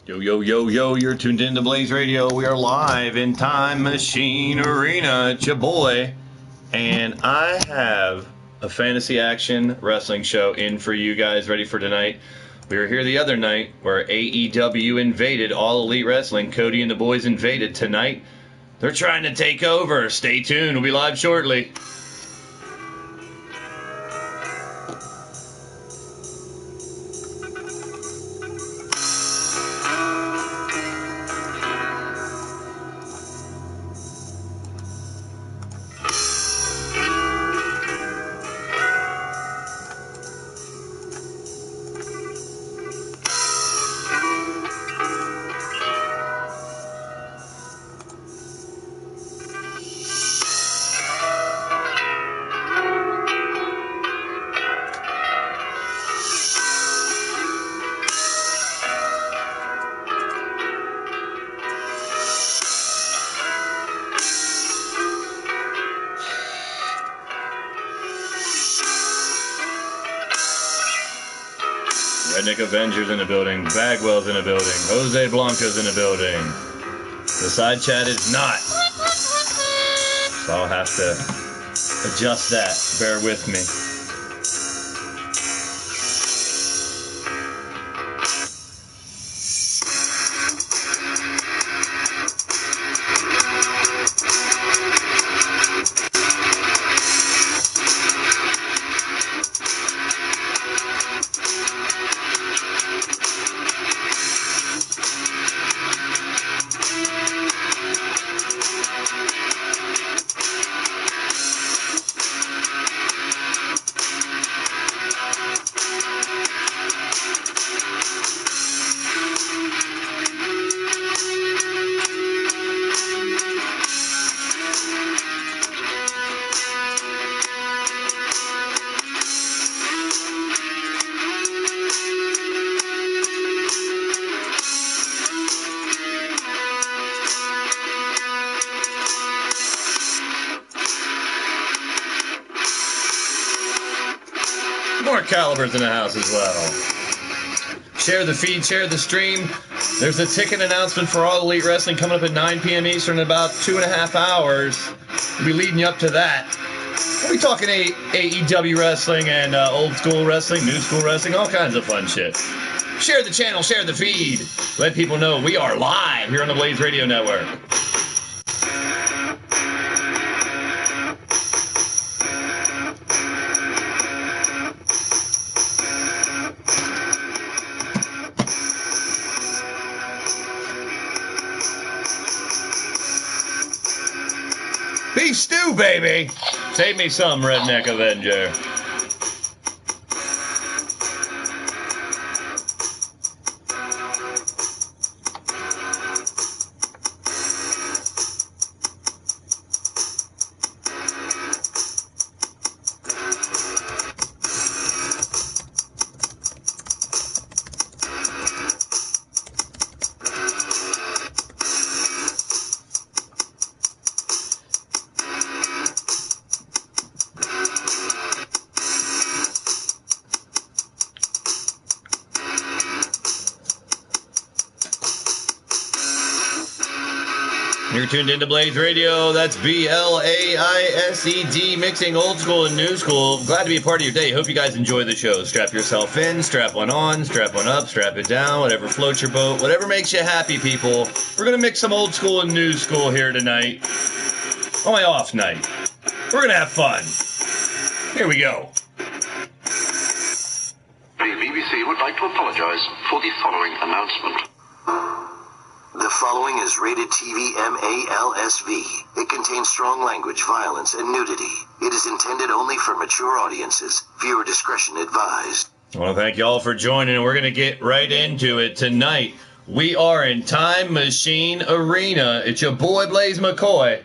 Yo, yo, yo, yo, you're tuned in to Blaised Radio. We are live in Time Machine Arena. It's your boy. And I have a fantasy action wrestling show in for you guys ready for tonight. We were here the other night where AEW invaded All Elite Wrestling. Cody and the boys invaded. Tonight, they're trying to take over. Stay tuned. We'll be live shortly. Redneck Avengers in the building, Bagwell's in the building, Jose Blanca's in the building. The side chat is not. So I'll have to adjust that. Bear with me. More Calibers in the house as well. Share the feed, share the stream. There's a ticket announcement for All Elite Wrestling coming up at 9 p.m. Eastern in about 2.5 hours. We'll be leading you up to that. We'll be talking AEW wrestling and old school wrestling, new school wrestling, all kinds of fun shit. Share the channel, share the feed. Let people know we are live here on the Blaised Radio Network. Beef stew, baby! Save me some, Redneck Avenger. You're tuned into Blaised Radio. That's BLAISED, mixing old school and new school. Glad to be a part of your day. Hope you guys enjoy the show. Strap yourself in, strap one on, strap one up, strap it down, whatever floats your boat, whatever makes you happy, people. We're going to mix some old school and new school here tonight. On my off night. We're going to have fun. Here we go. The BBC would like to apologize for the following announcement. The following is rated TV MALSV. It contains strong language, violence, and nudity. It is intended only for mature audiences. Viewer discretion advised. I want to thank you all for joining, and we're going to get right into it tonight. We are in Time Machine Arena. It's your boy, Blaise McCoy.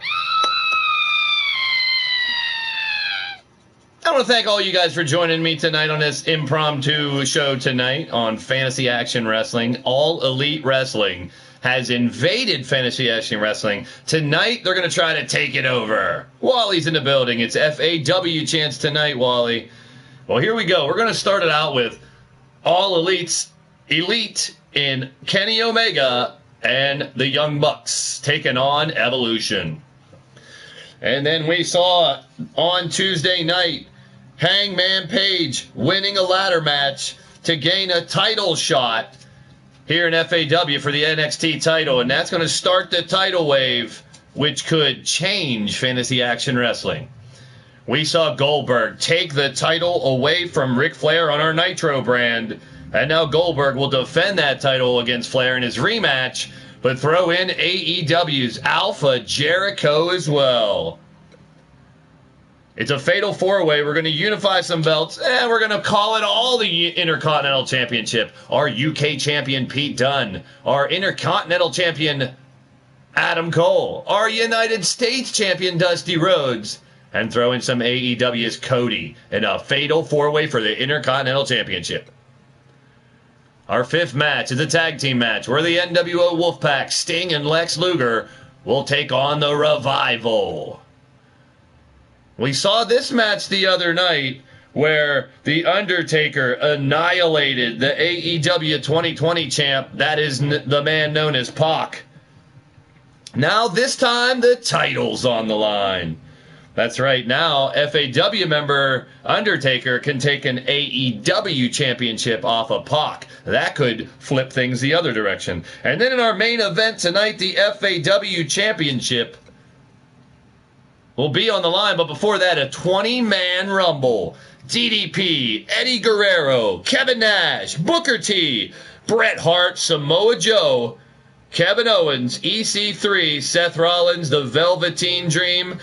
I want to thank all you guys for joining me tonight on this impromptu show tonight on Fantasy Action Wrestling. All Elite Wrestling has invaded Fantasy Action Wrestling. Tonight, they're going to try to take it over. Wally's in the building. It's FAW chance tonight, Wally. Well, here we go. We're going to start it out with All Elite's Elite in Kenny Omega and the Young Bucks taking on Evolution. And then we saw on Tuesday night, Hangman Page winning a ladder match to gain a title shot here in FAW for the NXT title. And that's going to start the title wave, which could change Fantasy Action Wrestling. We saw Goldberg take the title away from Ric Flair on our Nitro brand. And now Goldberg will defend that title against Flair in his rematch, but throw in AEW's Alpha Jericho as well. It's a fatal four-way. We're going to unify some belts, and we're going to call it all the Intercontinental Championship. Our UK champion, Pete Dunne. Our Intercontinental champion, Adam Cole. Our United States champion, Dusty Rhodes. And throw in some AEW's Cody in a fatal four-way for the Intercontinental Championship. Our fifth match is a tag team match where the NWO Wolfpack, Sting and Lex Luger, will take on the Revival. We saw this match the other night where The Undertaker annihilated the AEW 2020 champ, that is the man known as Pac. Now this time the title's on the line. That's right, now FAW member Undertaker can take an AEW championship off of Pac. That could flip things the other direction. And then in our main event tonight, the FAW championship will be on the line, but before that, a 20-man rumble. DDP, Eddie Guerrero, Kevin Nash, Booker T, Bret Hart, Samoa Joe, Kevin Owens, EC3, Seth Rollins, The Velveteen Dream,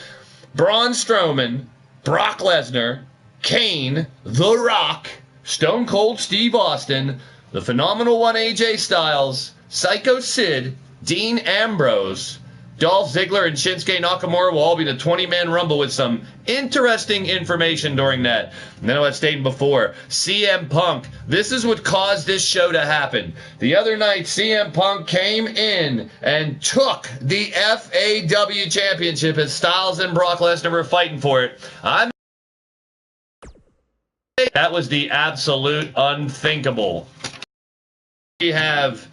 Braun Strowman, Brock Lesnar, Kane, The Rock, Stone Cold Steve Austin, The Phenomenal One AJ Styles, Psycho Sid, Dean Ambrose, Dolph Ziggler and Shinsuke Nakamura will all be in a 20-man rumble with some interesting information during that. And then I was stating before, CM Punk, this is what caused this show to happen. The other night, CM Punk came in and took the FAW championship as Styles and Brock Lesnar were fighting for it. That was the absolute unthinkable. We have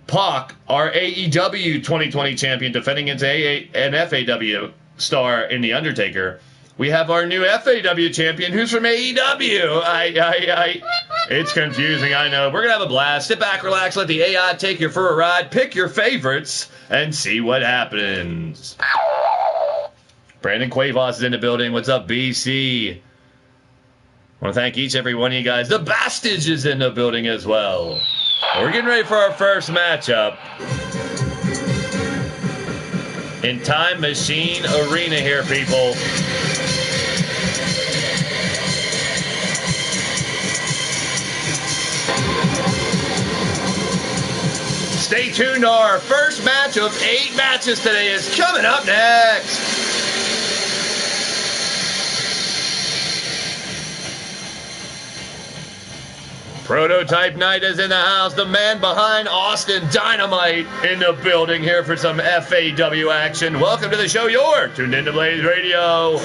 Pac, our AEW 2020 champion, defending against an FAW star in The Undertaker. We have our new FAW champion, who's from AEW. It's confusing, I know. We're going to have a blast. Sit back, relax, let the AI take you for a ride, pick your favorites, and see what happens. Brandon Cuevas is in the building. What's up, BC? I want to thank each and every one of you guys. The Bastage is in the building as well. We're getting ready for our first matchup in Time Machine Arena here, people. Stay tuned. Our first match of 8 matches today is coming up next. Prototype Night is in the house. The man behind Austin Dynamite in the building here for some FAW action. Welcome to the show. You're tuned into Blaised Radio.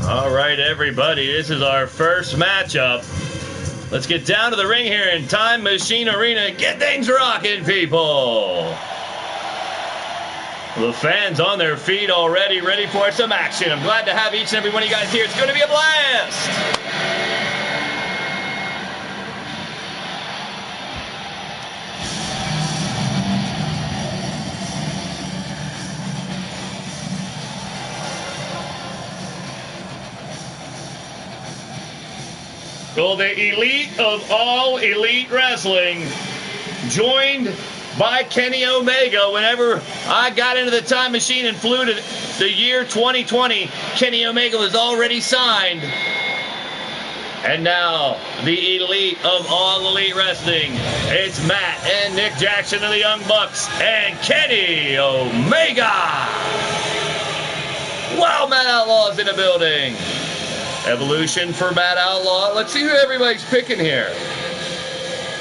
All right, everybody, this is our first matchup. Let's get down to the ring here in Time Machine Arena. Get things rocking, people. The fans on their feet already, ready for some action. I'm glad to have each and every one of you guys here. It's going to be a blast. So the elite of all elite wrestling, joined by Kenny Omega. Whenever I got into the time machine and flew to the year 2020, Kenny Omega was already signed. And now, the elite of all elite wrestling, it's Matt and Nick Jackson of the Young Bucks and Kenny Omega. Wow, Matt Outlaw's in the building. Evolution for Matt Outlaw. Let's see who everybody's picking here.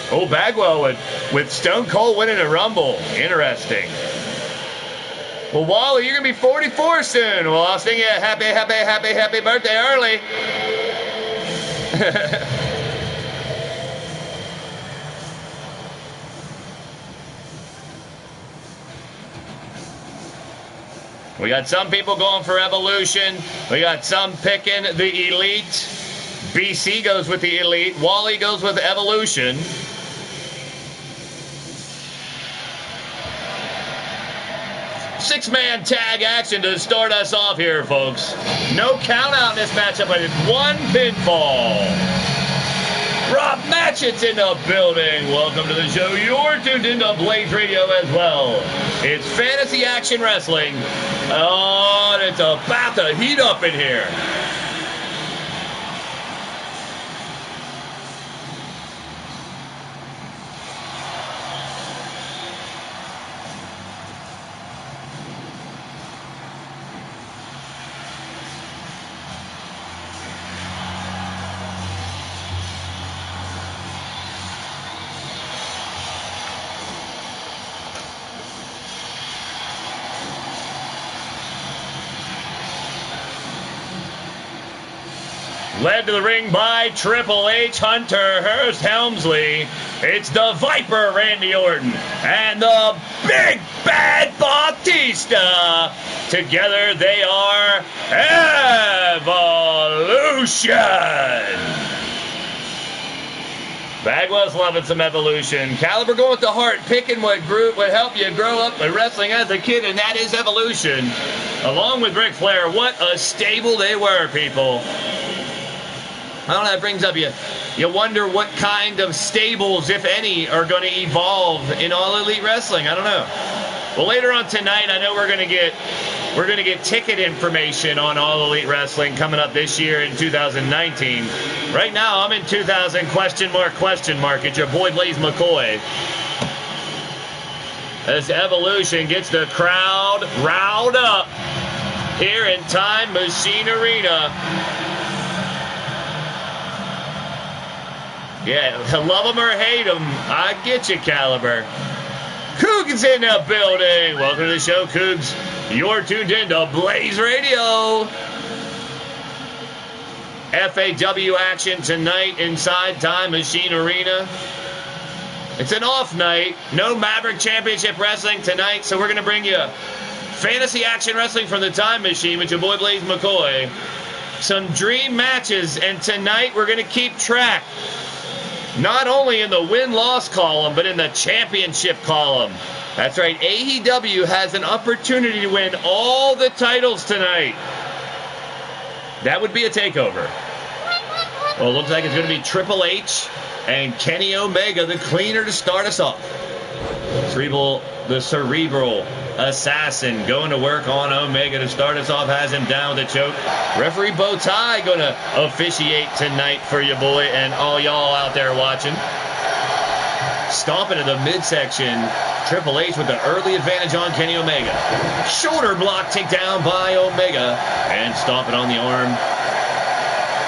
Oh, Bagwell with Stone Cold winning a Rumble. Interesting. Well, Wally, you're going to be 44 soon. Well, I'll sing you a happy birthday early. We got some people going for Evolution. We got some picking the Elite. BC goes with the Elite. Wally goes with Evolution. Six-man tag action to start us off here, folks. No count out in this matchup, but it's one pinfall. Rob Matchett's in the building. Welcome to the show. You're tuned into Blaised Radio as well. It's Fantasy Action Wrestling. Oh, and it's about to heat up in here. Led to the ring by Triple H, Hunter Hearst Helmsley. It's the Viper, Randy Orton, and the Big Bad Batista. Together they are Evolution. Bagwell's loving some Evolution. Caliber going with the heart, picking what helped you grow up with wrestling as a kid, and that is Evolution. Along with Ric Flair, what a stable they were, people. I don't know, that brings up you wonder what kind of stables, if any, are going to evolve in All Elite Wrestling. I don't know. Well, later on tonight, I know we're going to get ticket information on All Elite Wrestling coming up this year in 2019. Right now, I'm in 2000 ? It's your boy Blaise McCoy. As Evolution gets the crowd riled up here in Time Machine Arena. Yeah, love them or hate them, I get you, Caliber. Cougs in the building. Welcome to the show, Cougs. You're tuned in to Blaised Radio. FAW action tonight inside Time Machine Arena. It's an off night. No Maverick Championship Wrestling tonight, so we're going to bring you Fantasy Action Wrestling from the Time Machine with your boy Blaise McCoy. Some dream matches, and tonight we're going to keep track. Not only in the win-loss column, but in the championship column. That's right, AEW has an opportunity to win all the titles tonight. That would be a takeover. Well, it looks like it's going to be Triple H and Kenny Omega, the cleaner, to start us off. The cerebral assassin going to work on Omega to start us off, has him down with a choke. Referee Bowtie going to officiate tonight for you, boy, and all y'all out there watching. Stomping to the midsection, Triple H with the early advantage on Kenny Omega. Shoulder block takedown by Omega, and stomping on the arm.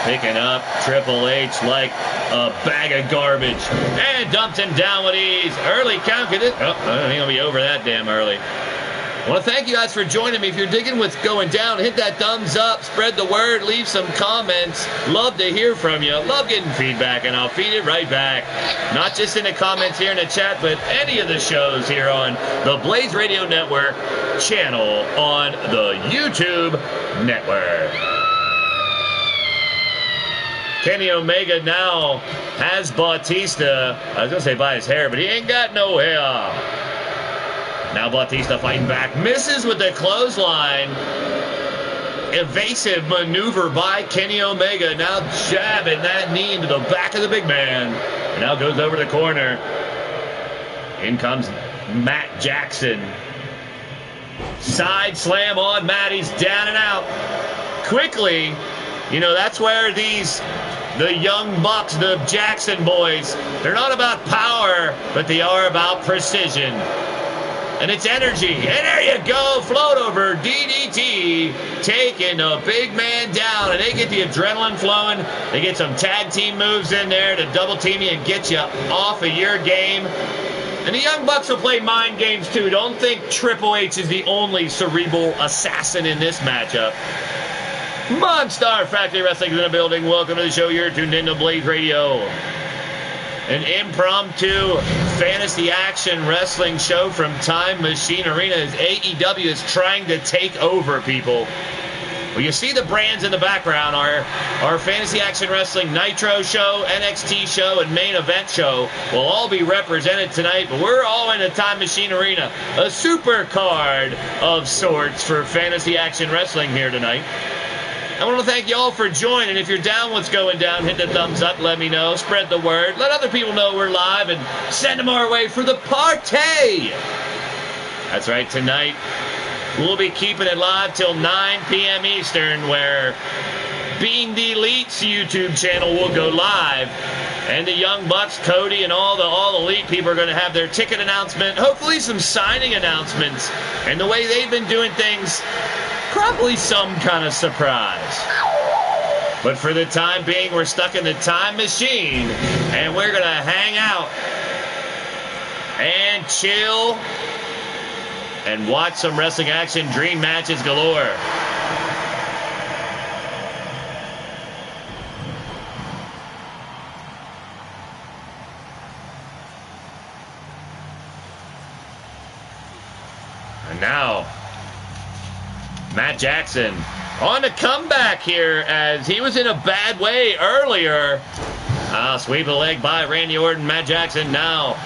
Picking up Triple H like a bag of garbage. And dumped him down with ease. Early count. Oh, I don't think I'll be over that damn early. I want to thank you guys for joining me. If you're digging what's going down, hit that thumbs up, spread the word, leave some comments. Love to hear from you. Love getting feedback, and I'll feed it right back. Not just in the comments here in the chat, but any of the shows here on the Blaised Radio Network channel on the YouTube network. Kenny Omega now has Batista, I was going to say by his hair, but he ain't got no hair. Now Batista fighting back, misses with the clothesline. evasive maneuver by Kenny Omega. Now jabbing that knee into the back of the big man. And now goes over the corner. In comes Matt Jackson. Side slam on Matt. He's down and out. Quickly, you know, that's where the Young Bucks, the Jackson boys, they're not about power, but they are about precision. And it's energy. And there you go. Float over. DDT. Taking a big man down. And they get the adrenaline flowing. They get some tag team moves in there to double team you and get you off of your game. And the Young Bucks will play mind games too. Don't think Triple H is the only cerebral assassin in this matchup. Monstar Factory Wrestling is in the building. Welcome to the show. You're tuned into Blaised Radio. An impromptu fantasy action wrestling show from Time Machine Arena as AEW is trying to take over, people. Well, you see the brands in the background. Our fantasy action wrestling Nitro show, NXT show, and main event show will all be represented tonight, but we're all in a Time Machine Arena, a super card of sorts for fantasy action wrestling here tonight. I want to thank y'all for joining. If you're down what's going down, hit the thumbs up, let me know, spread the word, let other people know we're live, and send them our way for the party. That's right, tonight we'll be keeping it live till 9 p.m. Eastern, where Being the Elite's YouTube channel will go live, and the Young Bucks, Cody, and all the Elite people are going to have their ticket announcement, hopefully some signing announcements, and the way they've been doing things, probably some kind of surprise. But for the time being, we're stuck in the time machine, and we're going to hang out and chill and watch some wrestling action, dream matches galore. And now, Matt Jackson on a comeback here as he was in a bad way earlier. Sweep a leg by Randy Orton. Matt Jackson now.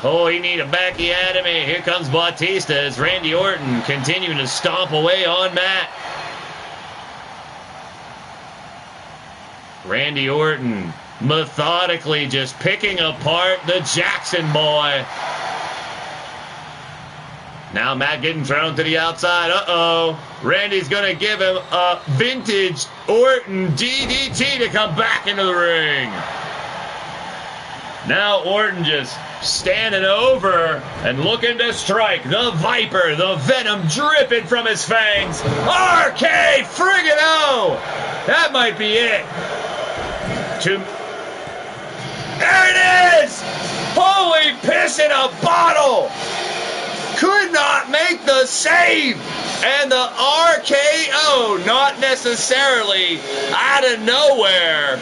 Oh, he need a backy out of me. Here comes Bautista as Randy Orton continuing to stomp away on Matt. Randy Orton methodically just picking apart the Jackson boy. Now Matt getting thrown to the outside. Uh-oh. Randy's going to give him a vintage Orton DDT to come back into the ring. Now Orton just standing over and looking to strike. The Viper, the venom dripping from his fangs. RK friggin' O! That might be it. There it is! Holy piss in a bottle! Could not make the save, and the RKO, not necessarily out of nowhere,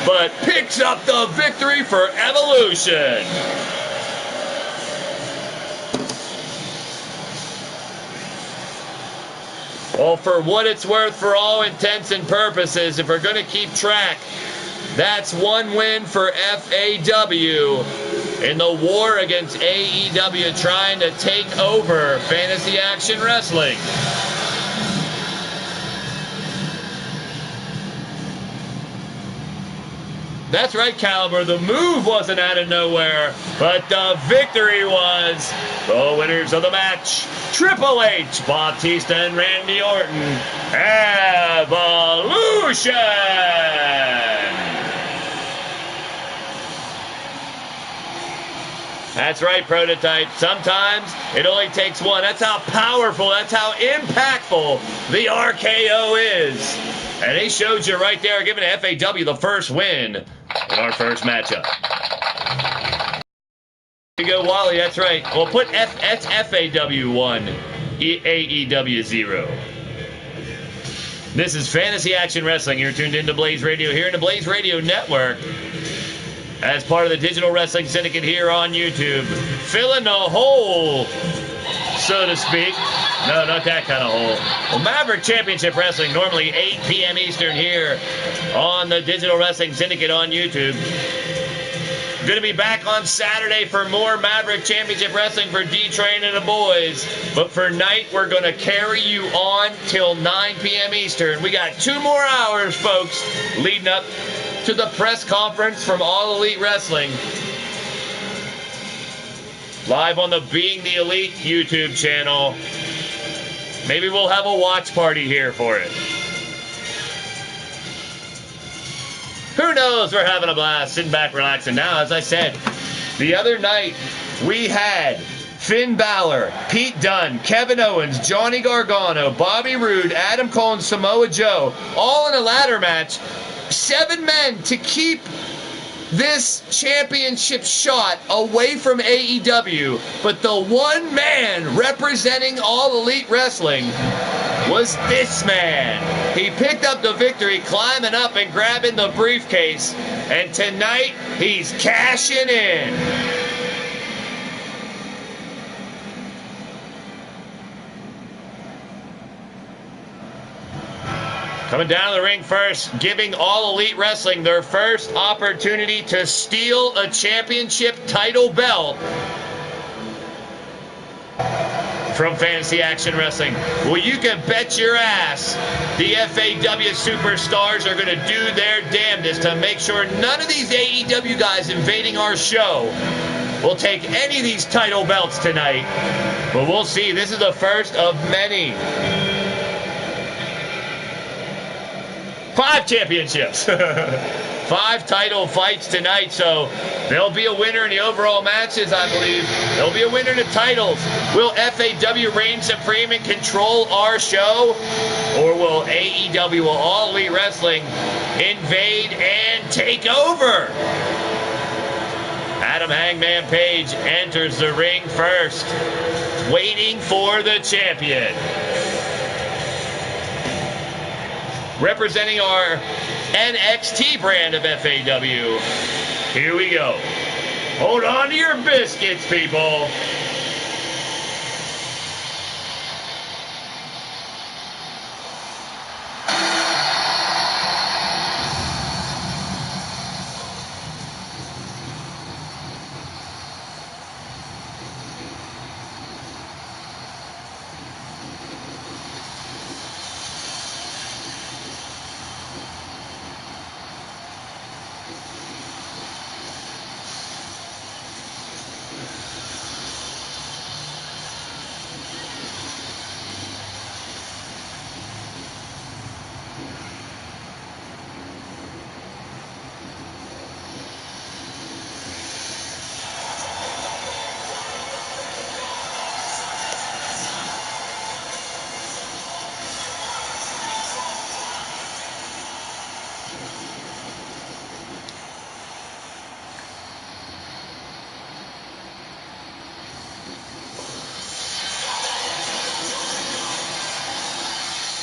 but picks up the victory for Evolution. Well, for what it's worth, for all intents and purposes, if we're going to keep track, that's one win for FAW in the war against AEW trying to take over fantasy action wrestling. That's right, Caliber. The move wasn't out of nowhere, but the victory was. The winners of the match, Triple H, Bautista, and Randy Orton. Evolution! That's right, Prototype. Sometimes it only takes one. That's how powerful, that's how impactful the RKO is. And they showed you right there, giving FAW the first win in our first matchup. Here you go, Wally. That's right. Well, put FAW 1, AEW 0. This is Fantasy Action Wrestling. You're tuned into Blaised Radio here in the Blaised Radio Network, as part of the Digital Wrestling Syndicate here on YouTube. Filling the hole, so to speak. No, not that kind of hole. Well, Maverick Championship Wrestling, normally 8 p.m. Eastern here on the Digital Wrestling Syndicate on YouTube. Going to be back on Saturday for more Maverick Championship Wrestling for D-Train and the boys. But for night, we're going to carry you on till 9 p.m. Eastern. We got 2 more hours, folks, leading up to the press conference from All Elite Wrestling. Live on the Being the Elite YouTube channel. Maybe we'll have a watch party here for it. Who knows? We're having a blast, sitting back, relaxing. Now, as I said, the other night we had Finn Balor, Pete Dunne, Kevin Owens, Johnny Gargano, Bobby Roode, Adam Cole, and Samoa Joe, all in a ladder match. 7 men to keep this championship shot away from AEW, but the one man representing All Elite Wrestling was this man. He picked up the victory, climbing up and grabbing the briefcase, and tonight he's cashing in. Coming down the ring first, giving All Elite Wrestling their first opportunity to steal a championship title belt from Fantasy Action Wrestling. Well, you can bet your ass the FAW superstars are going to do their damnedest to make sure none of these AEW guys invading our show will take any of these title belts tonight. But we'll see. This is the first of many. 5 championships. 5 title fights tonight, so there'll be a winner in the overall matches, I believe. There'll be a winner in the titles. Will FAW reign supreme and control our show? Or will AEW, All Elite Wrestling, invade and take over? Adam Hangman Page enters the ring first, waiting for the champion. Representing our NXT brand of FAW. Here we go. Hold on to your biscuits, people.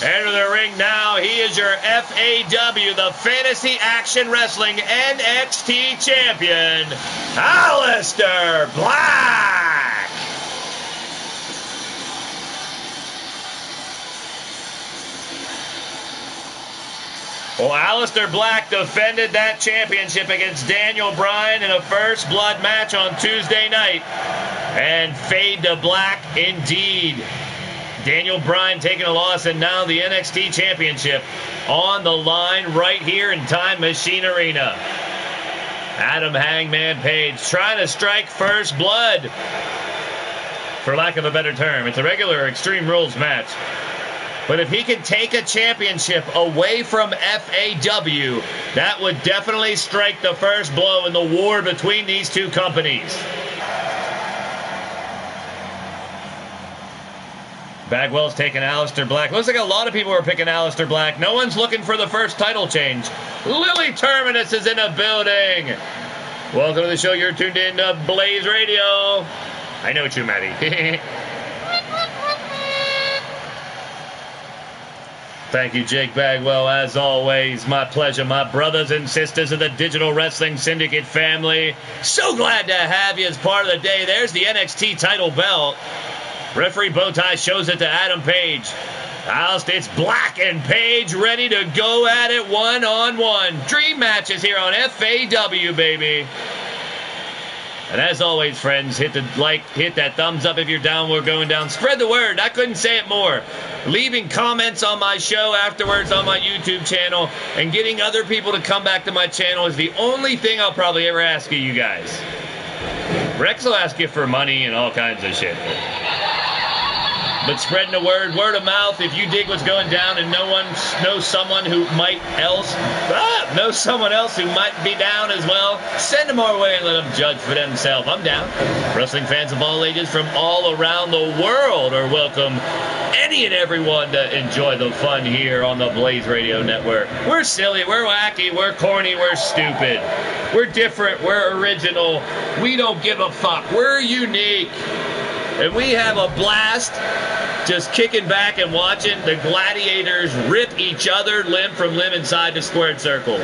Enter the ring now. He is your FAW, the Fantasy Action Wrestling NXT Champion, Aleister Black. Well, Aleister Black defended that championship against Daniel Bryan in a first blood match on Tuesday night. And fade to black indeed. Daniel Bryan taking a loss, and now the NXT Championship on the line right here in Time Machine Arena. Adam Hangman Page trying to strike first blood, for lack of a better term. It's a regular Extreme Rules match. But if he can take a championship away from FAW, that would definitely strike the first blow in the war between these two companies. Bagwell's taking Aleister Black. Looks like a lot of people are picking Aleister Black. No one's looking for the first title change. Lily Terminus is in the building. Welcome to the show. You're tuned in to Blaised Radio. I know you, Maddie. Thank you, Jake Bagwell. As always, my pleasure, my brothers and sisters of the Digital Wrestling Syndicate family. So glad to have you as part of the day. There's the NXT title belt. Referee Bowtie shows it to Adam Page. It's Black and Page ready to go at it one-on-one. Dream matches here on FAW, baby. And as always, friends, hit the like, hit that thumbs up if you're down, we're going down. Spread the word. I couldn't say it more. Leaving comments on my show afterwards on my YouTube channel and getting other people to come back to my channel is the only thing I'll probably ever ask of you guys. Rex will ask you for money and all kinds of shit. But spreading the word of mouth, if you dig what's going down and no one knows someone who might know someone else who might be down as well, send them our way and let them judge for themselves. I'm down. Wrestling fans of all ages from all around the world are welcome. Any and everyone to enjoy the fun here on the Blaised Radio Network. We're silly, we're wacky, we're corny, we're stupid. We're different, we're original. We don't give a fuck. We're unique. And we have a blast just kicking back and watching the gladiators rip each other limb from limb inside the squared circle.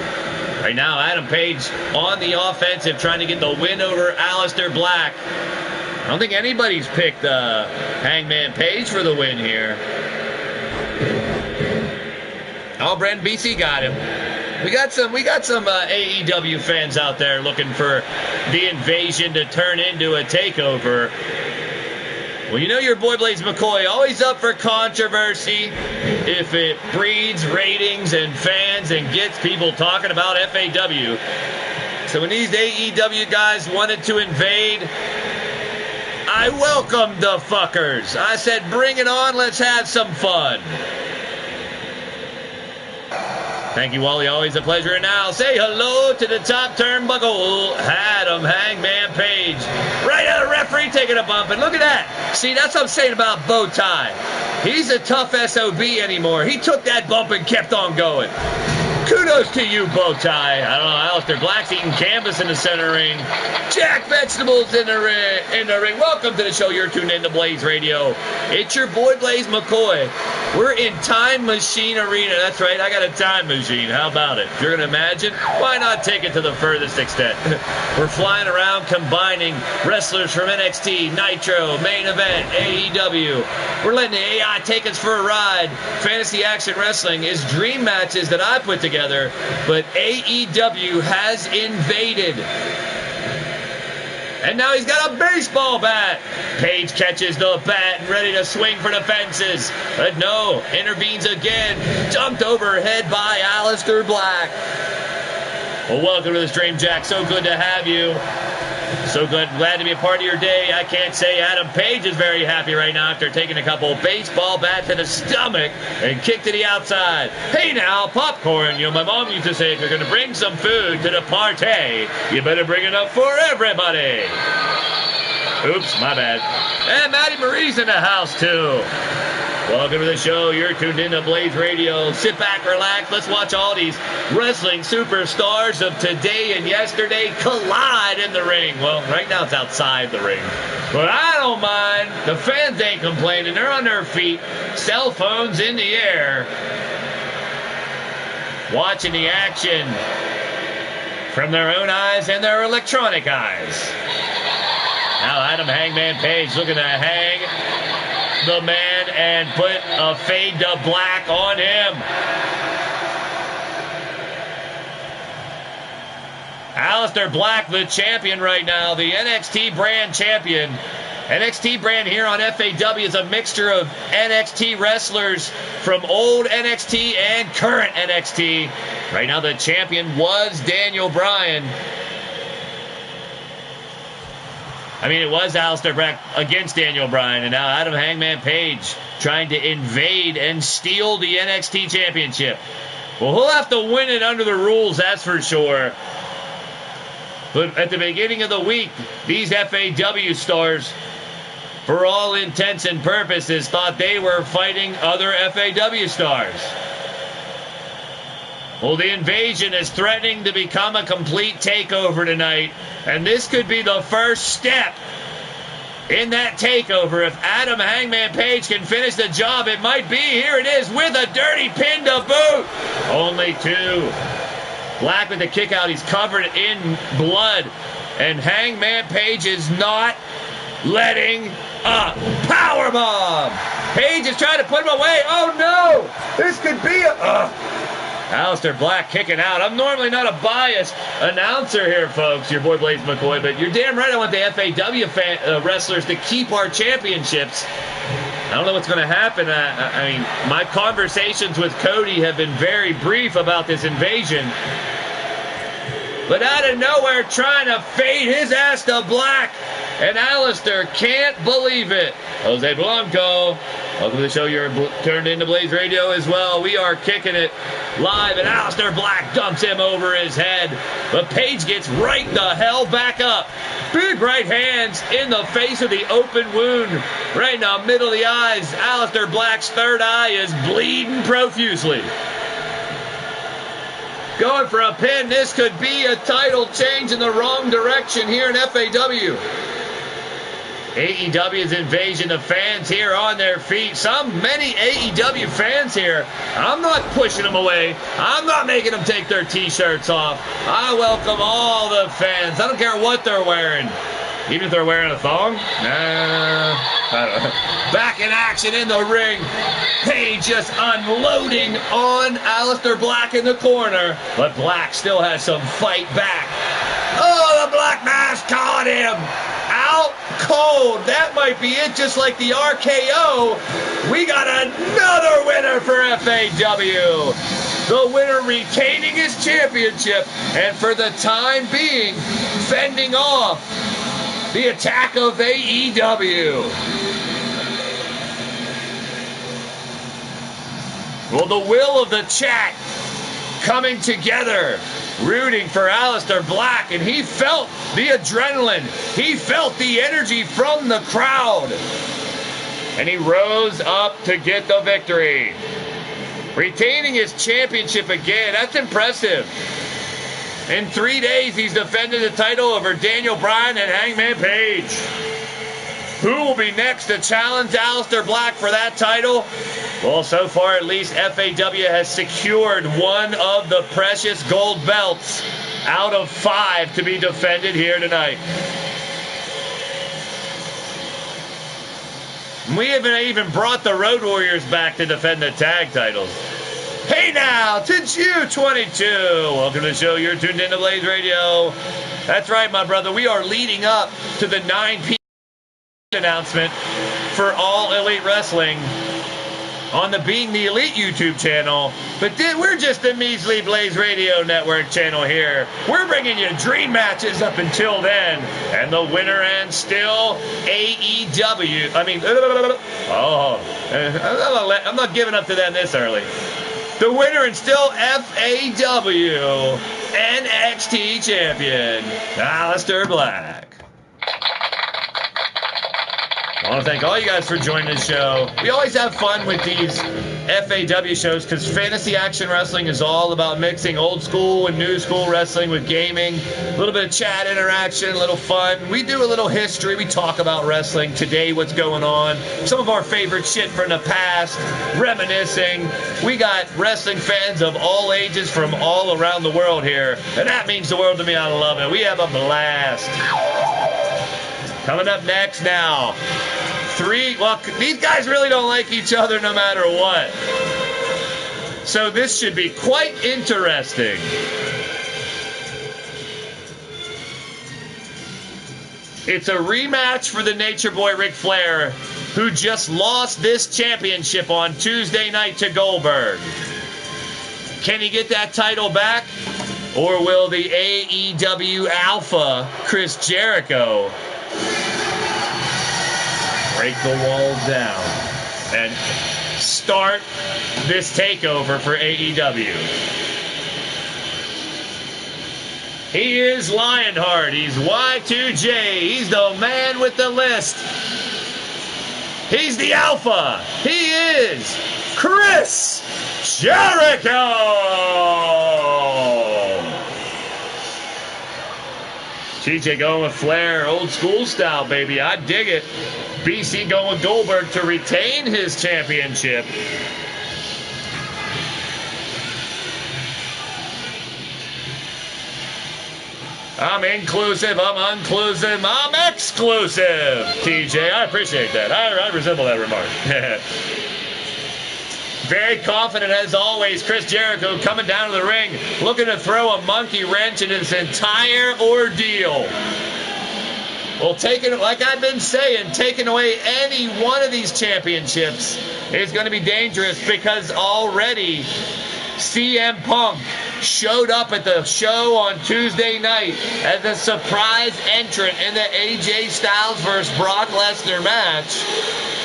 Right now, Adam Page on the offensive trying to get the win over Aleister Black. I don't think anybody's picked Hangman Page for the win here. Oh, Brent BC got him. We got some AEW fans out there looking for the invasion to turn into a takeover. Well, you know your boy Blaise McCoy, always up for controversy if it breeds ratings and fans and gets people talking about FAW. So when these AEW guys wanted to invade, I welcomed the fuckers. I said, bring it on, let's have some fun. Thank you, Wally. Always a pleasure. And now, say hello to the top turnbuckle, Adam Hangman Page. Right out of referee taking a bump. And look at that. See, that's what I'm saying about Bowtie. He's a tough SOB anymore. He took that bump and kept on going. Kudos to you, Bowtie. I don't know, Aleister Black's eating canvas in the center ring. Jack Vegetables in the ring. Welcome to the show. You're tuned in to Blaised Radio. It's your boy, Blaise McCoy. We're in Time Machine Arena. That's right, I got a time machine. How about it? If you're going to imagine, why not take it to the furthest extent? We're flying around combining wrestlers from NXT, Nitro, Main Event, AEW. We're letting the AI take us for a ride. Fantasy Action Wrestling is dream matches that I put together, but AEW has invaded. And now he's got a baseball bat. Page catches the bat and ready to swing for the fences. But no, intervenes again. Jumped overhead by Aleister Black. Well, welcome to the stream, Jack. So good to have you. So good. Glad to be a part of your day. I can't say Adam Page is very happy right now after taking a couple baseball bats to the stomach and kick to the outside. Hey now, popcorn. You know, my mom used to say, if you're going to bring some food to the party, you better bring it up for everybody. Oops, my bad. And Maddie Marie's in the house, too. Welcome to the show. You're tuned in to Blaised Radio. Sit back, relax. Let's watch all these wrestling superstars of today and yesterday collide in the ring. Well, right now it's outside the ring. But I don't mind. The fans ain't complaining. They're on their feet. Cell phones in the air. Watching the action from their own eyes and their electronic eyes. Now Adam Hangman Page looking to hang the man and put a fade to black on him. Aleister Black, the champion right now, the NXT brand champion. NXT brand here on FAW is a mixture of NXT wrestlers from old NXT and current NXT. Right now the champion was Daniel Bryan. It was Aleister Black against Daniel Bryan, and now Adam Hangman Page trying to invade and steal the NXT championship. Well, he'll have to win it under the rules, that's for sure. But at the beginning of the week, these FAW stars, for all intents and purposes, thought they were fighting other FAW stars. Well, the invasion is threatening to become a complete takeover tonight, and this could be the first step in that takeover. If Adam Hangman Page can finish the job, it might be. Here it is with a dirty pin to boot. Only two. Black with the kick out. He's covered in blood, and Hangman Page is not letting up. Powerbomb. Page is trying to put him away. Oh no! This could be a... Aleister Black kicking out. I'm normally not a biased announcer here, folks. Your boy Blaise McCoy, but you're damn right I want the FAW wrestlers to keep our championships. I don't know what's going to happen. I mean, my conversations with Cody have been very brief about this invasion. But out of nowhere, trying to fade his ass to black. And Aleister can't believe it. Jose Blanco, welcome to the show. You're turned into Blaised Radio as well. We are kicking it live, and Aleister Black dumps him over his head. But Page gets right the hell back up. Big right hands in the face of the open wound. Right in the middle of the eyes. Aleister Black's third eye is bleeding profusely. Going for a pin. This could be a title change in the wrong direction here in FAW. AEW's invasion of fans here on their feet. Many AEW fans here. I'm not pushing them away. I'm not making them take their t-shirts off. I welcome all the fans. I don't care what they're wearing. Even if they're wearing a thong? Nah, I don't know. Back in action in the ring. Page just unloading on Aleister Black in the corner. But Black still has some fight back. Oh, the Black Mask caught him. Out cold. That might be it, just like the RKO. We got another winner for FAW. The winner retaining his championship and for the time being fending off the attack of AEW. Well, the will of the chat coming together, rooting for Aleister Black, and he felt the adrenaline. He felt the energy from the crowd. And he rose up to get the victory. Retaining his championship again, that's impressive. In 3 days, he's defended the title over Daniel Bryan and Hangman Page. Who will be next to challenge Aleister Black for that title? Well, so far at least, FAW has secured one of the precious gold belts out of 5 to be defended here tonight. We haven't even brought the Road Warriors back to defend the tag titles. Hey now, to Jew 22. Welcome to the show. You're tuned into Blaised Radio. That's right, my brother. We are leading up to the 9 p.m. announcement for All Elite Wrestling on the Being the Elite YouTube channel. But we're just a measly Blaised Radio Network channel here. We're bringing you dream matches up until then. And the winner and still AEW. I'm not giving up to them this early. The winner and still FAW NXT champion, Aleister Black. I want to thank all you guys for joining the show. We always have fun with these FAW shows because fantasy action wrestling is all about mixing old school and new school wrestling with gaming. A little bit of chat interaction, a little fun. We do a little history. We talk about wrestling today, what's going on. Some of our favorite shit from the past, reminiscing. We got wrestling fans of all ages from all around the world here. And that means the world to me. I love it. We have a blast. Coming up next now. These guys really don't like each other no matter what. So this should be quite interesting. It's a rematch for the Nature Boy Ric Flair, who just lost this championship on Tuesday night to Goldberg. Can he get that title back? Or will the AEW Alpha, Chris Jericho, break the walls down and start this takeover for AEW? He is Lionheart. He's Y2J. He's the man with the list. He's the Alpha. He is Chris Jericho. TJ going with Flair, old school style, baby. I dig it. BC going with Goldberg to retain his championship. I'm inclusive, I'm unclusive, I'm exclusive, TJ. I appreciate that. I resemble that remark. Very confident as always, Chris Jericho coming down to the ring, looking to throw a monkey wrench in his entire ordeal. Well, like I've been saying, taking away any one of these championships is going to be dangerous, because already CM Punk showed up at the show on Tuesday night as a surprise entrant in the AJ Styles versus Brock Lesnar match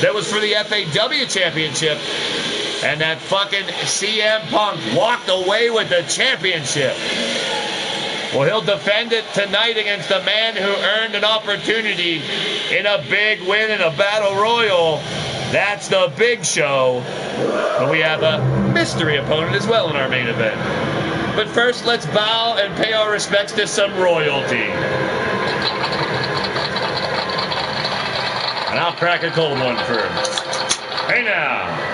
that was for the FAW championship. And that fucking CM Punk walked away with the championship. Well, he'll defend it tonight against the man who earned an opportunity in a big win in a battle royal. That's the Big Show. But we have a mystery opponent as well in our main event. But first, let's bow and pay our respects to some royalty. And I'll crack a cold one for him. Hey now.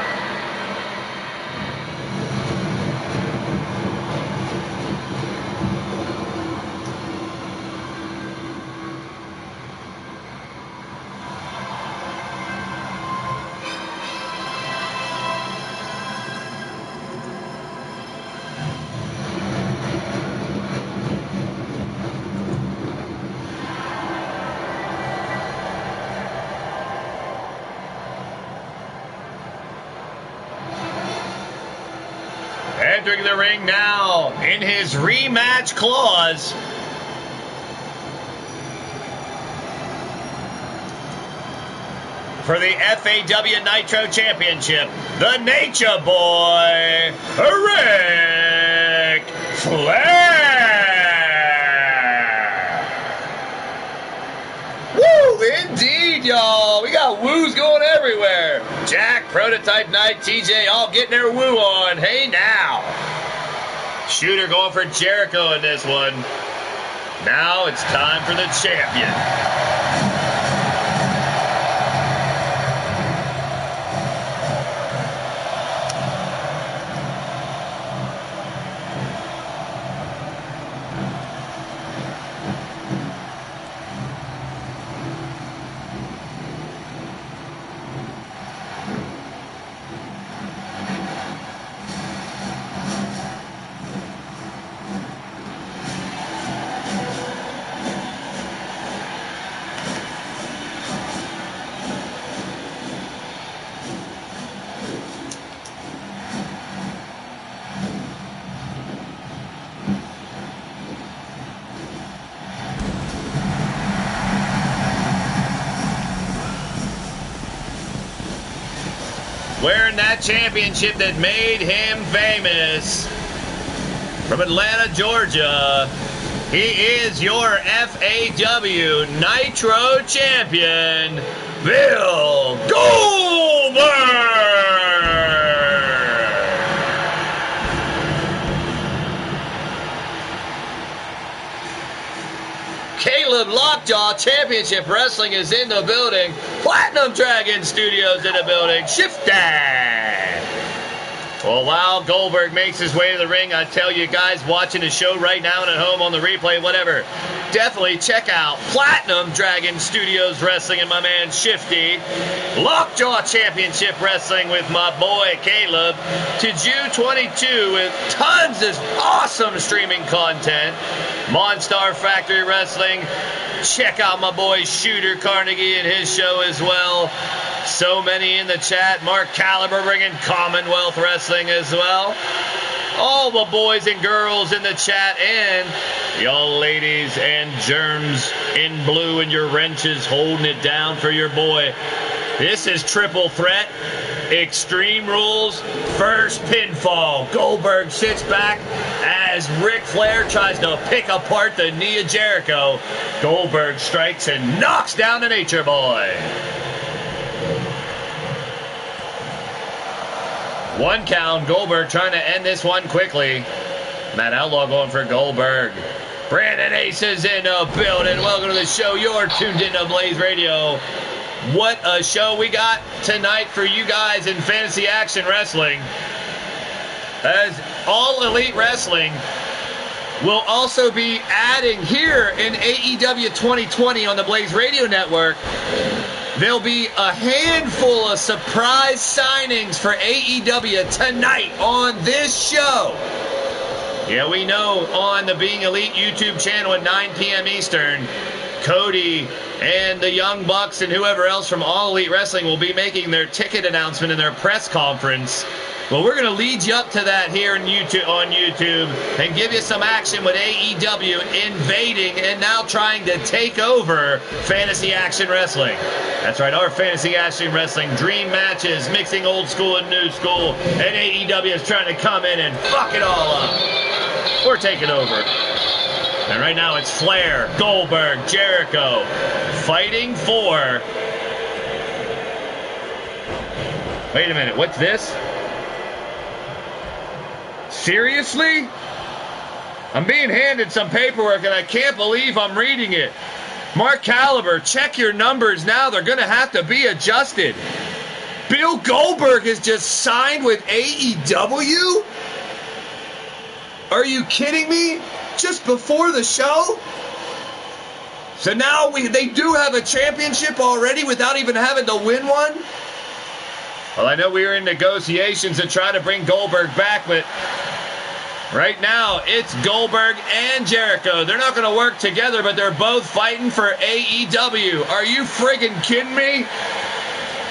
Entering the ring now in his rematch clause. For the FAW Nitro Championship, the Nature Boy, Ric Flair. Woo! Indeed, y'all. We got woos going everywhere. Jack, Prototype Knight, TJ, all getting their woo on. Hey, now. Shooter going for Jericho in this one. Now it's time for the champion. Wearing that championship that made him famous. From Atlanta, Georgia, he is your FAW Nitro Champion, Bill Goldberg! Caleb Lockjaw Championship Wrestling is in the building. Platinum Dragon Studios in the building. Shift that. Well, while Goldberg makes his way to the ring, I tell you guys watching the show right now and at home on the replay, whatever, definitely check out Platinum Dragon Studios Wrestling and my man Shifty. Lockjaw Championship Wrestling with my boy Caleb. To June 22 with tons of awesome streaming content. Monstar Factory Wrestling. Check out my boy Shooter Carnegie and his show as well. So many in the chat. Mark Caliber bringing Commonwealth Wrestling as well. All the boys and girls in the chat, and y'all ladies and germs in blue and your wrenches holding it down for your boy. This is Triple Threat. Extreme Rules. First pinfall. Goldberg sits back as Ric Flair tries to pick apart the knee of Jericho. Goldberg strikes and knocks down the Nature Boy. One count. Goldberg trying to end this one quickly. Matt Outlaw going for Goldberg. Brandon Ace is in the building. Welcome to the show. You're tuned into Blaised Radio. What a show we got tonight for you guys in Fantasy Action Wrestling. As All Elite Wrestling will also be adding here in AEW 2020 on the Blaised Radio Network there'll be a handful of surprise signings for AEW tonight on this show. Yeah, we know on the Being Elite YouTube channel at 9 p.m. Eastern, Cody and the Young Bucks and whoever else from All Elite Wrestling will be making their ticket announcement in their press conference. Well, we're going to lead you up to that here on YouTube and give you some action with AEW invading and now trying to take over Fantasy Action Wrestling. That's right, our Fantasy Action Wrestling dream matches, mixing old school and new school, and AEW is trying to come in and fuck it all up. We're taking over. And right now it's Flair, Goldberg, Jericho fighting for... Wait a minute, what's this? Seriously? I'm being handed some paperwork and I can't believe I'm reading it. Mark Caliber, check your numbers now. They're going to have to be adjusted. Bill Goldberg is just signed with AEW? Are you kidding me? Just before the show? So now they do have a championship already without even having to win one? Well, I know we were in negotiations to try to bring Goldberg back, but right now it's Goldberg and Jericho. They're not going to work together, but they're both fighting for AEW. Are you friggin' kidding me?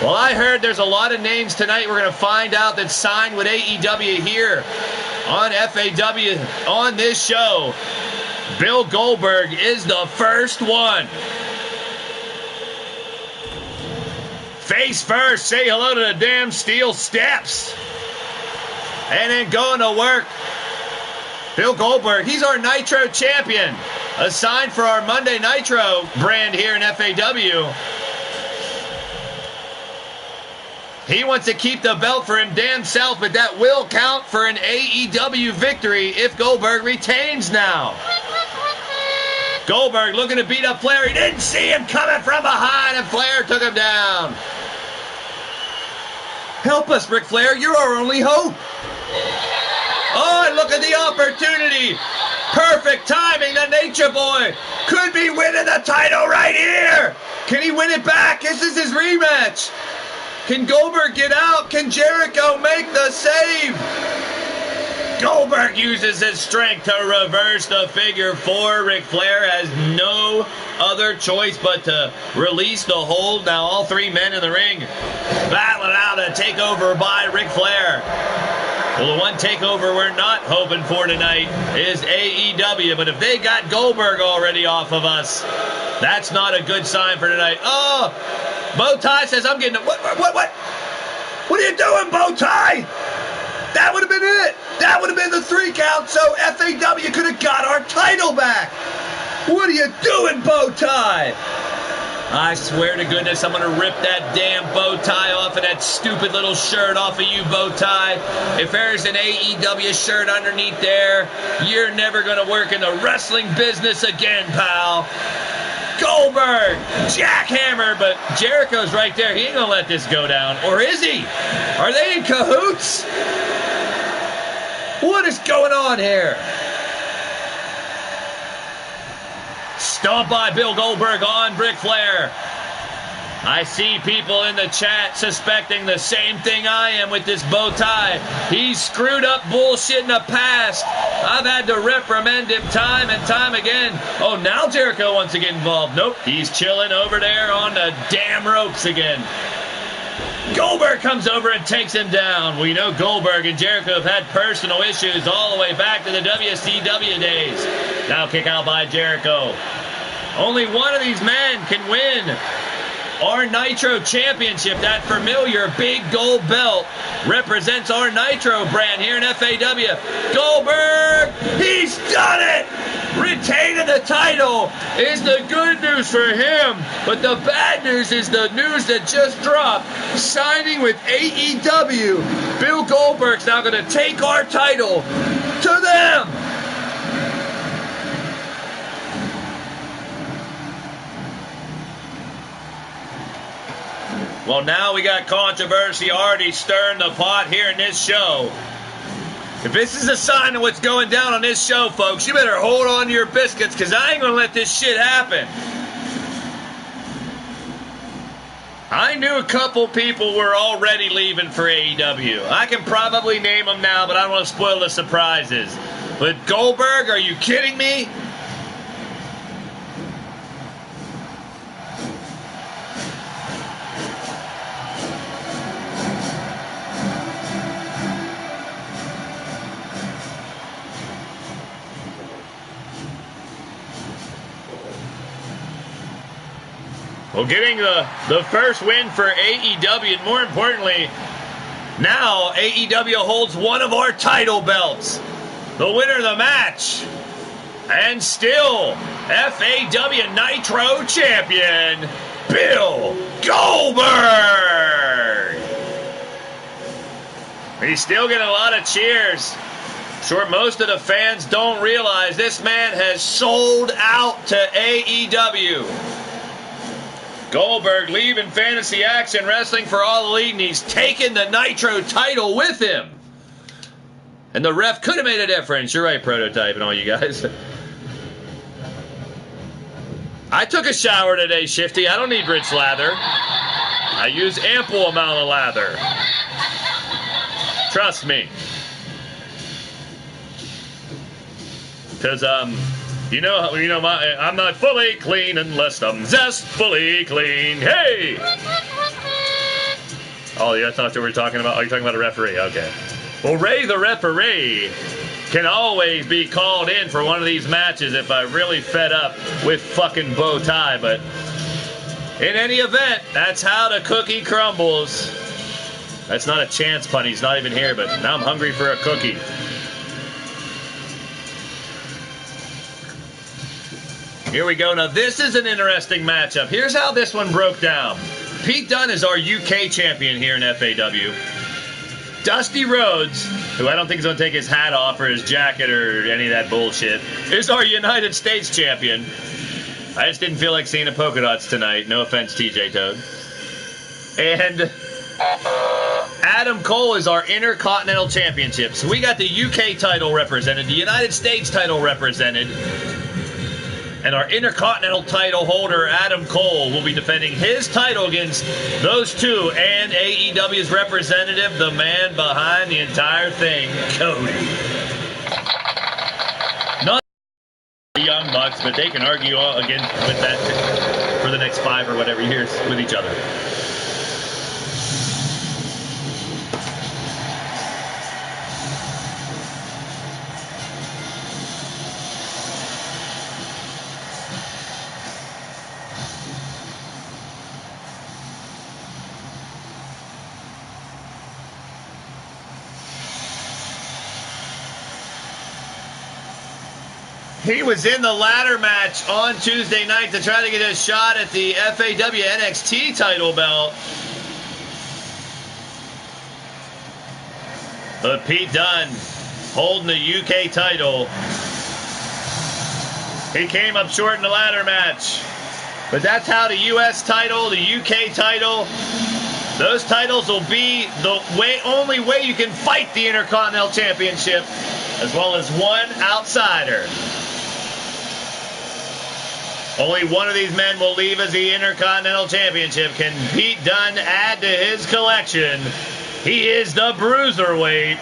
Well, I heard there's a lot of names tonight we're going to find out that signed with AEW here on FAW on this show. Bill Goldberg is the first one. Face first, say hello to the damn steel steps. And then going to work. Bill Goldberg, he's our Nitro champion. Assigned for our Monday Nitro brand here in FAW. He wants to keep the belt for him damn self, but that will count for an AEW victory if Goldberg retains now. Goldberg looking to beat up Flair. He didn't see him coming from behind, and Flair took him down. Help us, Ric Flair. You're our only hope. Oh, and look at the opportunity. Perfect timing. The Nature Boy could be winning the title right here. Can he win it back? This is his rematch. Can Goldberg get out? Can Jericho make the save? Goldberg uses his strength to reverse the figure four. Ric Flair has no other choice but to release the hold. Now all three men in the ring battling out a takeover by Ric Flair. Well, the one takeover we're not hoping for tonight is AEW, but if they got Goldberg already off of us, that's not a good sign for tonight. Oh, Bowtie says I'm getting... What are you doing, Bowtie? That would have been it. That would have been the 3 count, so FAW could have got our title back. What are you doing, Bowtie? I swear to goodness, I'm going to rip that damn bow tie off of that stupid little shirt off of you, Bowtie. If there's an AEW shirt underneath there, you're never going to work in the wrestling business again, pal. Goldberg, jackhammer, but Jericho's right there. He ain't going to let this go down. Or is he? Are they in cahoots? What is going on here? Stomp by Bill Goldberg on Ric Flair. I see people in the chat suspecting the same thing I am with this bow tie. He's screwed up bullshit in the past. I've had to reprimand him time and time again. Oh, now Jericho wants to get involved. Nope, he's chilling over there on the damn ropes again. Goldberg comes over and takes him down. We know Goldberg and Jericho have had personal issues all the way back to the WCW days. Now kick out by Jericho. Only one of these men can win our Nitro Championship. That familiar big gold belt represents our Nitro brand here in FAW. Goldberg, he's done it! Retaining the title is the good news for him, but the bad news is the news that just dropped. Signing with AEW. Bill Goldberg's now going to take our title to them. Well, now we got controversy already stirring the pot here in this show. If this is a sign of what's going down on this show, folks, you better hold on to your biscuits, because I ain't going to let this shit happen. I knew a couple people were already leaving for AEW. I can probably name them now, but I don't want to spoil the surprises. But Goldberg, are you kidding me? Well, getting the first win for AEW, and more importantly, now AEW holds one of our title belts. The winner of the match, and still FAW Nitro Champion, Bill Goldberg. He's still getting a lot of cheers. Sure, most of the fans don't realize this man has sold out to AEW. Goldberg leaving Fantasy Action Wrestling for All Elite, and he's taken the Nitro title with him. And the ref could have made a difference. You're right, Prototype and all you guys. I took a shower today, Shifty. I don't need rich lather. I use ample amount of lather. Trust me. Because, I'm not fully clean unless I'm zestfully clean. Hey! Oh, yeah, I thought you were talking about... Are you talking about a referee? Okay. Well, Ray the referee can always be called in for one of these matches if I really fed up with fucking bow tie, but in any event, that's how the cookie crumbles. That's not a chance pun. He's not even here, but now I'm hungry for a cookie. Here we go. Now, this is an interesting matchup. Here's how this one broke down. Pete Dunne is our UK champion here in FAW. Dusty Rhodes, who I don't think is going to take his hat off or his jacket or any of that bullshit, is our United States champion. I just didn't feel like seeing the polka dots tonight. No offense, TJ Toad. And Adam Cole is our Intercontinental Championship. So we got the UK title represented, the United States title represented. And our Intercontinental title holder, Adam Cole, will be defending his title against those two and AEW's representative, the man behind the entire thing, Cody. Not the Young Bucks, but they can argue again with that for the next 5 or whatever years with each other. He was in the ladder match on Tuesday night to try to get a shot at the FAW NXT title belt. But Pete Dunne holding the UK title. He came up short in the ladder match. But that's how the US title, the UK title, those titles will be the only way you can fight the Intercontinental Championship, as well as one outsider. Only one of these men will leave as the Intercontinental Championship. Can Pete Dunne add to his collection? He is the Bruiserweight.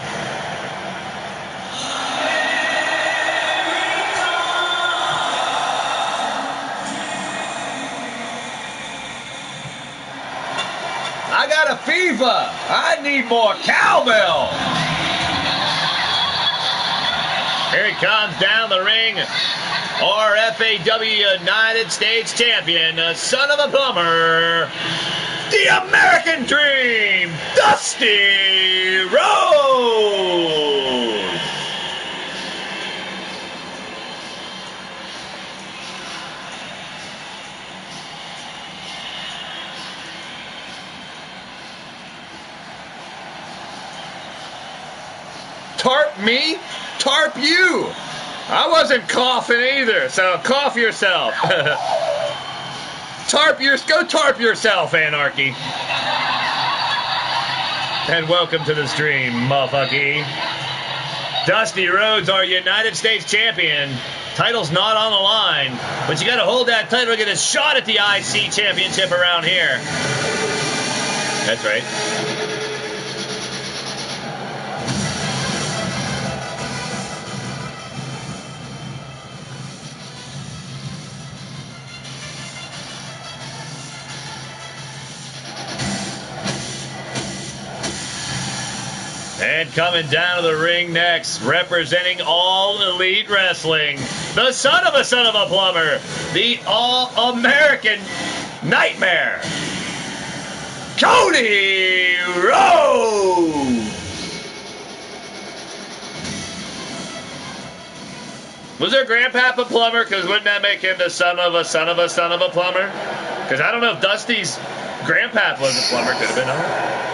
I got a fever. I need more cowbell. Here he comes down the ring. Our FAW United States champion, son of a plumber, the American Dream, Dusty Rhodes. Tarp me, tarp you. I wasn't coughing either, so cough yourself. Go tarp yourself, Anarchy. And welcome to the stream, motherfucker. Dusty Rhodes, our United States champion. Title's not on the line, but you got to hold that title to get a shot at the IC championship around here. That's right. And coming down to the ring next, representing All Elite Wrestling, the son of a plumber, the All-American Nightmare, Cody Rhodes. Was there Grandpapa Plumber? Because wouldn't that make him the son of a plumber? Because I don't know if Dusty's Grandpapa was a plumber. Could have been, huh?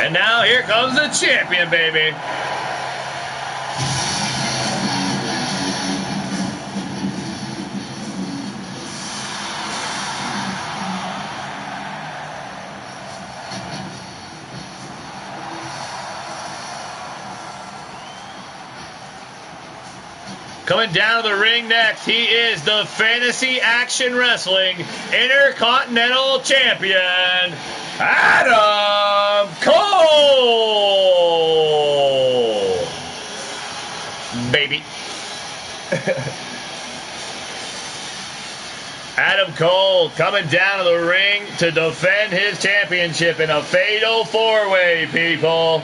And now here comes the champion, baby. Coming down to the ring next, he is the Fantasy Action Wrestling Intercontinental Champion, Adam Cole! Baby. Adam Cole coming down to the ring to defend his championship in a fatal four-way, people.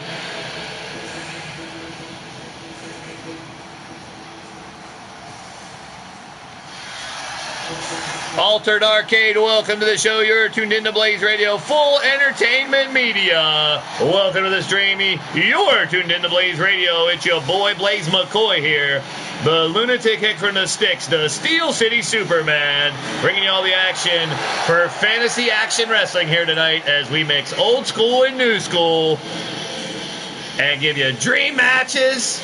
Altered Arcade, welcome to the show. You're tuned into Blaised Radio, full entertainment media. Welcome to the stream. You're tuned into Blaised Radio. It's your boy Blaise McCoy here, the lunatic hick from the sticks, the Steel City Superman, bringing you all the action for Fantasy Action Wrestling here tonight as we mix old school and new school and give you dream matches.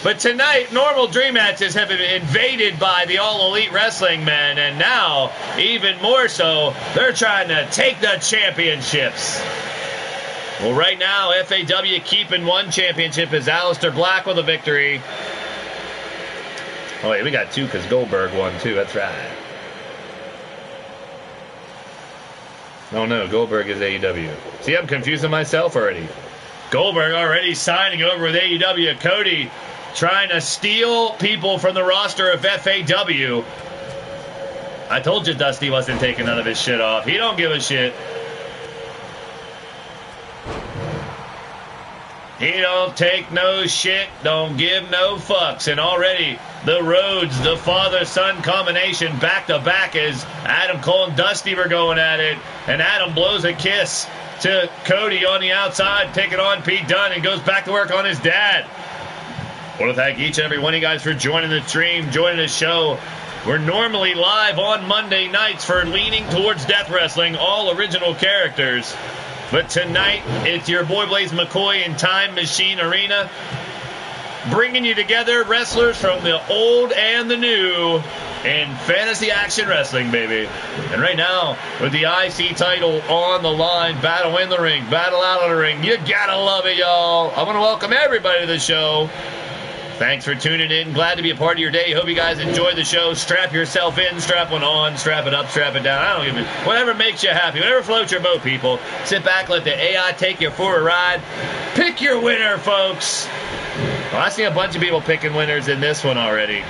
But tonight, normal dream matches have been invaded by the All Elite Wrestling men, and now, even more so, they're trying to take the championships. Well, right now, FAW keeping one championship is Aleister Black with a victory. Oh, wait, we got two because Goldberg won, too. That's right. Oh, no, Goldberg is AEW. See, I'm confusing myself already. Goldberg already signing over with AEW. Cody trying to steal people from the roster of FAW. I told you Dusty wasn't taking none of his shit off. He don't give a shit. He don't take no shit, don't give no fucks. And already the Rhodes, the father-son combination back-to-back as Adam Cole and Dusty were going at it. And Adam blows a kiss to Cody on the outside, taking on Pete Dunne, and goes back to work on his dad. I want to thank each and every one of you guys for joining the stream, joining the show. We're normally live on Monday nights for Leaning Towards Death Wrestling, all original characters. But tonight, it's your boy Blaise McCoy in Time Machine Arena, bringing you together wrestlers from the old and the new in Fantasy Action Wrestling, baby. And right now, with the IC title on the line, battle in the ring, battle out of the ring. You gotta love it, y'all. I want to welcome everybody to the show. Thanks for tuning in. Glad to be a part of your day. Hope you guys enjoy the show. Strap yourself in, strap one on, strap it up, strap it down. I don't give a... Whatever makes you happy. Whatever floats your boat, people. Sit back, let the AI take you for a ride. Pick your winner, folks. Well, I see a bunch of people picking winners in this one already.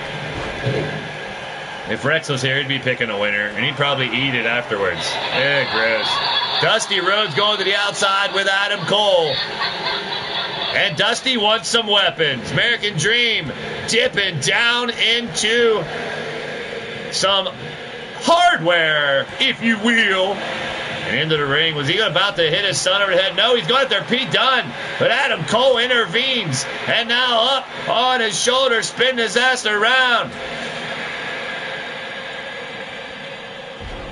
If Rex was here, he'd be picking a winner, and he'd probably eat it afterwards. Gross. Dusty Rhodes going to the outside with Adam Cole. And Dusty wants some weapons. American Dream dipping down into some hardware, if you will. And into the ring. Was he about to hit his son over the head? No, he's going after Pete Dunne. But Adam Cole intervenes. And now up on his shoulder, spinning his ass around.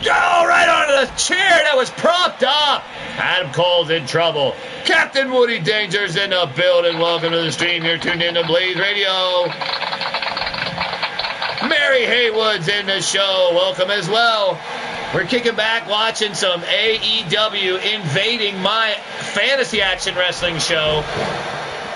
Oh, right onto the chair that was propped up. Adam Cole's in trouble. Captain Woody Danger's in the building. Welcome to the stream. You're tuned in to Blaised Radio. Mary Haywood's in the show. Welcome as well. We're kicking back watching some AEW invading my Fantasy Action Wrestling show.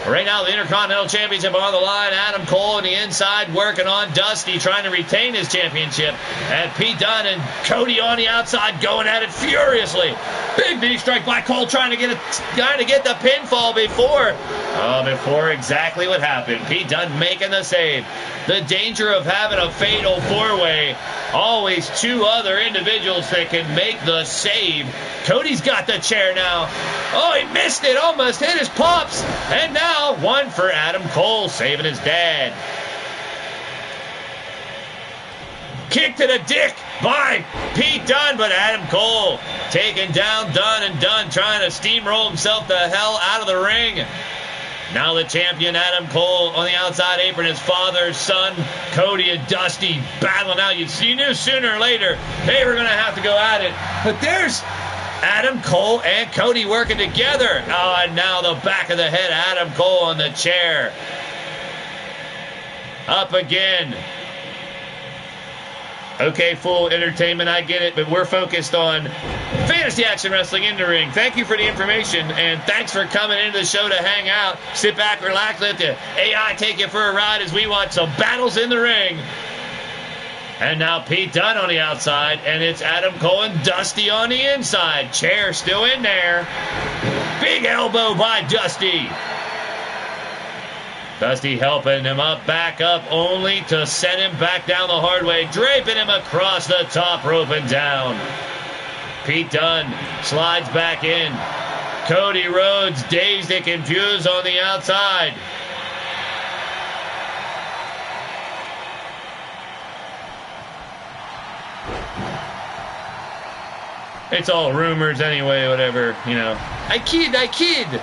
Right now, the Intercontinental Championship on the line. Adam Cole on the inside working on Dusty, trying to retain his championship. And Pete Dunne and Cody on the outside going at it furiously. Big knee strike by Cole, trying to get the pinfall before exactly what happened. Pete Dunne making the save. The danger of having a fatal four-way. Always two other individuals that can make the save. Cody's got the chair now. Oh, he missed it. Almost hit his pops. And now one for Adam Cole, saving his dad. Kick to the dick by Pete Dunne, but Adam Cole taking down Dunne, and Dunne trying to steamroll himself the hell out of the ring. Now the champion Adam Cole on the outside apron, his father, son, Cody and Dusty battling out. You knew sooner or later they were going to have to go at it. But there's Adam Cole and Cody working together. Oh, and now the back of the head, Adam Cole on the chair. Up again. Okay, full entertainment, I get it, but we're focused on fantasy action wrestling in the ring. Thank you for the information, and thanks for coming into the show to hang out. Sit back, relax, let the AI take you for a ride as we watch some battles in the ring. And now Pete Dunne on the outside, and it's Adam Cole and Dusty on the inside. Chair still in there. Big elbow by Dusty. Dusty helping him up, back up, only to send him back down the hard way, draping him across the top rope and down. Pete Dunne slides back in. Cody Rhodes, dazed and confused on the outside. It's all rumors anyway, whatever, you know. I kid.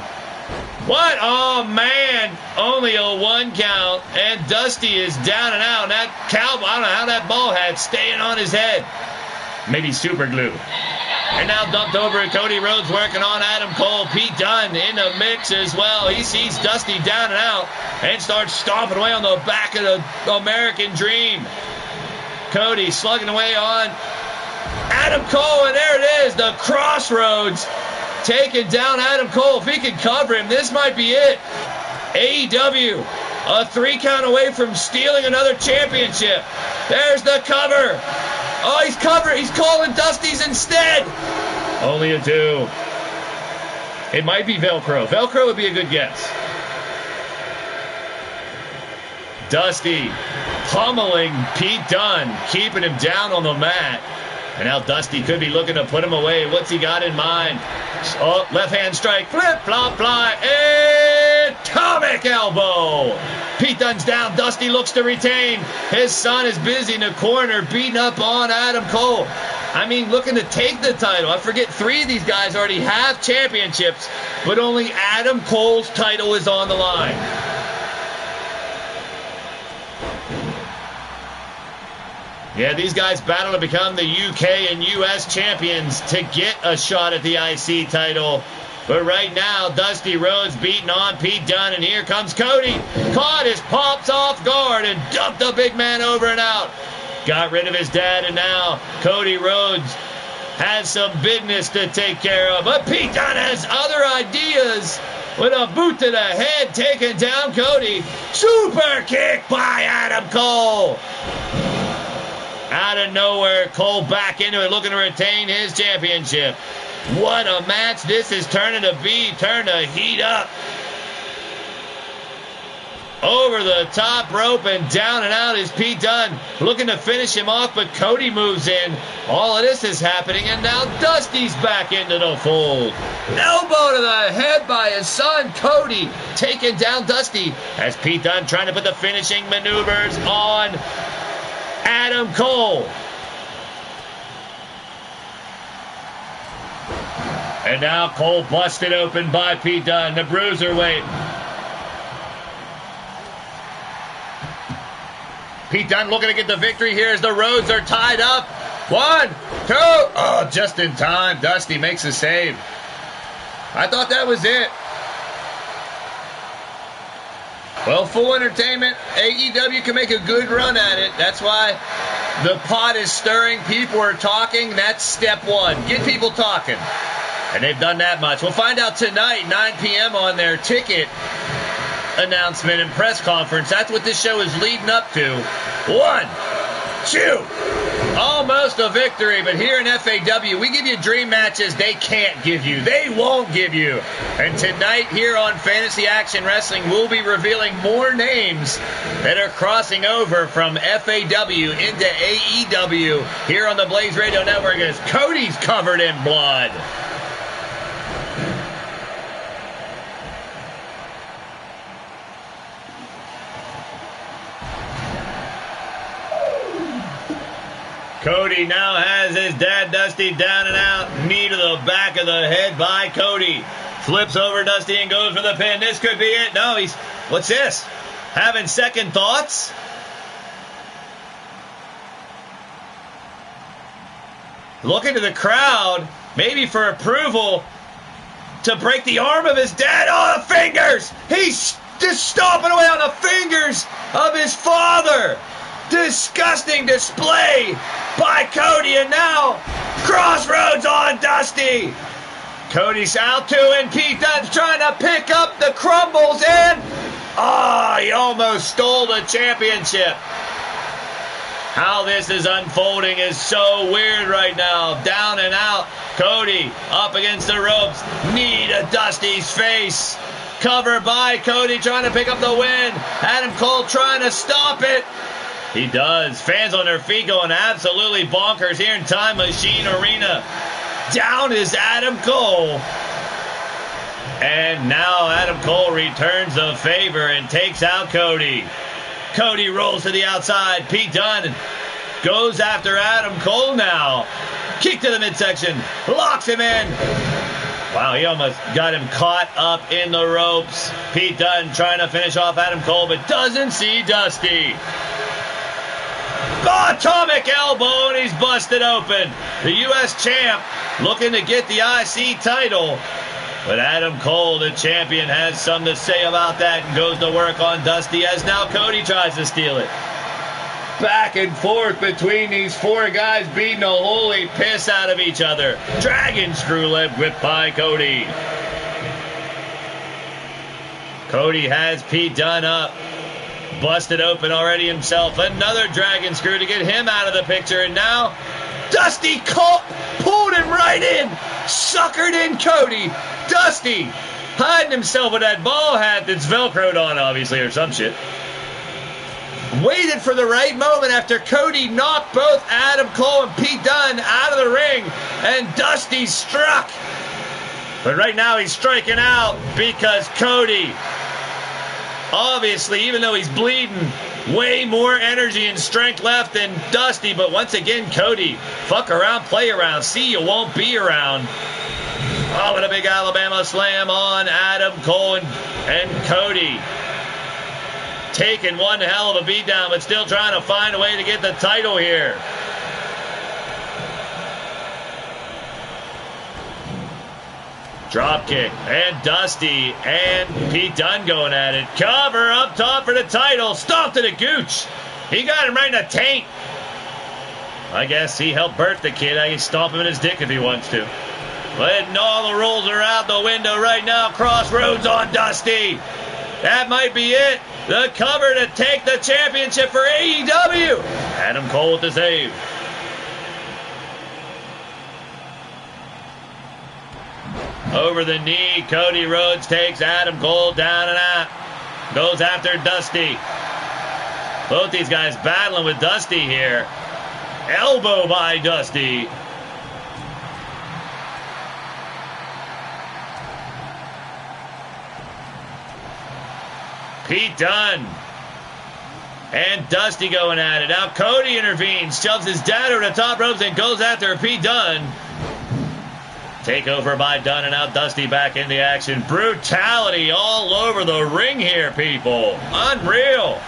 What? Oh, man. Only a 1 count. And Dusty is down and out. And that cowboy, I don't know how that ball had staying on his head. Maybe super glue. And now dumped over at Cody Rhodes working on Adam Cole. Pete Dunne in the mix as well. He sees Dusty down and out and starts stomping away on the back of the American Dream. Cody slugging away on Adam Cole. And there it is. The Crossroads. Taking down Adam Cole. If he can cover him, this might be it. AEW, a 3 count away from stealing another championship. There's the cover. Oh, he's covering. He's calling Dusty's instead. Only a 2. It might be Velcro. Velcro would be a good guess. Dusty pummeling Pete Dunne, keeping him down on the mat. And now Dusty could be looking to put him away. What's he got in mind? Oh, left hand strike. Flip, flop, fly. Atomic elbow. Pete Dunne's down. Dusty looks to retain. His son is busy in the corner beating up on Adam Cole. I mean, looking to take the title. I forget 3 of these guys already have championships, but only Adam Cole's title is on the line. Yeah, these guys battle to become the UK and US champions to get a shot at the IC title. But right now, Dusty Rhodes beating on Pete Dunne, and here comes Cody. Caught his pops off guard and dumped the big man over and out. Got rid of his dad, and now Cody Rhodes has some business to take care of. But Pete Dunne has other ideas. With a boot to the head, taking down Cody. Super kick by Adam Cole. Out of nowhere, Cole back into it, looking to retain his championship. What a match this is turning to be, turn to heat up. Over the top rope and down and out is Pete Dunne, looking to finish him off, but Cody moves in. All of this is happening, and now Dusty's back into the fold. Elbow to the head by his son, Cody, taking down Dusty, as Pete Dunne trying to put the finishing maneuvers on Adam Cole. And now Cole busted open by Pete Dunne, the bruiserweight. Pete Dunne looking to get the victory here as the Rhodes are tied up. 1, 2. Oh, just in time. Dusty makes a save. I thought that was it. Well, full entertainment. AEW can make a good run at it. That's why the pot is stirring. People are talking. That's step 1. Get people talking. And they've done that much. We'll find out tonight, 9 p.m. on their ticket announcement and press conference. That's what this show is leading up to. 1, 2. Oh, almost a victory, but here in FAW, we give you dream matches they can't give you. They won't give you. And tonight here on Fantasy Action Wrestling, we'll be revealing more names that are crossing over from FAW into AEW here on the Blaised Radio Network as Cody's covered in blood. Cody now has his dad Dusty down and out. Knee to the back of the head by Cody. Flips over Dusty and goes for the pin. This could be it. No, he's... What's this? Having second thoughts? Looking to the crowd, maybe for approval, to break the arm of his dad. Oh, the fingers! He's just stomping away on the fingers of his father. Disgusting display by Cody, and now crossroads on Dusty. Cody's out too, and Pete Dunne's trying to pick up the crumbles, and he almost stole the championship. How this is unfolding is so weird right now. Down and out. Cody up against the ropes. Knee to Dusty's face. Cover by Cody trying to pick up the win. Adam Cole trying to stop it. He does. Fans on their feet going absolutely bonkers here in Time Machine Arena. Down is Adam Cole. And now Adam Cole returns the favor and takes out Cody. Cody rolls to the outside. Pete Dunne goes after Adam Cole now. Kick to the midsection. Locks him in. Wow, he almost got him caught up in the ropes. Pete Dunne trying to finish off Adam Cole, but doesn't see Dusty. Atomic elbow, and he's busted open. The U.S. champ looking to get the IC title. But Adam Cole, the champion, has something to say about that and goes to work on Dusty as now Cody tries to steal it. Back and forth between these four guys beating the holy piss out of each other. Dragon screw leg whipped by Cody. Cody has Pete Dunne up. Busted open already himself. Another dragon screw to get him out of the picture. And now Dusty pulled him right in. Suckered in Cody. Dusty hiding himself with that ball hat that's Velcroed on, obviously, or some shit. Waited for the right moment after Cody knocked both Adam Cole and Pete Dunne out of the ring. And Dusty struck. But right now he's striking out because Cody... obviously, even though he's bleeding, way more energy and strength left than Dusty. But once again, Cody, fuck around, play around. See, you won't be around. Oh, and a big Alabama slam on Adam Cole and Cody. Taking one hell of a beatdown, but still trying to find a way to get the title here. Dropkick, and Dusty and Pete Dunne going at it. Cover up top for the title. Stomp to the gooch. He got him right in the taint. I guess he helped birth the kid. I can stomp him in his dick if he wants to. But all the rules are out the window right now. Crossroads on Dusty. That might be it. The cover to take the championship for AEW. Adam Cole with the save. Over the knee, Cody Rhodes takes Adam Cole down and out. Goes after Dusty. Both these guys battling with Dusty here. Elbow by Dusty. Pete Dunne and Dusty going at it. Now Cody intervenes, shoves his dad over the top ropes and goes after Pete Dunne. Takeover by Dunne, and now Dusty back in the action. Brutality all over the ring here, people. Unreal.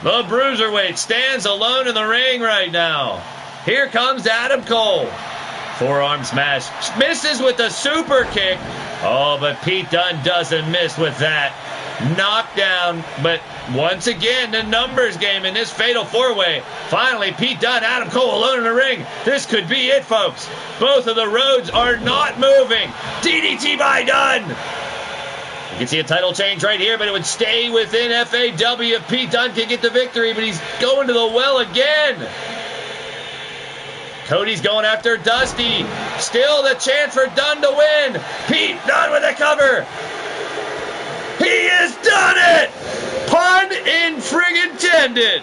The Bruiserweight stands alone in the ring right now. Here comes Adam Cole. Forearm smash. Misses with the super kick. Oh, but Pete Dunne doesn't miss with that. Knockdown, but once again, the numbers game in this fatal four-way. Finally, Pete Dunne, Adam Cole alone in the ring. This could be it, folks. Both of the roads are not moving. DDT by Dunne. You can see a title change right here, but it would stay within FAW if Pete Dunne can get the victory, but he's going to the well again. Cody's going after Dusty. Still the chance for Dunn to win. Pete Dunne with the cover. He has done it! Pun in friggin' intended.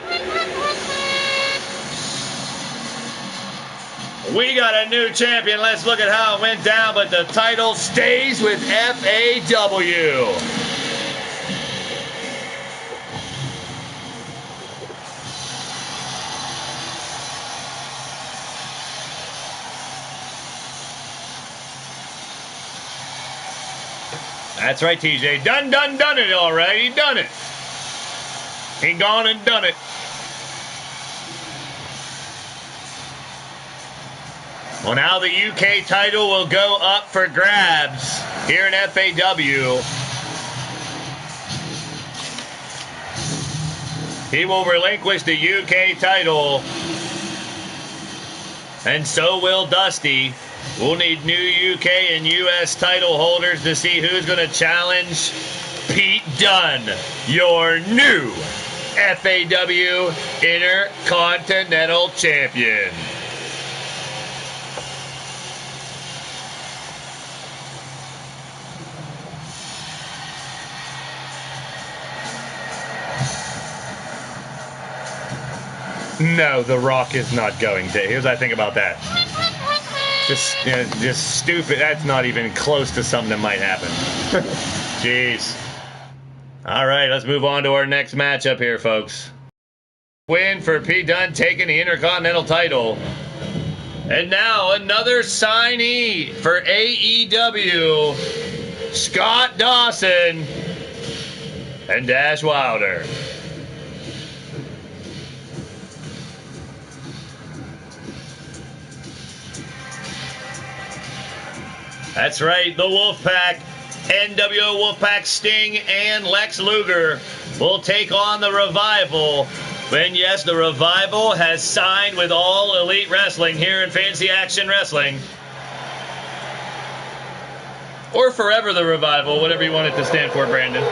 We got a new champion. Let's look at how it went down, but the title stays with FAW. That's right, TJ. Done it already. He done it. He gone and done it. Well, now the UK title will go up for grabs here in FAW. He will relinquish the UK title. And so will Dusty. We'll need new UK and US title holders to see who's going to challenge Pete Dunne, your new FAW Intercontinental Champion. No, The Rock is not going to. Here's what I think about that. Just stupid. That's not even close to something that might happen. Jeez. All right, let's move on to our next matchup here, folks. Win for Pete Dunne, taking the Intercontinental title. And now another signee for AEW, Scott Dawson and Dash Wilder. That's right, the Wolfpack, NWO Wolfpack, Sting, and Lex Luger will take on the Revival. And yes, the Revival has signed with All Elite Wrestling here in Fantasy Action Wrestling. Or Forever the Revival, whatever you want it to stand for, Brandon.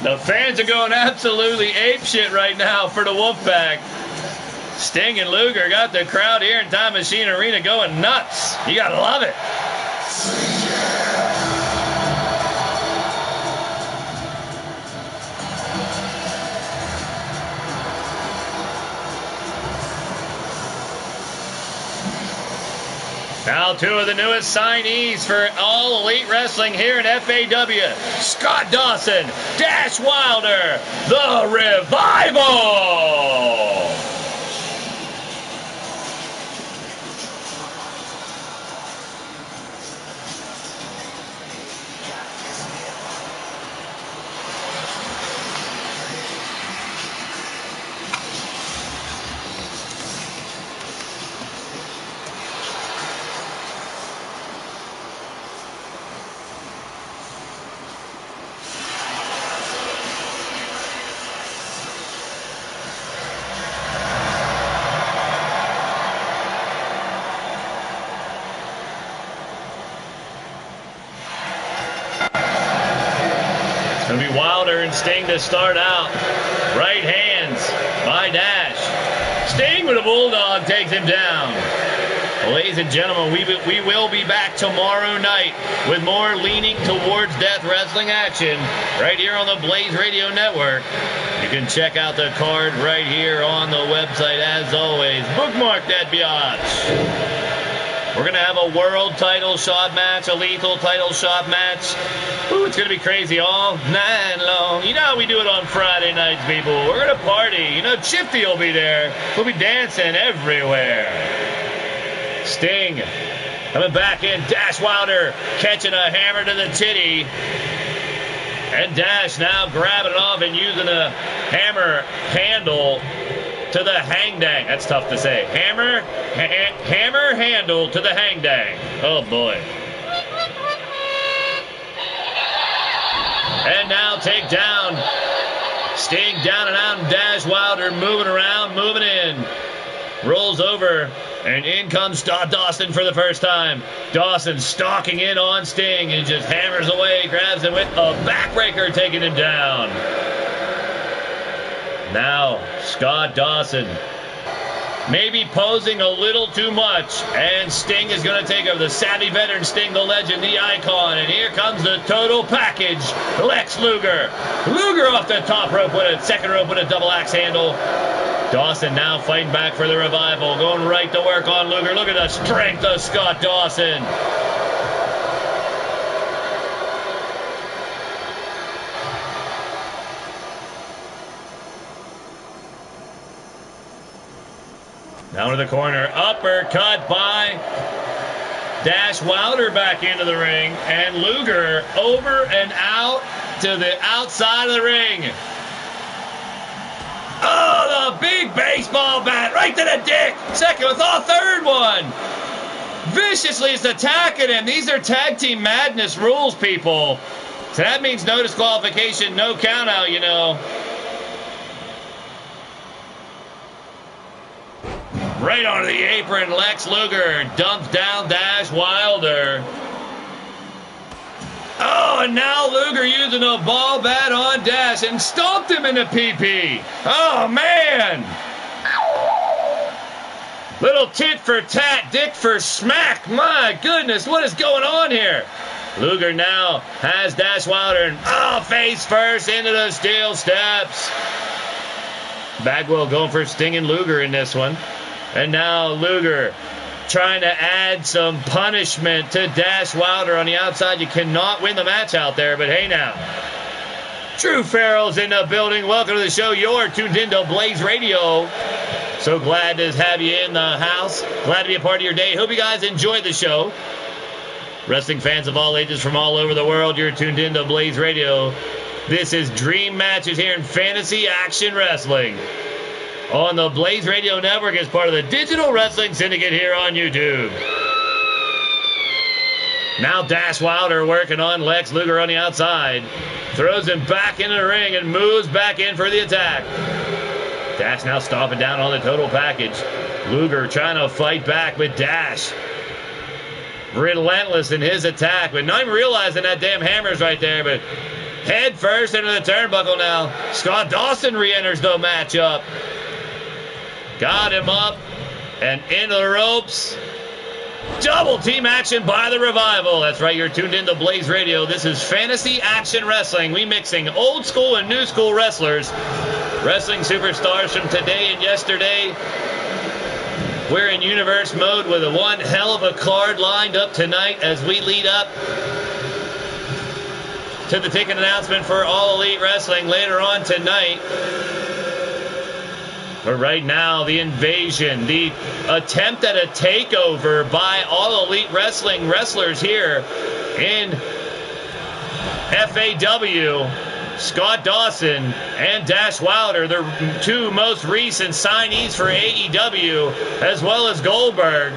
The fans are going absolutely apeshit right now for the Wolfpack. Sting and Luger got the crowd here in Time Machine Arena going nuts. You gotta love it. Now two of the newest signees for All Elite Wrestling here in FAW. Scott Dawson, Dash Wilder, the Revival! It'll be Wilder and Sting to start out. Right hands by Dash. Sting with a bulldog takes him down. Well, ladies and gentlemen, we will be back tomorrow night with more leaning towards death wrestling action right here on the Blaised Radio Network. You can check out the card right here on the website as always. Bookmark that biatch. We're going to have a world title shot match, a lethal title shot match. Ooh, it's going to be crazy all night long. You know how we do it on Friday nights, people. We're going to party. You know, Chifty will be there. We'll be dancing everywhere. Sting coming back in. Dash Wilder catching a hammer to the titty. And Dash now grabbing it off and using a hammer handle to the hangdang. That's tough to say. Hammer handle to the hangdang. Oh boy. And now take down. Sting down and out, and Dash Wilder moving around, moving in. Rolls over, and in comes Dawson for the first time. Dawson stalking in on Sting and just hammers away, grabs him with a backbreaker, taking him down. Now, Scott Dawson maybe posing a little too much, and Sting is going to take over. The savvy veteran Sting, the legend, the icon, and here comes the total package. Lex Luger. Luger off the top rope with a second rope with a double axe handle. Dawson now fighting back for the revival, going right to work on Luger. Look at the strength of Scott Dawson. Down to the corner, uppercut by Dash Wilder back into the ring, and Luger over and out to the outside of the ring. Oh, the big baseball bat right to the dick. Second with a third one. Viciously is attacking him. These are tag team madness rules, people. So that means no disqualification, no count out, you know. Right onto the apron, Lex Luger dumps down Dash Wilder. Oh, and now Luger using a ball bat on Dash and stomped him in the PP. Oh, man. Little tit for tat, dick for smack. My goodness, what is going on here? Luger now has Dash Wilder and face first into the steel steps. Bagwell going for Sting and Luger in this one. And now Luger trying to add some punishment to Dash Wilder on the outside. You cannot win the match out there, but hey now. Drew Farrell's in the building. Welcome to the show. You're tuned into Blaised Radio. So glad to have you in the house. Glad to be a part of your day. Hope you guys enjoyed the show. Wrestling fans of all ages from all over the world, you're tuned into Blaised Radio. This is Dream Matches here in Fantasy Action Wrestling on the Blaised Radio Network as part of the Digital Wrestling Syndicate here on YouTube. Now Dash Wilder working on Lex Luger on the outside. Throws him back into the ring and moves back in for the attack. Dash now stomping down on the total package. Luger trying to fight back with Dash. Relentless in his attack, but not even realizing that damn hammer's right there, but head first into the turnbuckle now. Scott Dawson re-enters the matchup. Got him up and into the ropes. Double team action by the Revival. That's right, you're tuned into Blaised Radio. This is Fantasy Action Wrestling. We mixing old school and new school wrestlers. Wrestling superstars from today and yesterday. We're in universe mode with one hell of a card lined up tonight as we lead up to the ticket announcement for All Elite Wrestling later on tonight. But right now, the invasion, the attempt at a takeover by All Elite Wrestling wrestlers here in FAW. Scott Dawson and Dash Wilder, the two most recent signees for AEW, as well as Goldberg.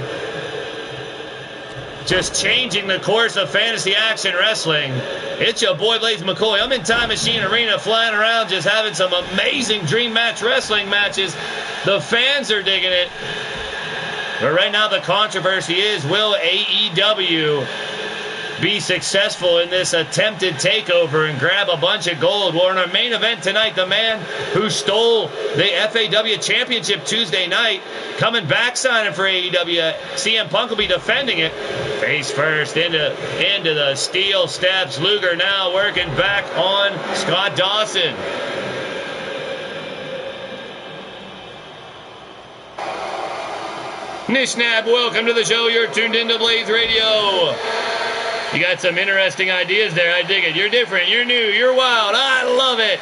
Just changing the course of Fantasy Action Wrestling. It's your boy Blaise McCoy. I'm in Time Machine Arena flying around just having some amazing Dream Match Wrestling matches. The fans are digging it. But right now the controversy is, will AEW be successful in this attempted takeover and grab a bunch of gold? Well, in our main event tonight, the man who stole the FAW Championship Tuesday night, coming back signing for AEW, CM Punk will be defending it. Face first into the steel steps. Luger now working back on Scott Dawson. Nishnab, welcome to the show. You're tuned into Blaised Radio. You got some interesting ideas there. I dig it. You're different. You're new. You're wild. I love it.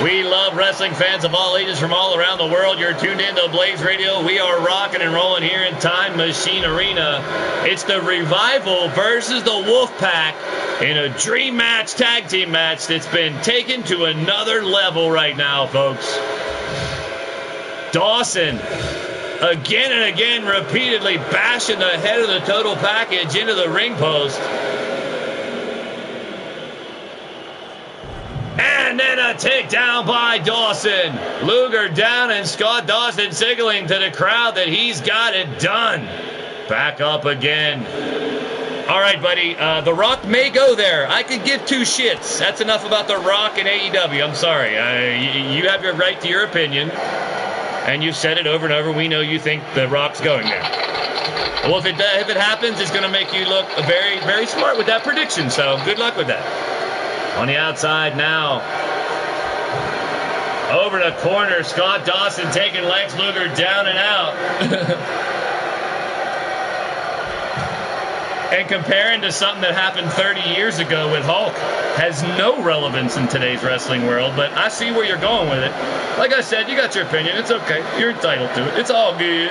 We love wrestling fans of all ages from all around the world. You're tuned into Blaised Radio. We are rocking and rolling here in Time Machine Arena. It's the Revival versus the Wolfpack in a dream match, tag team match that's been taken to another level right now, folks. Dawson, again and again, repeatedly bashing the head of the total package into the ring post. And then a takedown by Dawson. Luger down and Scott Dawson signaling to the crowd that he's got it done. Back up again. All right, buddy. The Rock may go there. I could give two shits. That's enough about The Rock and AEW. I'm sorry. You have your right to your opinion. And you've said it over and over. We know you think The Rock's going there. Well, if it happens, it's going to make you look very, very smart with that prediction. So good luck with that. On the outside now. Over the corner, Scott Dawson taking Lex Luger down and out. And comparing to something that happened 30 years ago with Hulk has no relevance in today's wrestling world, but I see where you're going with it. Like I said, you got your opinion. It's okay. You're entitled to it. It's all good.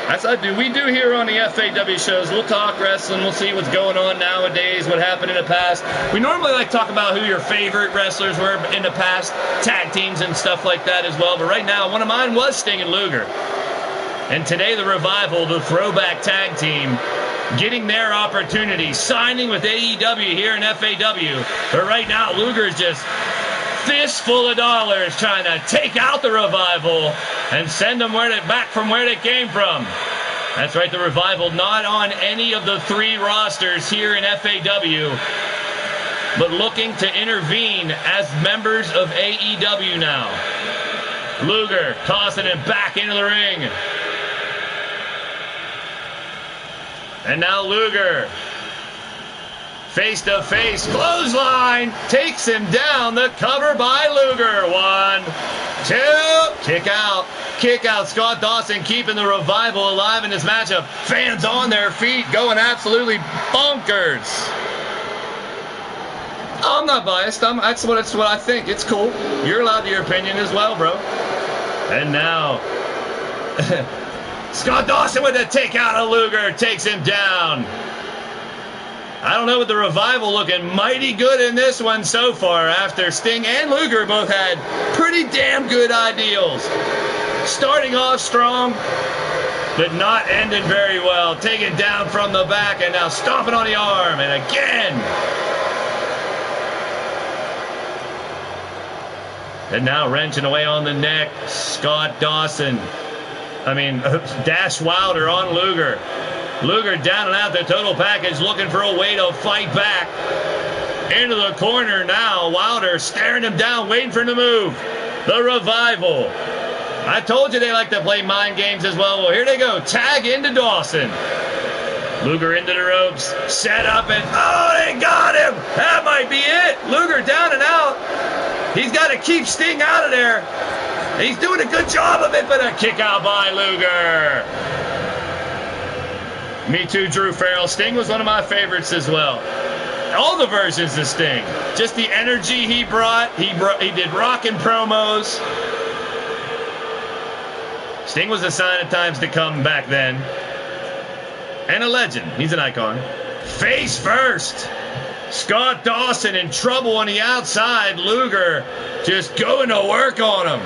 That's what I do. We do here on the FAW shows. We'll talk wrestling. We'll see what's going on nowadays, what happened in the past. We normally like to talk about who your favorite wrestlers were in the past, tag teams and stuff like that as well. But right now, one of mine was Sting and Luger. And today, the Revival, the throwback tag team, getting their opportunity, signing with AEW here in FAW. But right now, Luger's just fistful of dollars trying to take out the Revival and send them back from where they came from. That's right, the Revival not on any of the three rosters here in FAW, but looking to intervene as members of AEW now. Luger tossing him back into the ring. And now Luger, face-to-face, clothesline, takes him down, the cover by Luger. 1, 2, kick out. Kick out. Scott Dawson keeping the Revival alive in this matchup. Fans on their feet going absolutely bonkers. I'm not biased. That's what I think. It's cool. You're allowed your opinion as well, bro. And now, Scott Dawson with a takeout of Luger, takes him down. I don't know, with the Revival looking mighty good in this one so far after Sting and Luger both had pretty damn good ideals. Starting off strong, but not ending very well. Taken down from the back and now stomping on the arm. And again. And now wrenching away on the neck. Scott Dawson. Dash Wilder on Luger. Luger down and out the total package, looking for a way to fight back. Into the corner now. Wilder staring him down, waiting for him to move. The Revival. I told you they like to play mind games as well. Well, here they go. Tag into Dawson. Luger into the ropes. Set up and, oh, they got him. That might be it. Luger down and out. He's got to keep Sting out of there. He's doing a good job of it, but a kick out by Luger. Me too, Drew Farrell. Sting was one of my favorites as well. All the versions of Sting. Just the energy he brought. He did rockin' promos. Sting was a sign of times to come back then. And a legend. He's an icon. Face first. Scott Dawson in trouble on the outside. Luger just going to work on him.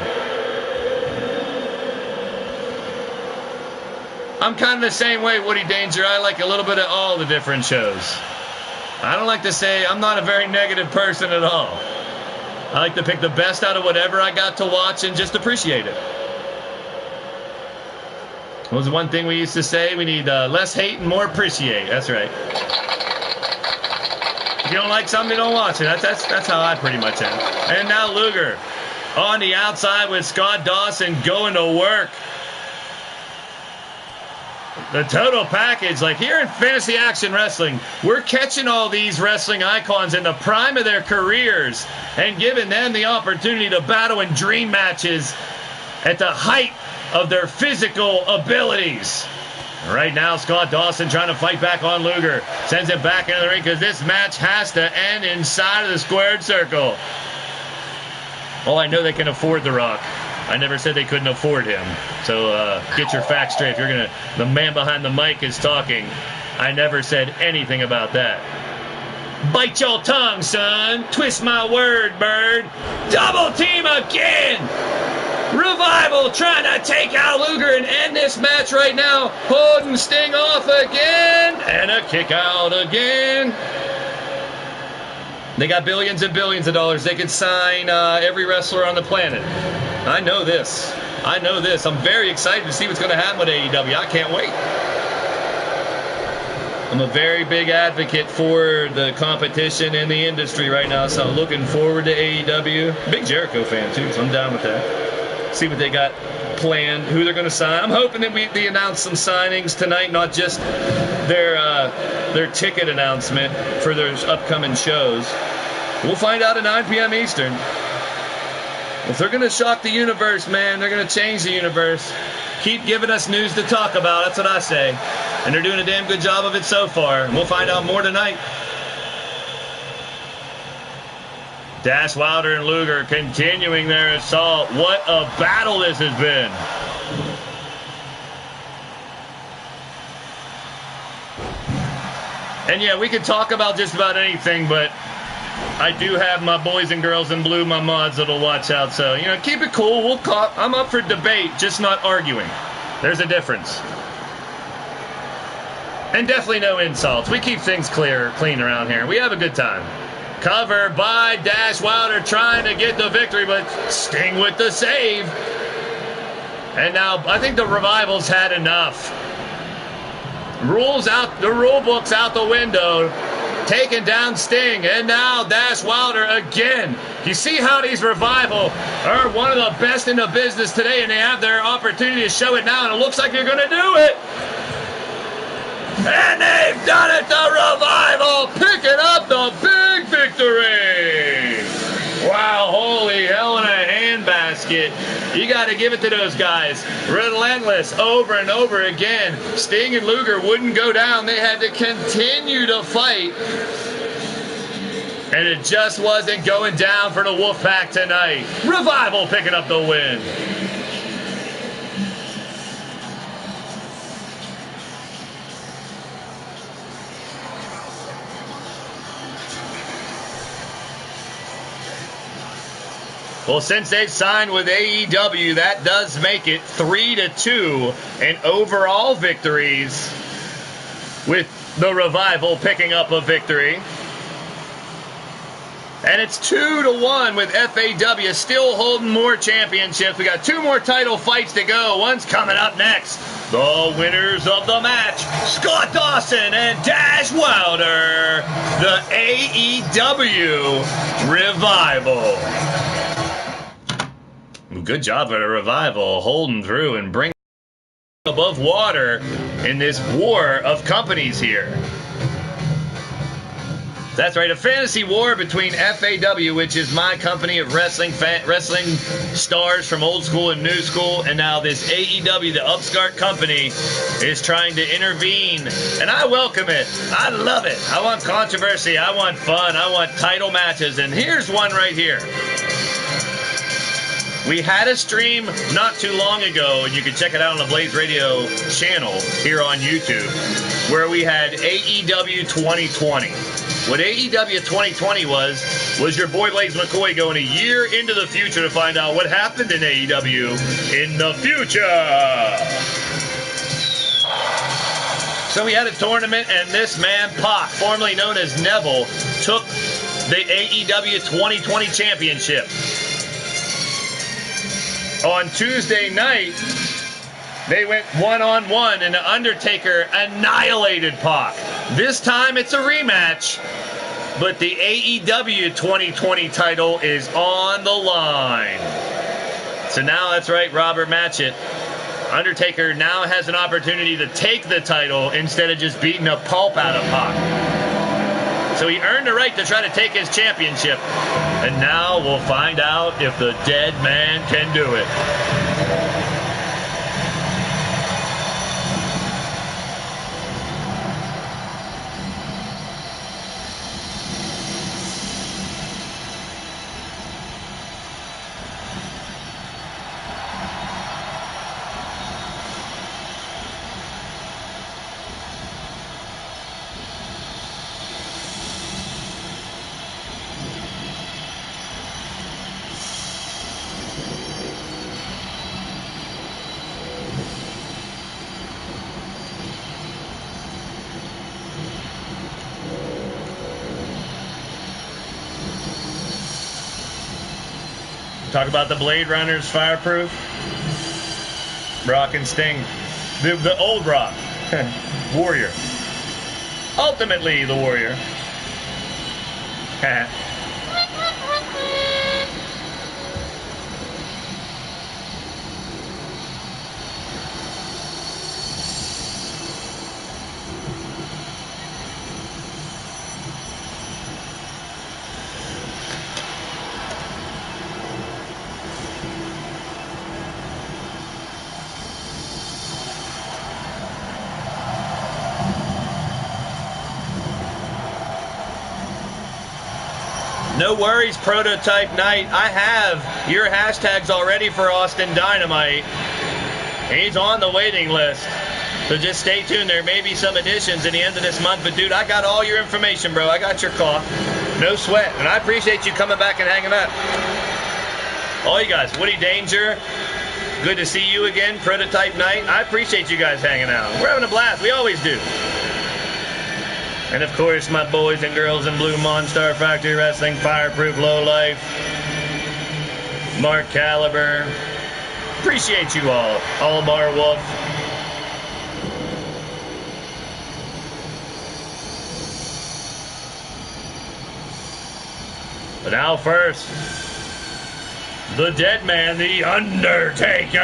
I'm kind of the same way, Woody Danger. I like a little bit of all the different shows. I don't like to say I'm not a very negative person at all. I like to pick the best out of whatever I got to watch and just appreciate it. What was the one thing we used to say? We need less hate and more appreciate. That's right. If you don't like something, you don't watch it. That's how I pretty much am. And now Luger on the outside with Scott Dawson going to work. The total package, like here in Fantasy Action Wrestling, we're catching all these wrestling icons in the prime of their careers and giving them the opportunity to battle in dream matches at the height of their physical abilities. Right now, Scott Dawson trying to fight back on Luger. Sends it back into the ring because this match has to end inside of the squared circle. Oh, I know they can afford The Rock. I never said they couldn't afford him. So get your facts straight. If you're gonna, the man behind the mic is talking. I never said anything about that. Bite your tongue, son. Twist my word, bird. Double team again. Revival trying to take out Luger and end this match right now. Holding Sting off again. And a kick out again. They got billions and billions of dollars. They could sign every wrestler on the planet. I know this. I'm very excited to see what's going to happen with AEW. I can't wait. I'm a very big advocate for the competition in the industry right now, so I'm looking forward to AEW. Big Jericho fan, too, so I'm down with that. See what they got planned, who they're going to sign. I'm hoping that they announce some signings tonight, not just their ticket announcement for their upcoming shows. We'll find out at 9 p.m. Eastern. If they're going to shock the universe, man, they're going to change the universe. Keep giving us news to talk about. That's what I say. And they're doing a damn good job of it so far. And we'll find out more tonight. Dash Wilder and Luger continuing their assault. What a battle this has been. And yeah, we could talk about just about anything, but I do have my boys and girls in blue, my mods that'll watch out. So, keep it cool. I'm up for debate, just not arguing. There's a difference. And definitely no insults. We keep things clean around here. We have a good time. Cover by Dash Wilder trying to get the victory, but Sting with the save. And now I think the Revival's had enough. Rules out, the rule book's out the window. Taking down Sting, and now Dash Wilder again. You see how these Revival are one of the best in the business today, and they have their opportunity to show it now, and it looks like they're going to do it. And they've done it, the Revival, picking up the big victory. Wow, holy hell in a handbasket. You got to give it to those guys. Relentless over and over again. Sting and Luger wouldn't go down. They had to continue to fight. And it just wasn't going down for the Wolfpack tonight. Revival picking up the win. Well, since they've signed with AEW, that does make it 3-2 in overall victories, with the Revival picking up a victory. And it's 2-1 with FAW still holding more championships. We got 2 more title fights to go. One's coming up next. The winners of the match, Scott Dawson and Dash Wilder, the AEW Revival. Good job for the Revival holding through and bringing above water in this war of companies here. That's right, a fantasy war between FAW, which is my company of wrestling stars from old school and new school, and now this AEW, the upstart company, is trying to intervene. And I welcome it. I love it. I want controversy. I want fun. I want title matches. And here's one right here. We had a stream not too long ago, and you can check it out on the Blaised Radio channel here on YouTube, where we had AEW 2020. What AEW 2020 was your boy Blaise McCoy going a year into the future to find out what happened in AEW in the future. So we had a tournament, and this man, Pac, formerly known as Neville, took the AEW 2020 championship. On Tuesday night, they went one-on-one, and The Undertaker annihilated Pac. This time, it's a rematch, but the AEW 2020 title is on the line. So now, that's right, Robert Matchett. Undertaker now has an opportunity to take the title instead of just beating the pulp out of Pac. So he earned the right to try to take his championship. And now we'll find out if the dead man can do it. Talk about the Blade Runners Fireproof. Brock and Sting. The old Brock. Warrior. Ultimately the Warrior. No worries, Prototype Night. I have your hashtags already for Austin Dynamite. He's on the waiting list. So just stay tuned. There may be some additions at the end of this month. But, dude, I got all your information, bro. I got your call. No sweat. And I appreciate you coming back and hanging up. All you guys, Woody Danger, good to see you again. Prototype Night. I appreciate you guys hanging out. We're having a blast. We always do. And, of course, my boys and girls in blue, Monstar Factory Wrestling, Fireproof Lowlife, Mark Caliber. Appreciate you all. Almar Wolf. But now first, the dead man, the Undertaker.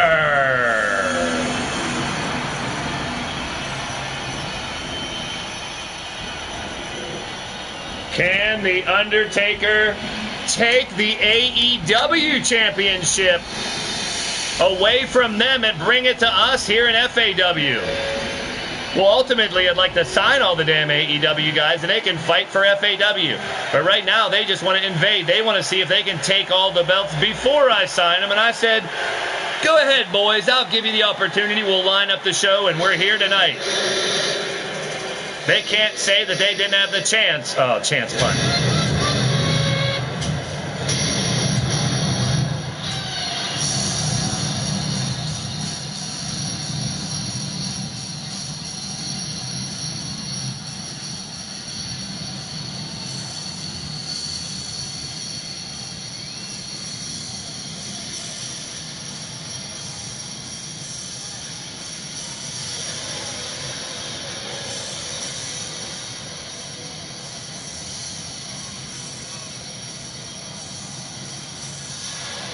Can The Undertaker take the AEW Championship away from them and bring it to us here in FAW? Well, ultimately, I'd like to sign all the damn AEW guys, and they can fight for FAW. But right now, they just want to invade. They want to see if they can take all the belts before I sign them. And I said, go ahead, boys. I'll give you the opportunity. We'll line up the show, and we're here tonight. They can't say that they didn't have the chance. Oh, chance pun.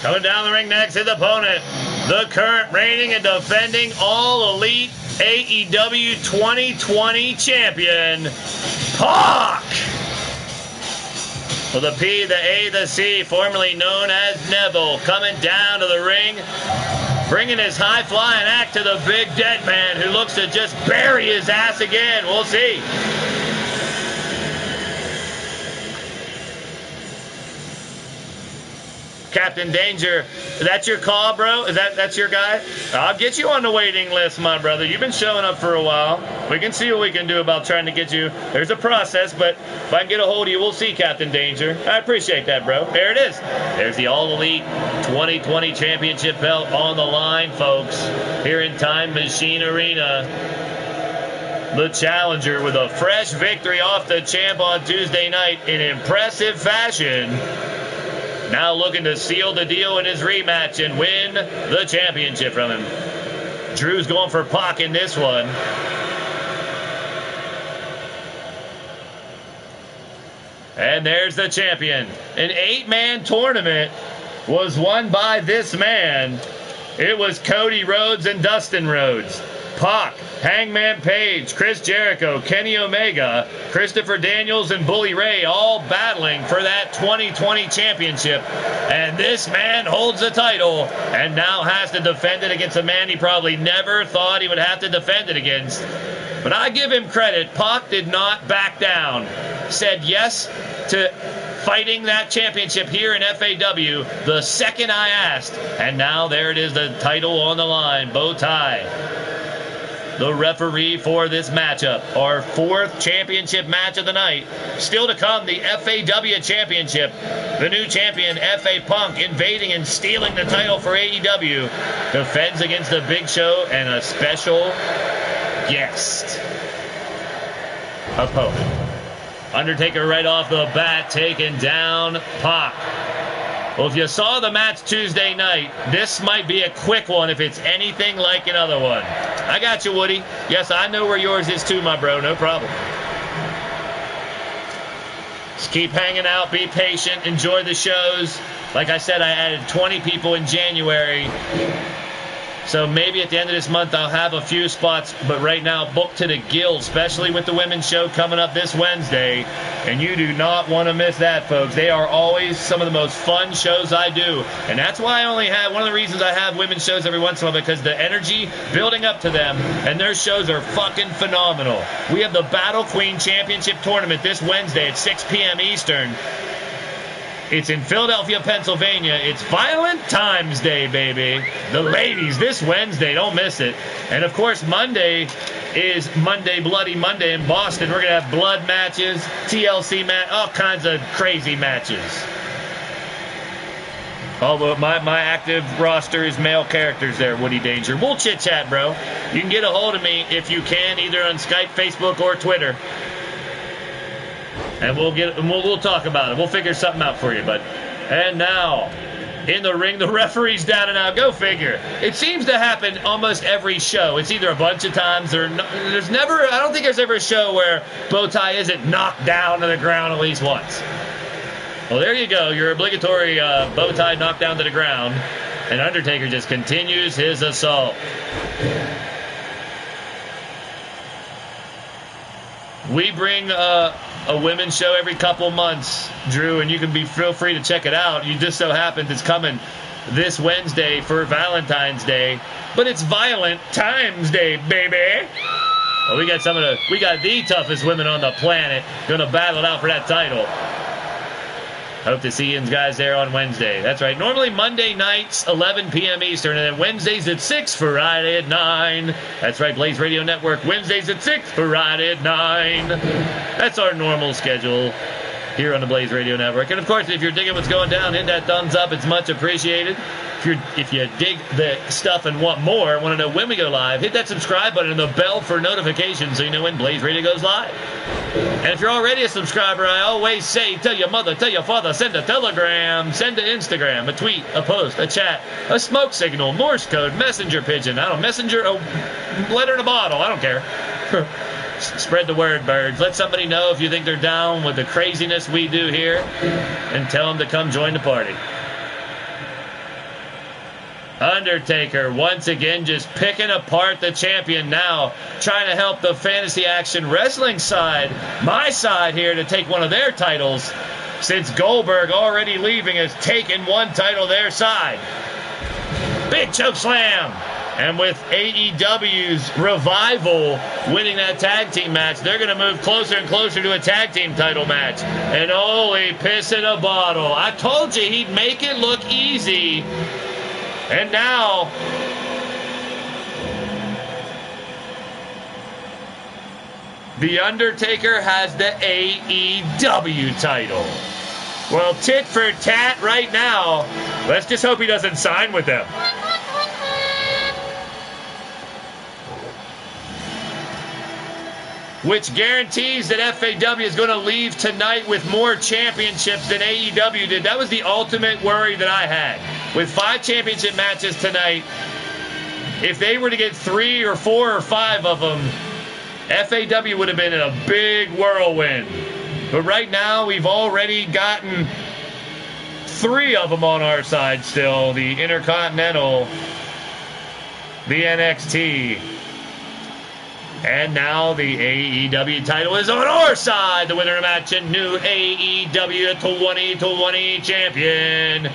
Coming down the ring next, his opponent, the current reigning and defending All Elite AEW 2020 champion, Pac! With the P, the A, the C, formerly known as Neville, coming down to the ring, bringing his high-flying act to the big dead man who looks to just bury his ass again. We'll see. Captain Danger, that's your call, bro? That's your guy? I'll get you on the waiting list, my brother. You've been showing up for a while. We can see what we can do about trying to get you. There's a process, but if I can get a hold of you, we'll see, Captain Danger. I appreciate that, bro. There it is. There's the All Elite 2020 Championship belt on the line, folks, here in Time Machine Arena. The challenger with a fresh victory off the champ on Tuesday night in impressive fashion. Now looking to seal the deal in his rematch and win the championship from him. Drew's going for Pac in this one. And there's the champion. An 8-man tournament was won by this man. It was Cody Rhodes and Dustin Rhodes. Pac, Hangman Page, Chris Jericho, Kenny Omega, Christopher Daniels, and Bully Ray all battling for that 2020 championship. And this man holds the title and now has to defend it against a man he probably never thought he would have to defend it against. But I give him credit. Pac did not back down. Said yes to fighting that championship here in FAW the second I asked. And now there it is, the title on the line, bow tie. The referee for this matchup, our fourth championship match of the night. Still to come, the FAW championship. The new champion, F.A. Punk, invading and stealing the title for AEW. Defends against the Big Show and a special guest opponent. Undertaker right off the bat taking down Pac. Well, if you saw the match Tuesday night, this might be a quick one if it's anything like another one. I got you, Woody. Yes, I know where yours is too, my bro. No problem. Just keep hanging out. Be patient. Enjoy the shows. Like I said, I added 20 people in January. So maybe at the end of this month I'll have a few spots, but right now booked to the gills, especially with the women's show coming up this Wednesday. And you do not want to miss that, folks. They are always some of the most fun shows I do. And that's why I only have, one of the reasons I have women's shows every once in a while, because the energy building up to them, and their shows are fucking phenomenal. We have the Battle Queen Championship Tournament this Wednesday at 6 p.m. Eastern. It's in Philadelphia, Pennsylvania. It's Valentine's Day, baby. The ladies, this Wednesday. Don't miss it. And, of course, Monday is Monday, Bloody Monday in Boston. We're going to have blood matches, TLC match, all kinds of crazy matches. Although my active roster is male characters there, Woody Danger. We'll chit-chat, bro. You can get a hold of me if you can, either on Skype, Facebook, or Twitter. And we'll talk about it. We'll figure something out for you, bud. And now, in the ring, the referee's down and out. Go figure. It seems to happen almost every show. It's either a bunch of times or there's never. I don't think there's ever a show where Bowtie isn't knocked down to the ground at least once. Well, there you go. Your obligatory Bowtie knocked down to the ground, and Undertaker just continues his assault. We bring a women's show every couple months, Drew, and you can feel free to check it out. You just so happens it's coming this Wednesday for Valentine's Day, but it's Violent Times Day, baby. Well, we got the toughest women on the planet gonna battle it out for that title. Hope to see you guys there on Wednesday. That's right. Normally Monday nights, 11 p.m. Eastern, and then Wednesdays at 6, Friday at 9. That's right, Blaised Radio Network. Wednesdays at 6, Friday at 9. That's our normal schedule here on the Blaised Radio Network. And, of course, if you're digging what's going down, hit that thumbs up. It's much appreciated. If you dig the stuff and want more, want to know when we go live, hit that subscribe button and the bell for notifications so you know when Blaised Radio goes live. And if you're already a subscriber, I always say, tell your mother, tell your father, send a telegram, send an Instagram, a tweet, a post, a chat, a smoke signal, Morse code, messenger pigeon, messenger, a letter in a bottle, I don't care. Spread the word, birds. Let somebody know if you think they're down with the craziness we do here, and tell them to come join the party. Undertaker once again just picking apart the champion now, trying to help the Fantasy Action Wrestling side, my side here, to take one of their titles, since Goldberg already leaving has taken one title their side. Big choke slam. And with AEW's Revival winning that tag team match, they're going to move closer and closer to a tag team title match. And holy piss in a bottle. I told you he'd make it look easy. And now, The Undertaker has the AEW title. Well, tit for tat right now. Let's just hope he doesn't sign with them. Which guarantees that FAW is going to leave tonight with more championships than AEW did. That was the ultimate worry that I had. With 5 championship matches tonight, if they were to get 3 or 4 or 5 of them, FAW would have been in a big whirlwind. But right now, we've already gotten 3 of them on our side still. The Intercontinental, the NXT, and now the AEW title is on our side. The winner of the match and new AEW 2020 champion,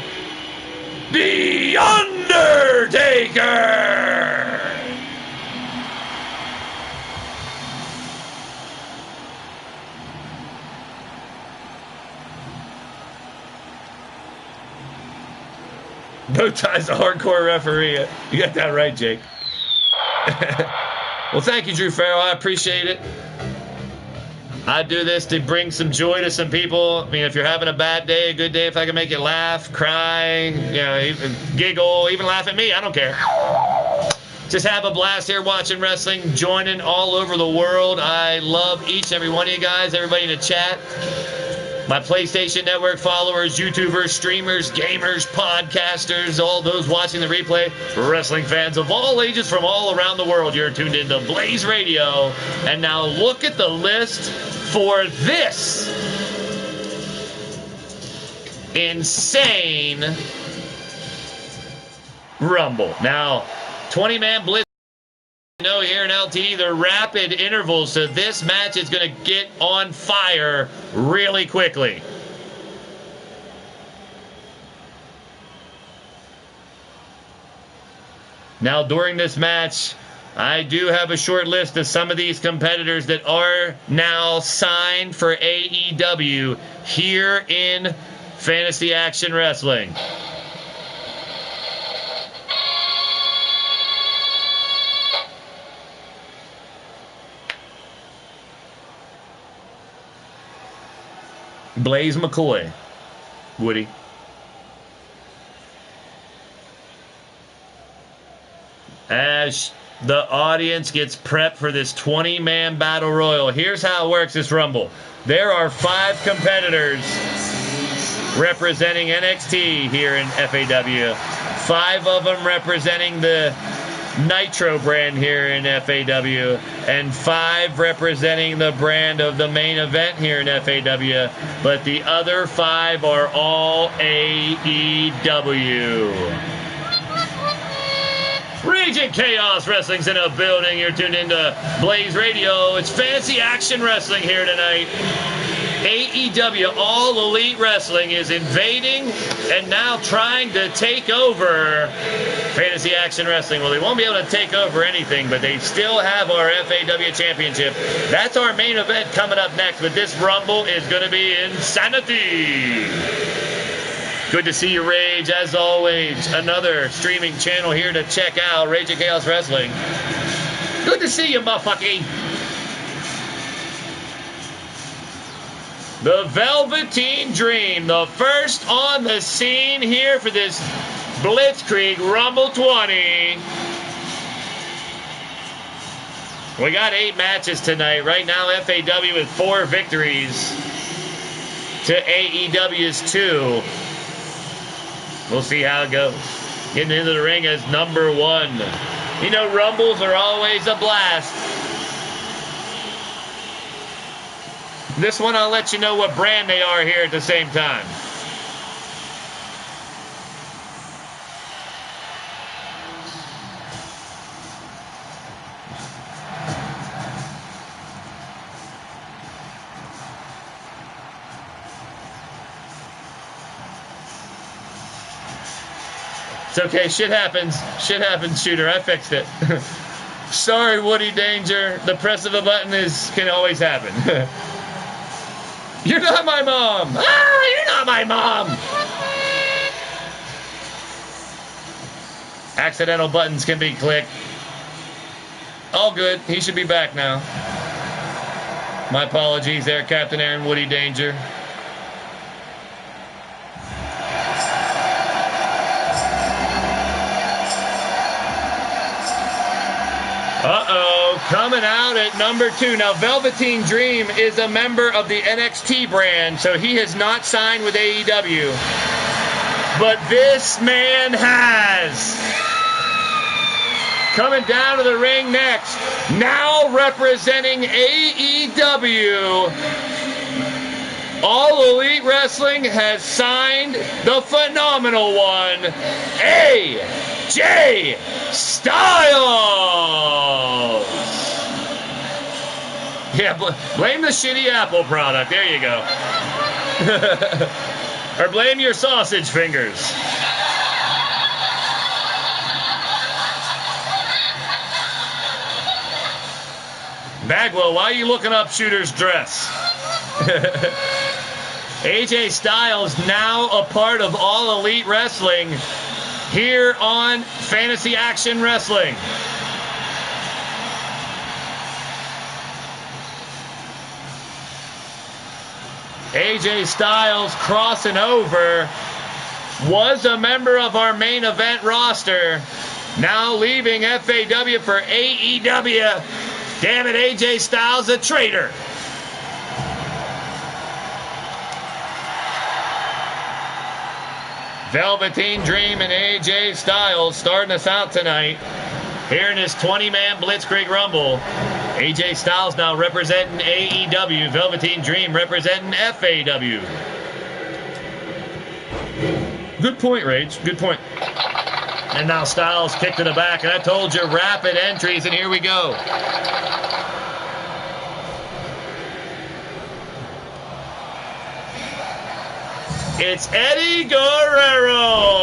The Undertaker. Bowtie's a hardcore referee. You got that right, Jake. Well, thank you, Drew Farrell. I appreciate it. I do this to bring some joy to some people. I mean, if you're having a bad day, a good day, if I can make you laugh, cry, even giggle, even laugh at me, I don't care. Just have a blast here watching wrestling, joining all over the world. I love each and every one of you guys, everybody in the chat. My PlayStation Network followers, YouTubers, streamers, gamers, podcasters, all those watching the replay, wrestling fans of all ages from all around the world, you're tuned into Blaised Radio. And now look at the list for this insane Rumble. Now, 20-man blitz. Know here in LTD, the rapid intervals, so this match is going to get on fire really quickly. Now, during this match, I do have a short list of some of these competitors that are now signed for AEW here in Fantasy Action Wrestling. Blaise McCoy, Woody. As the audience gets prepped for this 20-man battle royal, here's how it works this Rumble. There are 5 competitors representing NXT here in FAW. 5 of them representing the Nitro brand here in FAW, and 5 representing the brand of the main event here in FAW, but the other 5 are all AEW. Raging Chaos Wrestling's in a building. You're tuned into Blaised Radio. It's Fantasy Action Wrestling here tonight. AEW, All Elite Wrestling, is invading and now trying to take over Fantasy Action Wrestling. Well, they won't be able to take over anything, but they still have our FAW Championship. That's our main event coming up next, but this Rumble is going to be insanity. Good to see you, Rage. As always, another streaming channel here to check out, Raging Chaos Wrestling. Good to see you, motherfucker. The Velveteen Dream, the first on the scene here for this Blitzkrieg Rumble 20. We got 8 matches tonight. Right now, FAW with 4 victories to AEW's 2. We'll see how it goes. Getting into the ring as number 1. You know, Rumbles are always a blast. This one, I'll let you know what brand they are here at the same time. It's okay, shit happens. Shit happens, shooter. I fixed it. Sorry, Woody Danger. The press of a button can always happen. You're not my mom! Ah, you're not my mom! Accidental buttons can be clicked. All good. He should be back now. My apologies there, Captain Aaron Woody Danger. Uh-oh, coming out at number 2. Now, Velveteen Dream is a member of the NXT brand, so he has not signed with AEW. But this man has. Coming down to the ring next, now representing AEW, All Elite Wrestling has signed the phenomenal one, AJ Styles. Yeah, blame the shitty Apple product. There you go. Or blame your sausage fingers. Bagwell, why are you looking up Shooter's dress? AJ Styles now a part of All Elite Wrestling here on Fantasy Action Wrestling. AJ Styles crossing over, was a member of our main event roster, now leaving FAW for AEW. Damn it, AJ Styles, a traitor. Velveteen Dream and AJ Styles starting us out tonight here in this 20-man Blitzkrieg Rumble. AJ Styles now representing AEW. Velveteen Dream representing FAW. Good point, Rage. Good point. And now Styles kick to the back. And I told you, rapid entries, and here we go. It's Eddie Guerrero.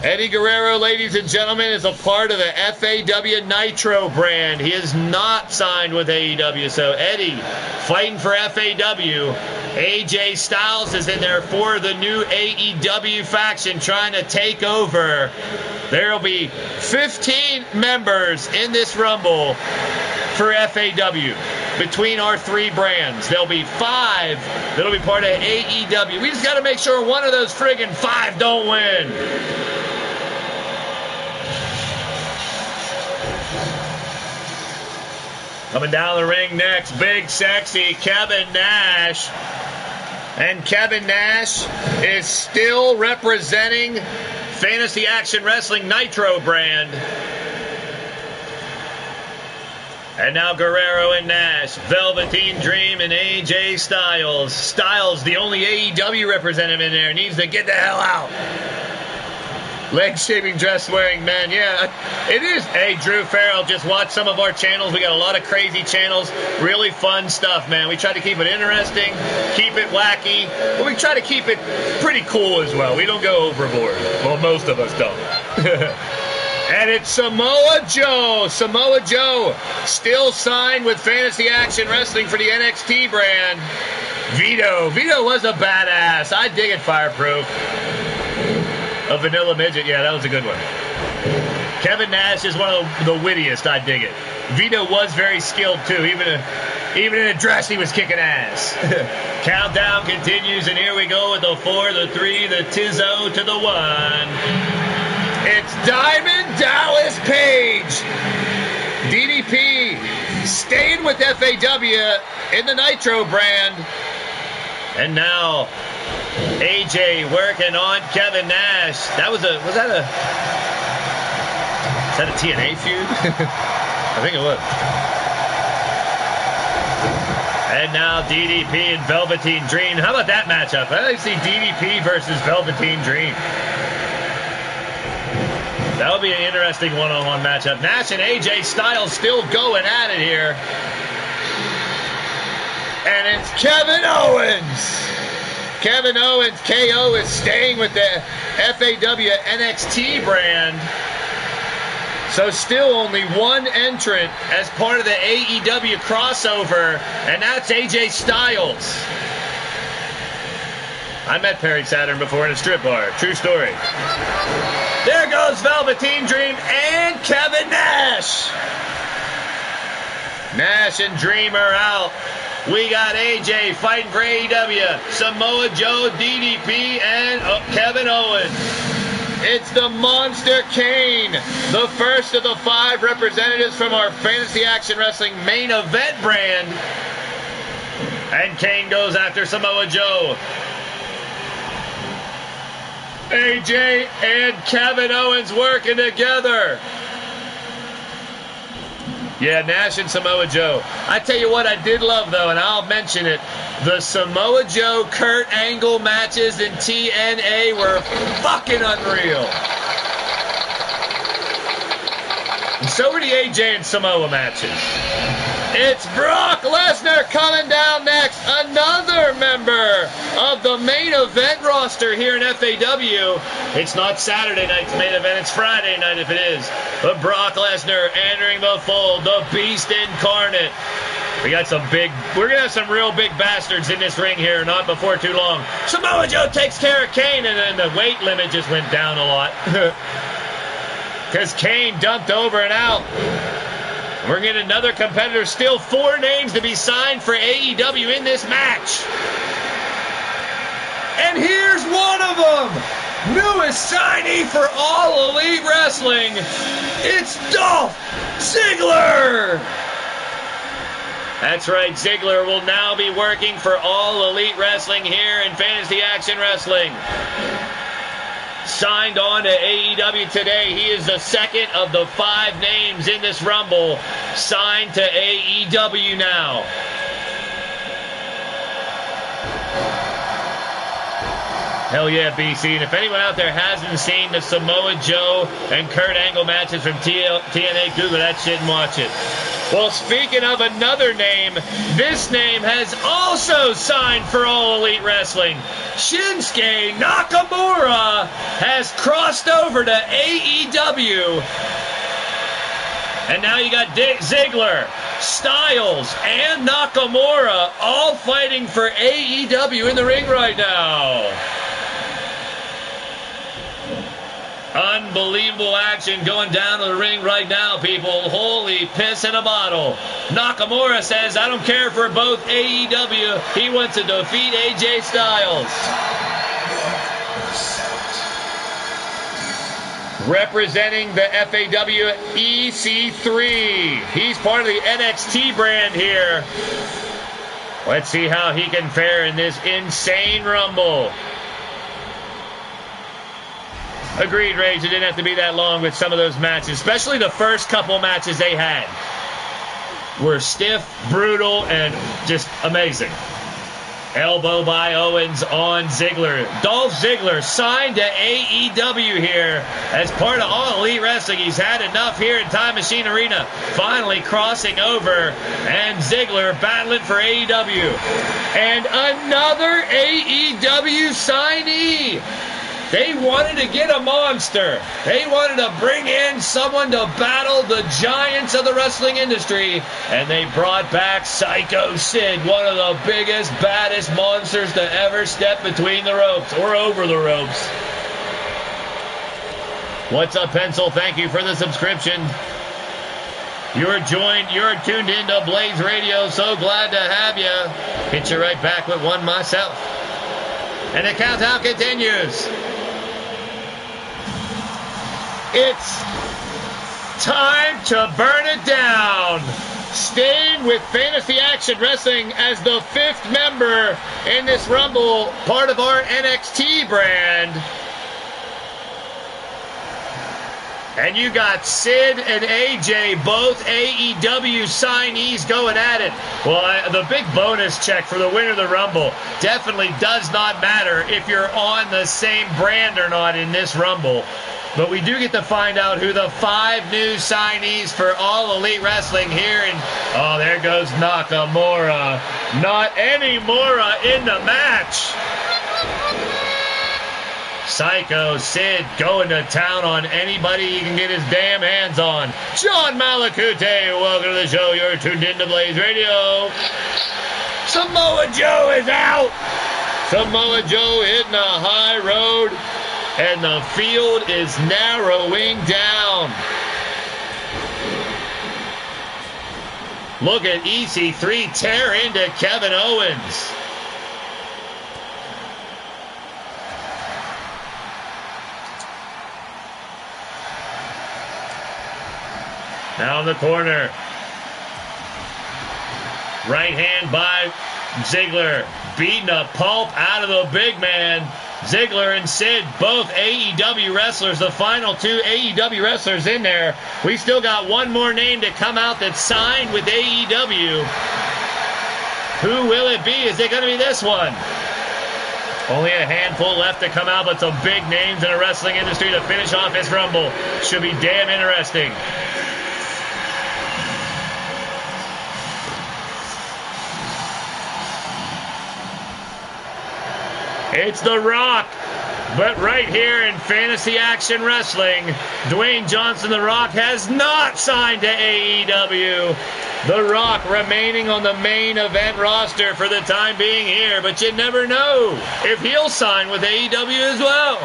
Eddie Guerrero, ladies and gentlemen, is a part of the FAW Nitro brand. He is not signed with AEW. So Eddie fighting for FAW. AJ Styles is in there for the new AEW faction trying to take over. There will be 15 members in this Rumble for FAW. Between our three brands, there'll be 5 that'll be part of AEW. We just got to make sure one of those friggin' 5 don't win. Coming down the ring next, big sexy Kevin Nash. And Kevin Nash is still representing Fantasy Action Wrestling Nitro brand. And now Guerrero and Nash, Velveteen Dream and AJ Styles. Styles, the only AEW representative in there, needs to get the hell out. Leg-shaving dress-wearing men, yeah, it is. Hey, Drew Farrell, just watch some of our channels. We got a lot of crazy channels, really fun stuff, man. We try to keep it interesting, keep it wacky, but we try to keep it pretty cool as well. We don't go overboard. Well, most of us don't. And it's Samoa Joe. Samoa Joe still signed with Fantasy Action Wrestling for the NXT brand. Vito. Vito was a badass. I dig it, Fireproof. A vanilla midget. Yeah, that was a good one. Kevin Nash is one of the wittiest. I dig it. Vito was very skilled, too. Even in a dress, he was kicking ass. Countdown continues, and here we go with the 4, the 3, the Tizzo to the 1. It's Diamond Dallas Page. DDP staying with FAW in the Nitro brand. And now AJ working on Kevin Nash. Was that a TNA feud? I think it was. And now DDP and Velveteen Dream. How about that matchup? I like to see DDP versus Velveteen Dream. That would be an interesting one-on-one matchup. Nash and AJ Styles still going at it here. And it's Kevin Owens. Kevin Owens, KO, is staying with the FAW NXT brand. So still only one entrant as part of the AEW crossover, and that's AJ Styles. I met Perry Saturn before in a strip bar. True story. There goes Velveteen Dream and Kevin Nash. Nash and Dream are out. We got AJ fighting for AEW. Samoa Joe, DDP, and Kevin Owens. It's the Monster Kane, the first of the 5 representatives from our Fantasy Action Wrestling main event brand. And Kane goes after Samoa Joe. AJ and Kevin Owens working together. Yeah, Nash and Samoa Joe. I tell you what I did love, though, and I'll mention it. The Samoa Joe Kurt Angle matches in TNA were fucking unreal. And so were the AJ and Samoa matches. It's Brock Lesnar coming down next. Another member of the main event roster here in FAW. It's not Saturday night's main event. It's Friday night if it is. But Brock Lesnar entering the fold. The Beast incarnate. We're going to have some real big bastards in this ring here, not before too long. Samoa Joe takes care of Kane, and then the weight limit just went down a lot. Because Kane dumped over and out. We're getting another competitor. Still 4 names to be signed for AEW in this match. And here's one of them. Newest signee for All Elite Wrestling. It's Dolph Ziggler. That's right. Ziggler will now be working for All Elite Wrestling here in Fantasy Action Wrestling. signed on to AEW today. He is the second of the 5 names in this Rumble signed to AEW now. Hell yeah, BC. And if anyone out there hasn't seen the Samoa Joe and Kurt Angle matches from TNA, Google that shit and watch it. Well, speaking of another name, this name has also signed for All Elite Wrestling. Shinsuke Nakamura has crossed over to AEW. And now you got Ziggler, Styles, and Nakamura all fighting for AEW in the ring right now. Unbelievable action going down to the ring right now, people. Holy piss in a bottle. Nakamura says, I don't care for both AEW. He wants to defeat AJ Styles. Representing the FAW EC3. He's part of the NXT brand here. Let's see how he can fare in this insane Rumble. Agreed, Rage. It didn't have to be that long with some of those matches, especially the first couple matches they had were stiff, brutal, and just amazing. Elbow by Owens on Ziggler. Dolph Ziggler signed to AEW here as part of All Elite Wrestling. He's had enough here in Time Machine Arena. Finally crossing over, and Ziggler battling for AEW. And another AEW signee. They wanted to get a monster. They wanted to bring in someone to battle the giants of the wrestling industry. And they brought back Psycho Sid, one of the biggest, baddest monsters to ever step between the ropes or over the ropes. What's up, Pencil? Thank you for the subscription. You're tuned into Blaised Radio. So glad to have you. Hit you right back with one myself. And the countdown continues. It's time to burn it down. Staying with Fantasy Action Wrestling as the 5th member in this Rumble, part of our NXT brand. And you got Sid and AJ, both AEW signees going at it. Well, the big bonus check for the winner of the Rumble definitely does not matter if you're on the same brand or not in this Rumble. But we do get to find out who the 5 new signees for All Elite Wrestling here in... Oh, there goes Nakamura. Not any Mora in the match. Psycho Sid going to town on anybody he can get his damn hands on. John Malakute, welcome to the show. You're tuned into Blaised Radio. Samoa Joe is out. Samoa Joe hitting a high road. And the field is narrowing down. Look at EC3 tear into Kevin Owens. Now in the corner. Right hand by Ziggler. Beating the pulp out of the big man. Ziggler and Sid, both AEW wrestlers, the final 2 AEW wrestlers in there. We still got one more name to come out that's signed with AEW. Who will it be? Is it going to be this one? Only a handful left to come out, but some big names in the wrestling industry to finish off this Rumble. Should be damn interesting. It's The Rock, but right here in Fantasy Action Wrestling, Dwayne Johnson, The Rock, has not signed to AEW. The Rock remaining on the main event roster for the time being here, but you never know if he'll sign with AEW as well.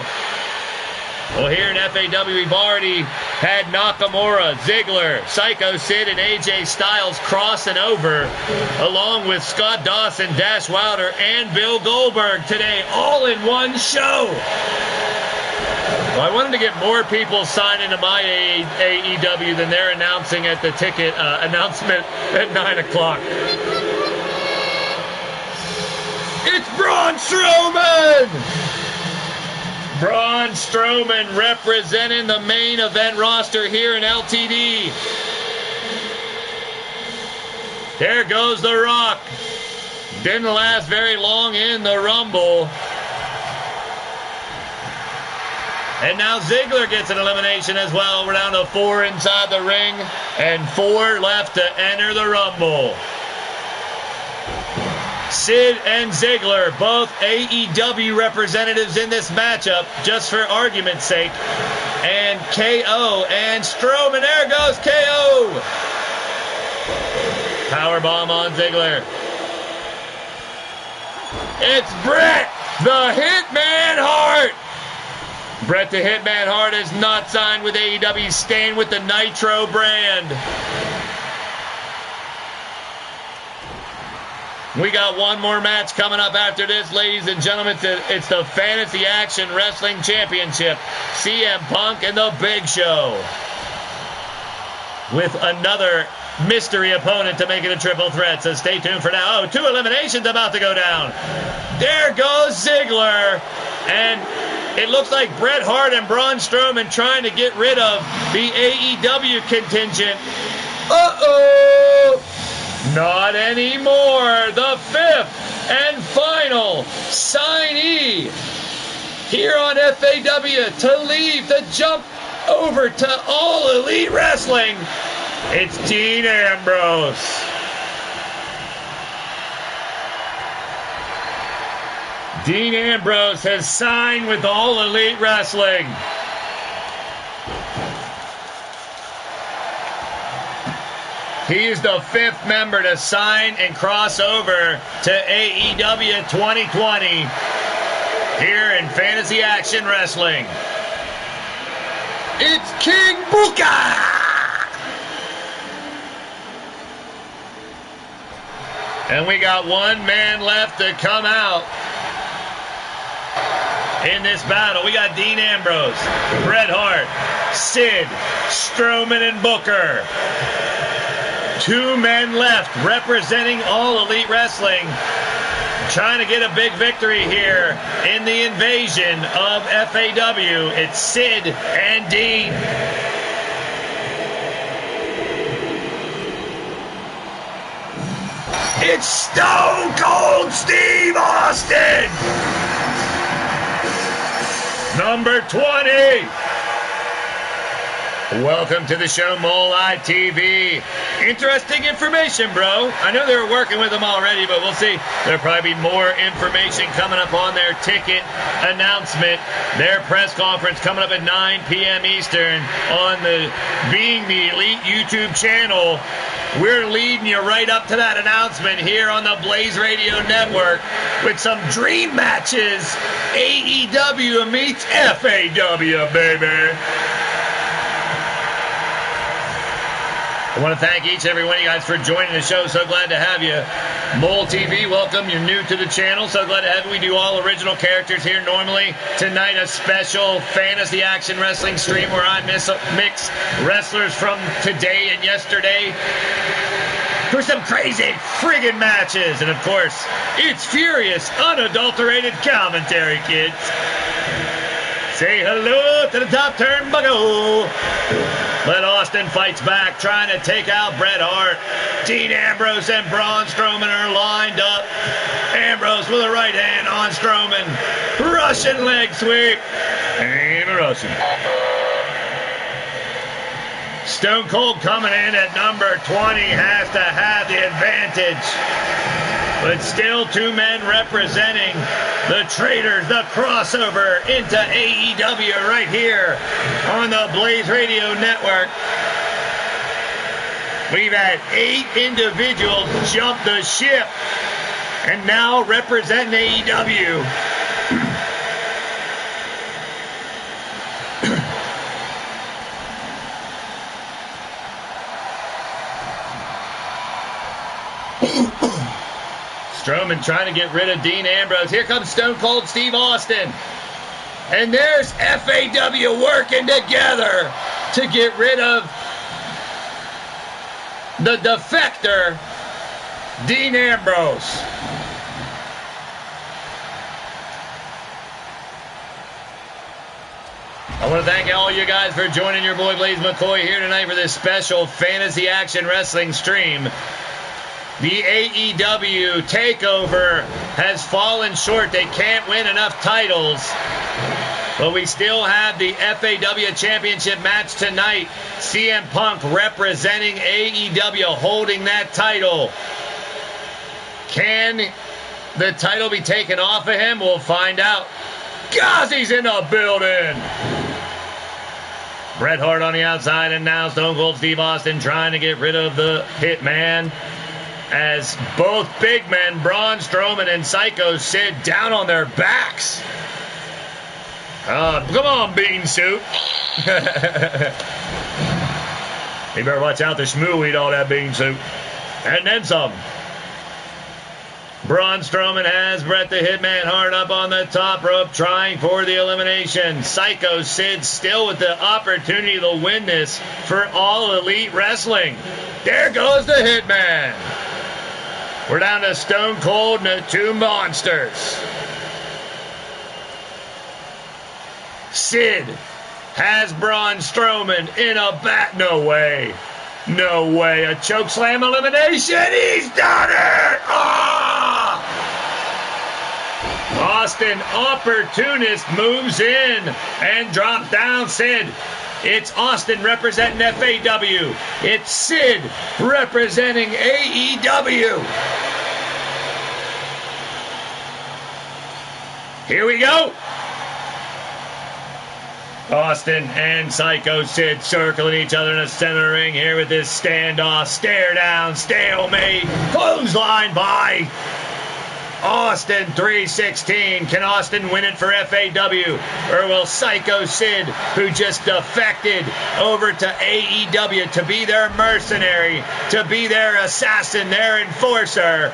Well, here in FAW, we've already had Nakamura, Ziggler, Psycho Sid, and AJ Styles crossing over, along with Scott Dawson, Dash Wilder, and Bill Goldberg today, all in one show. Well, I wanted to get more people signing to my AEW than they're announcing at the ticket announcement at 9 o'clock. It's Braun Strowman! Braun Strowman representing the main event roster here in LTD. There goes The Rock. Didn't last very long in the Rumble. And now Ziggler gets an elimination as well. We're down to 4 inside the ring and 4 left to enter the Rumble. Sid and Ziggler, both AEW representatives in this matchup, just for argument's sake. And KO and Strowman. There goes KO. Powerbomb on Ziggler. It's Bret the Hitman Hart. Bret the Hitman Hart is not signed with AEW, staying with the Nitro brand. We got one more match coming up after this, ladies and gentlemen. It's the Fantasy Action Wrestling Championship. CM Punk and the Big Show, with another mystery opponent to make it a triple threat. So stay tuned for now. Oh, 2 eliminations about to go down. There goes Ziggler. And it looks like Bret Hart and Braun Strowman trying to get rid of the AEW contingent. Uh-oh! Not anymore. The 5th and final signee here on FAW to leave, to jump over to All Elite Wrestling. It's Dean Ambrose. Dean Ambrose has signed with All Elite Wrestling. He is the 5th member to sign and cross over to AEW 2020 here in Fantasy Action Wrestling. It's King Booker! And we got one man left to come out in this battle. We got Dean Ambrose, Bret Hart, Sid, Strowman, and Booker. 2 men left representing All Elite Wrestling, trying to get a big victory here in the invasion of FAW. It's Sid and Dean. It's Stone Cold Steve Austin! Number 20. Welcome to the show, Moleye TV. Interesting information, bro. I know they were working with them already, but we'll see. There'll probably be more information coming up on their ticket announcement. Their press conference coming up at 9 p.m. Eastern on the Being the Elite YouTube channel. We're leading you right up to that announcement here on the Blaised Radio Network with some dream matches. AEW meets FAW, baby. I want to thank each and every one of you guys for joining the show. So glad to have you. Mole TV, welcome. You're new to the channel. So glad to have you. We do all original characters here normally. Tonight, a special Fantasy Action Wrestling stream where I mix wrestlers from today and yesterday for some crazy friggin' matches. And of course, it's furious, unadulterated commentary, kids. Say hello to the top turnbuckle. But Austin fights back, trying to take out Bret Hart. Dean Ambrose and Braun Strowman are lined up. Ambrose with a right hand on Strowman. Russian leg sweep. And a Russian. Stone Cold coming in at number 20 has to have the advantage. But still 2 men representing the Traitors, the crossover into AEW right here on the Blaised Radio Network. We've had 8 individuals jump the ship and now represent AEW. Strowman trying to get rid of Dean Ambrose. Here comes Stone Cold Steve Austin. And there's FAW working together to get rid of the defector, Dean Ambrose. I want to thank all you guys for joining your boy Blaise McCoy here tonight for this special Fantasy Action Wrestling stream. The AEW TAKEOVER has fallen short. They can't win enough titles. But we still have the FAW Championship match tonight. CM Punk representing AEW, holding that title. Can the title be taken off of him? We'll find out. Guys, he's in the building. Bret Hart on the outside, and now Stone Cold Steve Austin trying to get rid of the Hitman. As both big men, Braun Strowman and Psycho Sid, down on their backs. Come on, Bean Soup. You better watch out, the Shmoo eat all that bean soup. And then some. Braun Strowman has Bret the Hitman Hart up on the top rope, trying for the elimination. Psycho Sid still with the opportunity to win this for All Elite Wrestling. There goes the Hitman. We're down to Stone Cold and the two monsters. Sid has Braun Strowman in a bat. No way. No way. A chokeslam elimination. He's done it. Ah! Austin, opportunist, moves in and drops down Sid. It's Austin representing FAW. It's Sid representing AEW. Here we go. Austin and Psycho Sid circling each other in the center ring here with this standoff. Stare down, stalemate, clothesline by Austin. 316. Can Austin win it for FAW? Or will Psycho Sid, who just defected over to AEW to be their mercenary, to be their assassin, their enforcer?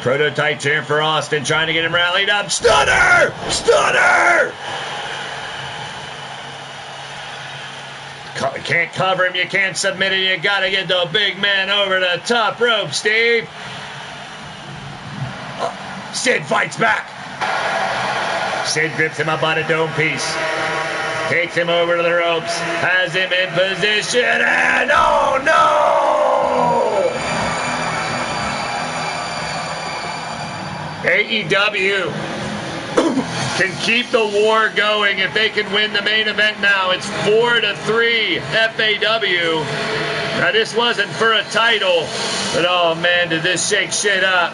Prototype here for Austin, trying to get him rallied up. Stunner! Stunner! Can't cover him, you can't submit it, you gotta get the big man over the top rope, Steve. Sid fights back. Sid grips him up on a dome piece. Takes him over to the ropes. Has him in position, and oh no! AEW can keep the war going if they can win the main event now. It's 4-3 FAW. Now this wasn't for a title, but oh man, did this shake shit up.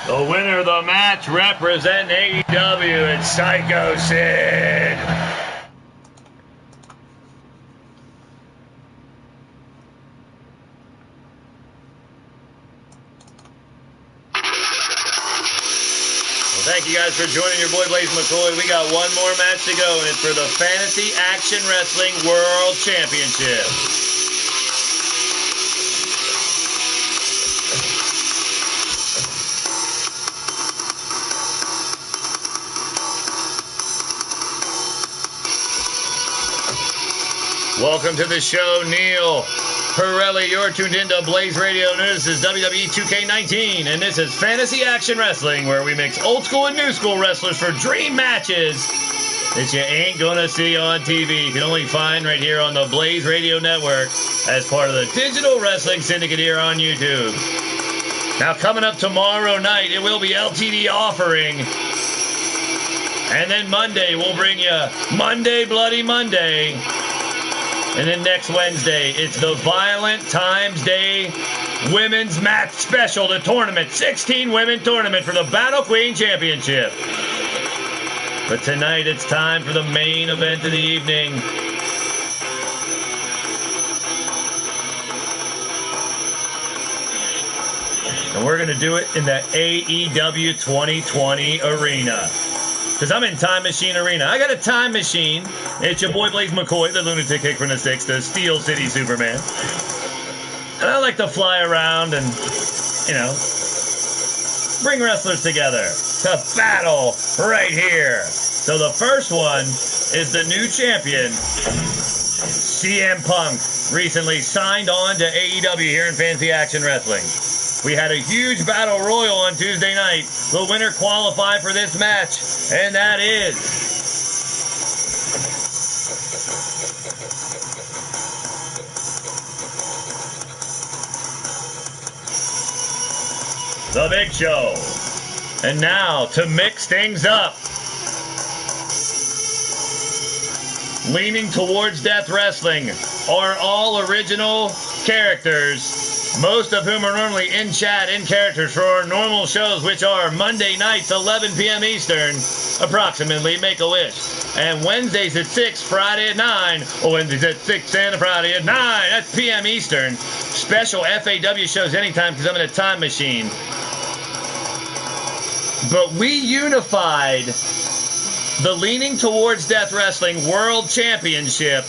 The winner of the match representing AEW, it's Psycho Sid. Well, thank you guys for joining your boy Blaise McCoy. We got one more match to go, and it's for the Fantasy Action Wrestling World Championship. Welcome to the show, Neil Pirelli. You're tuned into Blaised Radio. This is WWE2K19, and this is Fantasy Action Wrestling, where we mix old school and new school wrestlers for dream matches that you ain't gonna see on TV. You can only find right here on the Blaised Radio Network as part of the Digital Wrestling Syndicate here on YouTube. Now, coming up tomorrow night, it will be LTD offering And then Monday, we'll bring you Monday Bloody Monday. And then next Wednesday, it's the Violent Times Day Women's Match Special, the tournament, 16 women tournament for the Battle Queen Championship. But tonight, it's time for the main event of the evening. And we're going to do it in the AEW 2020 arena. Because I'm in Time Machine Arena. I got a time machine. It's your boy Blaise McCoy, the lunatic kick from the six, the Steel City Superman. And I like to fly around and, you know, bring wrestlers together to battle right here. So the first one is the new champion, CM Punk, recently signed on to AEW here in Fantasy Action Wrestling. We had a huge battle royal on Tuesday night. The winner qualified for this match, and that is The Big Show. And now, to mix things up, leaning towards Death Wrestling are all original characters, most of whom are normally in chat, in characters for our normal shows, which are Monday nights, 11 p.m. Eastern, approximately, Make-A-Wish. And Wednesdays at 6, Friday at 9, or Wednesdays at 6 and Friday at 9, that's p.m. Eastern. Special FAW shows anytime because I'm in a time machine. But we unified the Leaning Towards Death Wrestling World Championship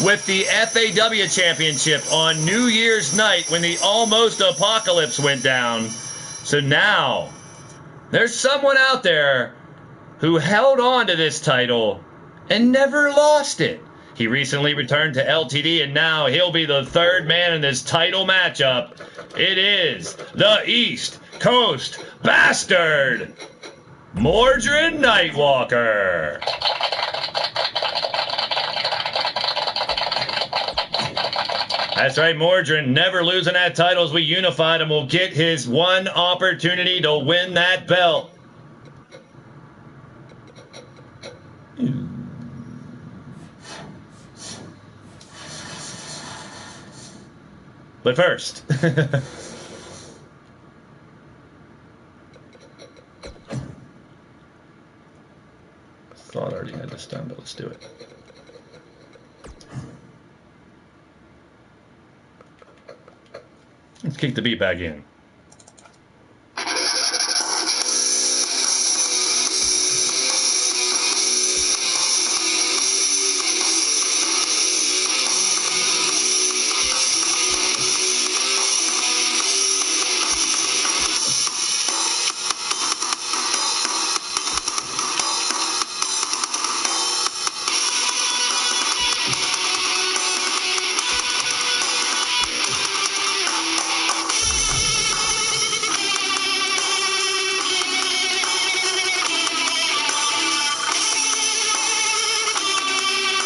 with the FAW Championship on New Year's night when the almost apocalypse went down. So now, there's someone out there who held on to this title and never lost it. He recently returned to LTD, and now he'll be the third man in this title matchup. It is the East Coast Bastard, Mordred Nightwalker. That's right, Mordred, never losing that title as we unified him, will get his one opportunity to win that belt. But first, thought I already had this done, but let's do it. Let's kick the beat back in.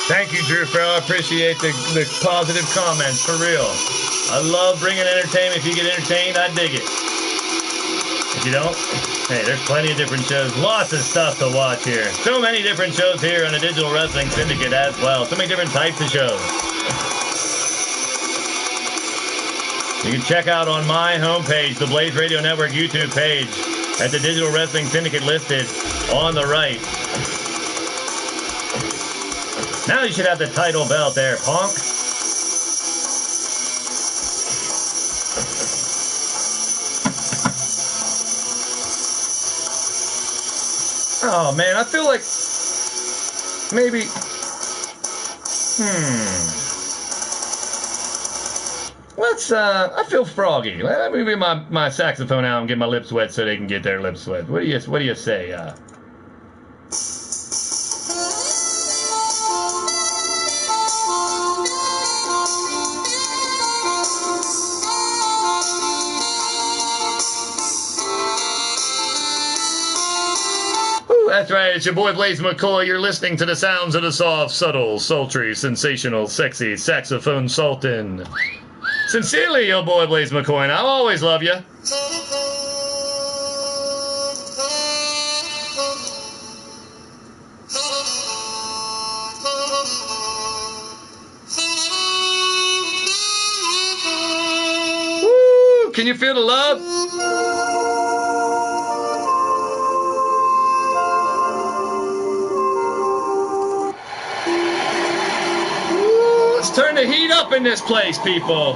Thank you, Drew Farrell. I appreciate the positive comments, for real. I love bringing entertainment. If you get entertained, I dig it. If you don't, hey, there's plenty of different shows. Lots of stuff to watch here. So many different shows here on the Digital Wrestling Syndicate as well. So many different types of shows. You can check out on my homepage, the Blaised Radio Network YouTube page, at the Digital Wrestling Syndicate listed on the right. Now you should have the title belt there, Punk. Oh, man, I feel like maybe... Let's, I feel froggy. Let me get my saxophone out and get my lips wet so they can get their lips wet. What do you say, That's right, it's your boy Blaise McCoy. You're listening to the sounds of the soft, subtle, sultry, sensational, sexy saxophone sultan. Sincerely, your boy Blaise McCoy, and I'll always love you. Can you feel the love? Ooh, let's turn the heat up in this place, people.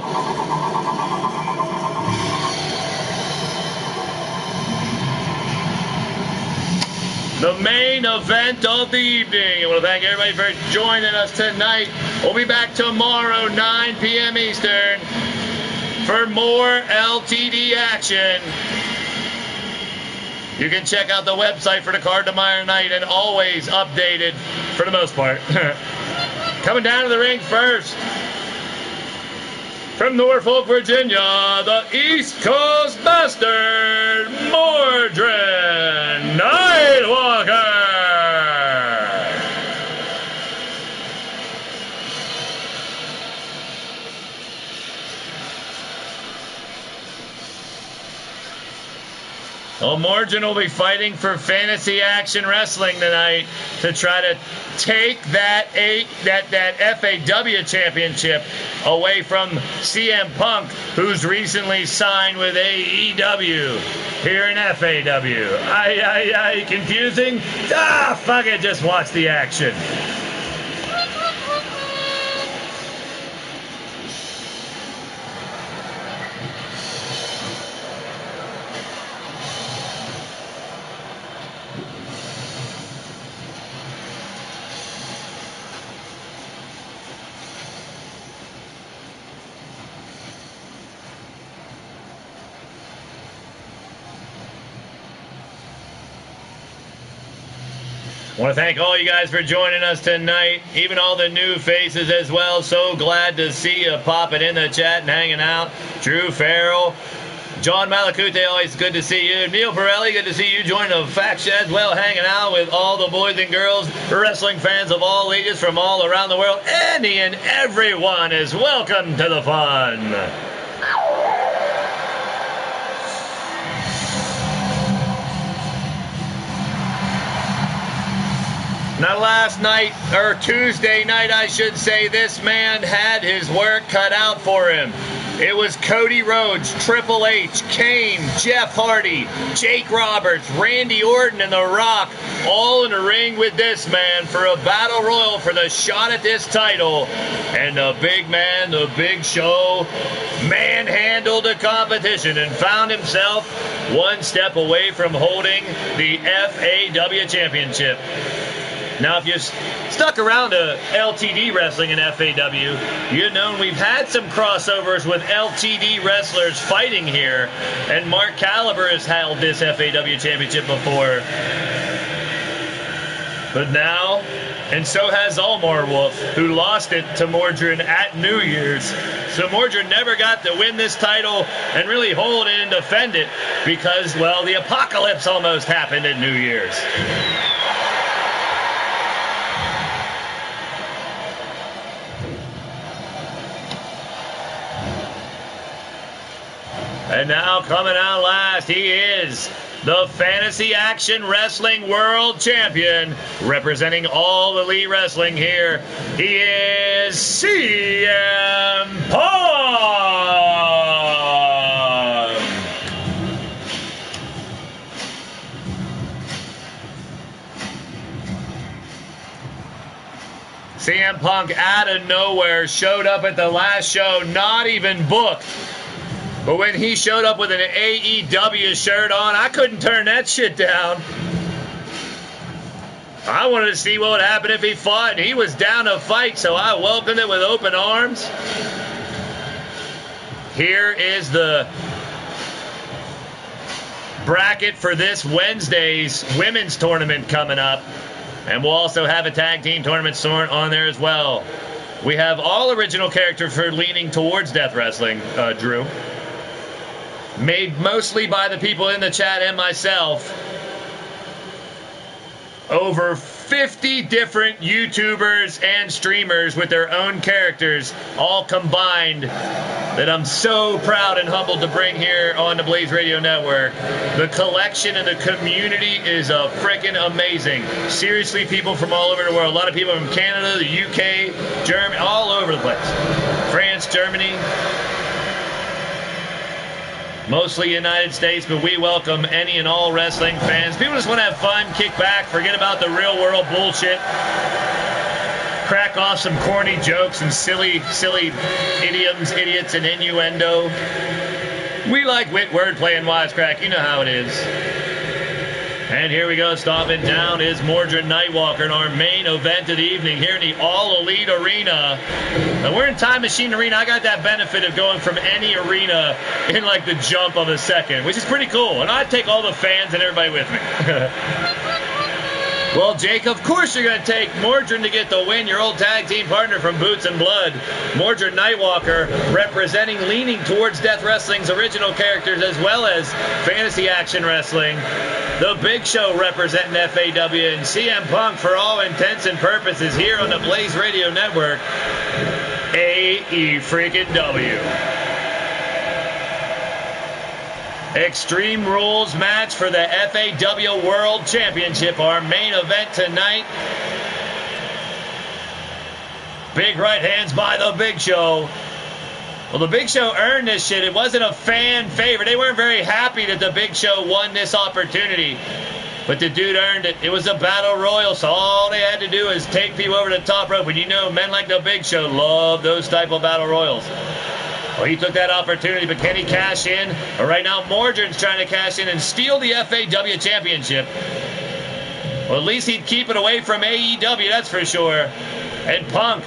The main event of the evening. I want to thank everybody for joining us tonight. We'll be back tomorrow, 9 p.m. Eastern, for more LTD action. You can check out the website for the card tomorrow night, and always updated for the most part. Coming down to the ring first, from Norfolk, Virginia, the East Coast Bastard, Mordred Nightwalker. Well, Mordred will be fighting for Fantasy Action Wrestling tonight to try to take that FAW championship away from CM Punk, who's recently signed with AEW here in FAW. Confusing? Fuck it, just watch the action. I want to thank all you guys for joining us tonight, even all the new faces as well. So glad to see you popping in the chat and hanging out. Drew Farrell, John Malakute, always good to see you. Neil Pirelli, good to see you joining the faction as well, hanging out with all the boys and girls, wrestling fans of all ages from all around the world. Any and everyone is welcome to the fun. Now last night, or Tuesday night I should say, this man had his work cut out for him. It was Cody Rhodes, Triple H, Kane, Jeff Hardy, Jake Roberts, Randy Orton, and The Rock all in the ring with this man for a battle royal for the shot at this title. And the big man, the big show, manhandled the competition and found himself one step away from holding the FAW championship. Now, if you stuck around to LTD wrestling in FAW, you've known we've had some crossovers with LTD wrestlers fighting here, and Mark Caliber has held this FAW championship before. But now, and so has Almar Wolf, who lost it to Mordred at New Year's. So Mordred never got to win this title and really hold it and defend it because, well, the apocalypse almost happened at New Year's. And now coming out last, he is the Fantasy Action Wrestling World Champion, representing all Elite Wrestling here. He is CM Punk! CM Punk out of nowhere showed up at the last show, not even booked. But when he showed up with an AEW shirt on, I couldn't turn that shit down. I wanted to see what would happen if he fought, and he was down to fight, so I welcomed it with open arms. Here is the bracket for this Wednesday's women's tournament coming up. And we'll also have a tag team tournament on there as well. We have all original characters for leaning towards Death Wrestling, Drew. Made mostly by the people in the chat and myself. Over 50 different YouTubers and streamers with their own characters, all combined, that I'm so proud and humbled to bring here on the Blaised Radio Network. The collection and the community is freaking amazing. Seriously, people from all over the world. A lot of people from Canada, the UK, Germany, all over the place. France, Germany. Mostly United States, but we welcome any and all wrestling fans. People just want to have fun, kick back, forget about the real world bullshit. Crack off some corny jokes and silly idioms, idiots, and innuendo. We like wit, wordplay, and wisecrack. You know how it is. And here we go. Stomping down is Mordred Nightwalker in our main event of the evening here in the All Elite Arena. Now, we're in Time Machine Arena. I got that benefit of going from any arena in like the jump of a second, which is pretty cool. And I'd take all the fans and everybody with me. Well, Jake, of course you're going to take Mordred to get the win, your old tag team partner from Boots and Blood. Mordred Nightwalker representing, leaning towards Death Wrestling's original characters as well as Fantasy Action Wrestling. The Big Show representing FAW, and CM Punk for all intents and purposes here on the Blaised Radio Network. AEW. Extreme Rules match for the FAW World Championship, our main event tonight. Big right hands by the Big Show. Well, the Big Show earned this shit. It wasn't a fan favorite. They weren't very happy that the Big Show won this opportunity. But the dude earned it. It was a battle royal, so all they had to do is take people over the top rope. And you know, men like the Big Show love those type of battle royals. Well, he took that opportunity, but can he cash in? Well, right now, Mordred's trying to cash in and steal the FAW Championship. Well, at least he'd keep it away from AEW, that's for sure. And Punk,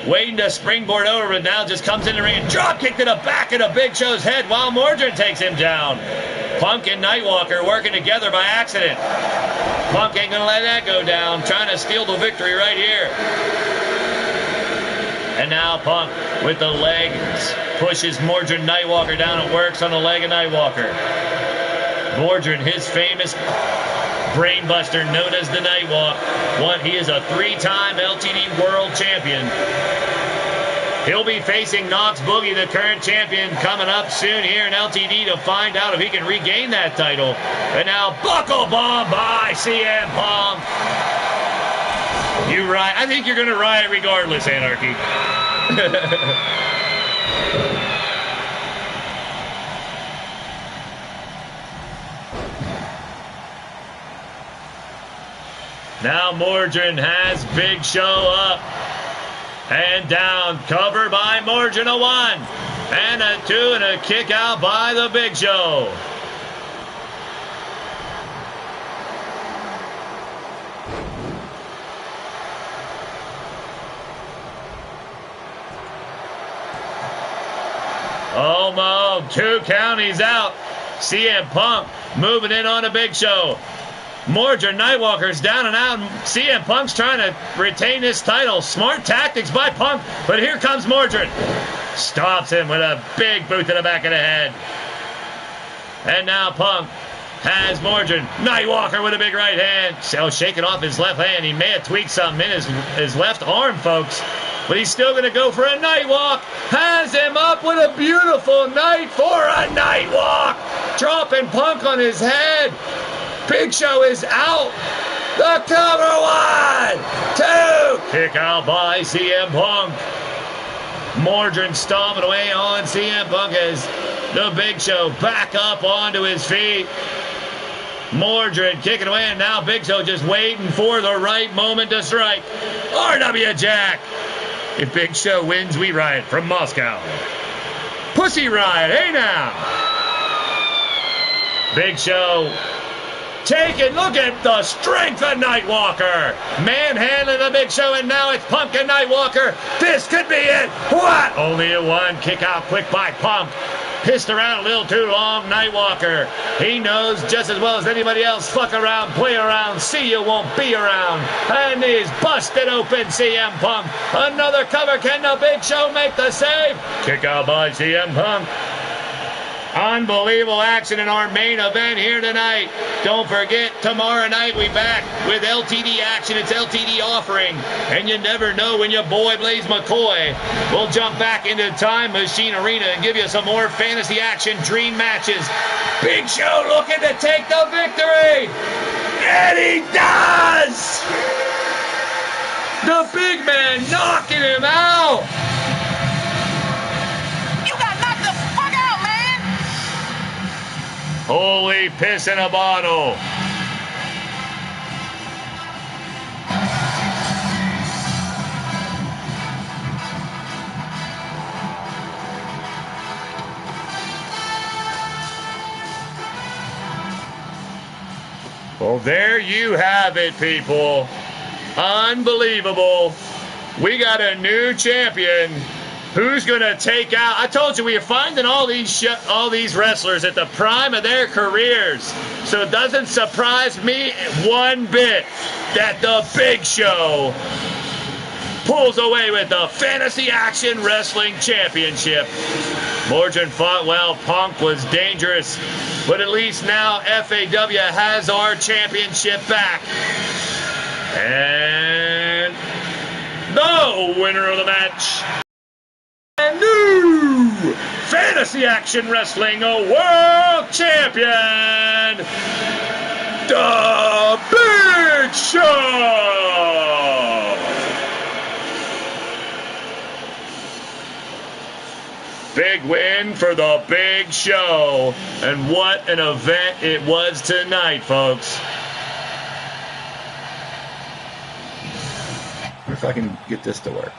waiting to springboard over, but now just comes in the ring and drop kick to the back of the Big Show's head while Mordred takes him down. Punk and Nightwalker working together by accident. Punk ain't gonna let that go down, trying to steal the victory right here. And now Punk with the legs pushes Mordred Nightwalker down and works on the leg of Nightwalker. Mordred, his famous brainbuster known as the Nightwalk. He is a 3-time LTD World Champion. He'll be facing Knox Boogie, the current champion, coming up soon here in LTD to find out if he can regain that title. And now Buckle Bomb by CM Punk. You riot. I think you're going to riot regardless, Anarchy. Now Mordred has Big Show up and down. Cover by Mordred, a 1 and a 2 and a kick out by the Big Show. Oh, Mo, 2 count, he's out. CM Punk moving in on a Big Show. Mordred Nightwalker's down and out. CM Punk's trying to retain his title. Smart tactics by Punk, but here comes Mordred. Stops him with a big boot to the back of the head. And now Punk has Mordred Nightwalker with a big right hand. So shaking off his left hand. He may have tweaked something in his left arm, folks. But he's still going to go for a night walk. Has him up with a beautiful night for a night walk. Dropping Punk on his head. Big Show is out. The cover, 1, 2. Kick out by CM Punk. Mordred stomping away on CM Punk as the Big Show back up onto his feet. Mordred kicking away, and now Big Show just waiting for the right moment to strike. RW Jack. If Big Show wins, we riot from Moscow. Pussy Riot, hey now. Big Show taking, look at the strength of Nightwalker. Manhandling the Big Show, and now it's Punk and Nightwalker. This could be it. What? Only a 1. Kick out quick by Punk. Pissed around a little too long, Nightwalker. He knows just as well as anybody else. Fuck around, play around, see you won't be around. And he's busted open, CM Punk. Another cover. Can the Big Show make the save? Kick out by CM Punk. Unbelievable action in our main event here tonight. Don't forget, tomorrow night we back with LTD action. It's LTD offering. And you never know when your boy Blaise McCoy will jump back into Time Machine Arena and give you some more fantasy action dream matches. Big Show looking to take the victory. And he does! The big man knocking him out. Holy piss in a bottle. Well, there you have it, people. Unbelievable. We got a new champion. Who's going to take out? I told you we are finding all these wrestlers at the prime of their careers. So it doesn't surprise me one bit that the Big Show pulls away with the Fantasy Action Wrestling Championship. Morgan fought well. Punk was dangerous. But at least now FAW has our championship back. And the winner of the match, and new Fantasy Action Wrestling World Champion, the Big Show. Big win for the Big Show. And what an event it was tonight, folks. If I can get this to work.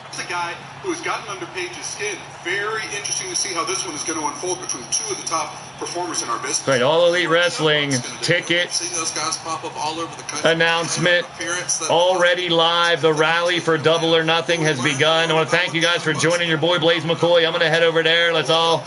It's a guy who has gotten under Paige's skin. Very interesting to see how this one is going to unfold between two of the top performers in our business. Right, All Elite Wrestling ticket announcement already live. The rally for Double or Nothing has begun. I want to thank you guys for joining your boy Blaise McCoy. I'm going to head over there. Let's all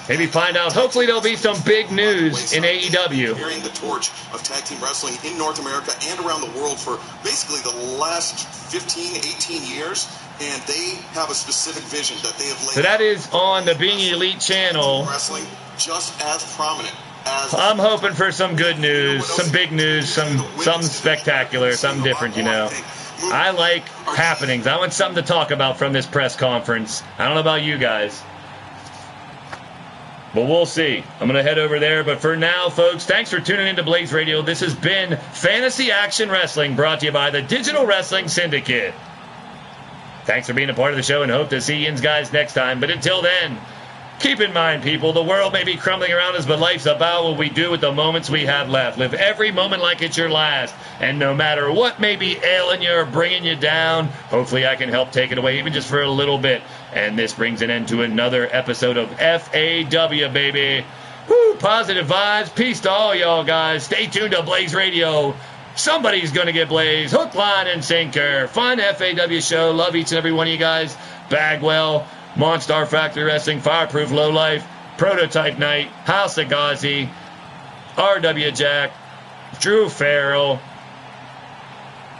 maybe find out. Hopefully there'll be some big news in AEW. Carrying the torch of tag team wrestling in North America and around the world for basically the last 15, 18 years. And they have a specific vision that they have laid. So that is on the Being Elite channel. Wrestling just as prominent as. I'm hoping for some good news, some big news, something spectacular, something different, you know. I like happenings. I want something to talk about from this press conference. I don't know about you guys. But we'll see. I'm going to head over there. But for now, folks, thanks for tuning into Blaised Radio. This has been Fantasy Action Wrestling, brought to you by the Digital Wrestling Syndicate. Thanks for being a part of the show and hope to see you guys next time. But until then, keep in mind, people, the world may be crumbling around us, but life's about what we do with the moments we have left. Live every moment like it's your last. And no matter what may be ailing you or bringing you down, hopefully I can help take it away even just for a little bit. And this brings an end to another episode of FAW, baby. Woo, positive vibes. Peace to all y'all guys. Stay tuned to Blaised Radio. Somebody's going to get blazed. Hook, line, and sinker. Fun FAW show. Love each and every one of you guys. Bagwell, Monstar Factory Wrestling, Fireproof Lowlife, Prototype Night, House of Ghazi, RW Jack, Drew Farrell.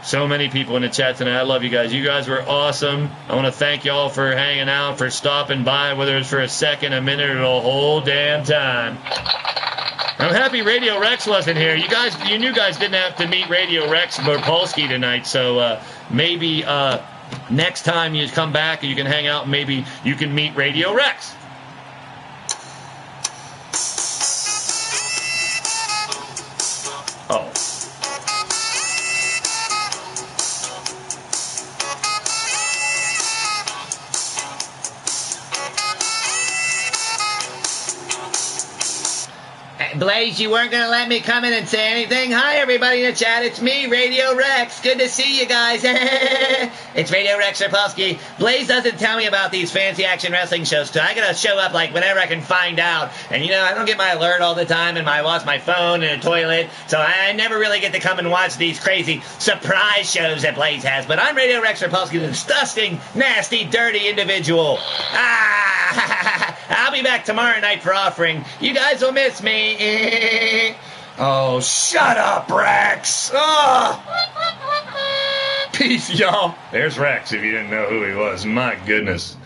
So many people in the chat tonight. I love you guys. You guys were awesome. I want to thank you all for hanging out, for stopping by, whether it's for a second, a minute, or the whole damn time. I'm happy Radio Rex wasn't here. You new guys didn't have to meet Radio Rex Repulsky tonight, so maybe next time you come back and you can hang out, and maybe you can meet Radio Rex. Oh. Blaise, you weren't going to let me come in and say anything? Hi, everybody in the chat. It's me, Radio Rex. Good to see you guys. It's Radio Rex Repulsky. Blaise doesn't tell me about these fancy action wrestling shows, so I got to show up like whenever I can find out. And, you know, I don't get my alert all the time, and I lost my phone in a toilet, so I never really get to come and watch these crazy surprise shows that Blaise has. But I'm Radio Rex Repulsky, the disgusting, nasty, dirty individual. I'll be back tomorrow night for Offering. You guys will miss me. Oh, shut up, Rex. Oh. Peace, y'all. There's Rex, if you didn't know who he was. My goodness.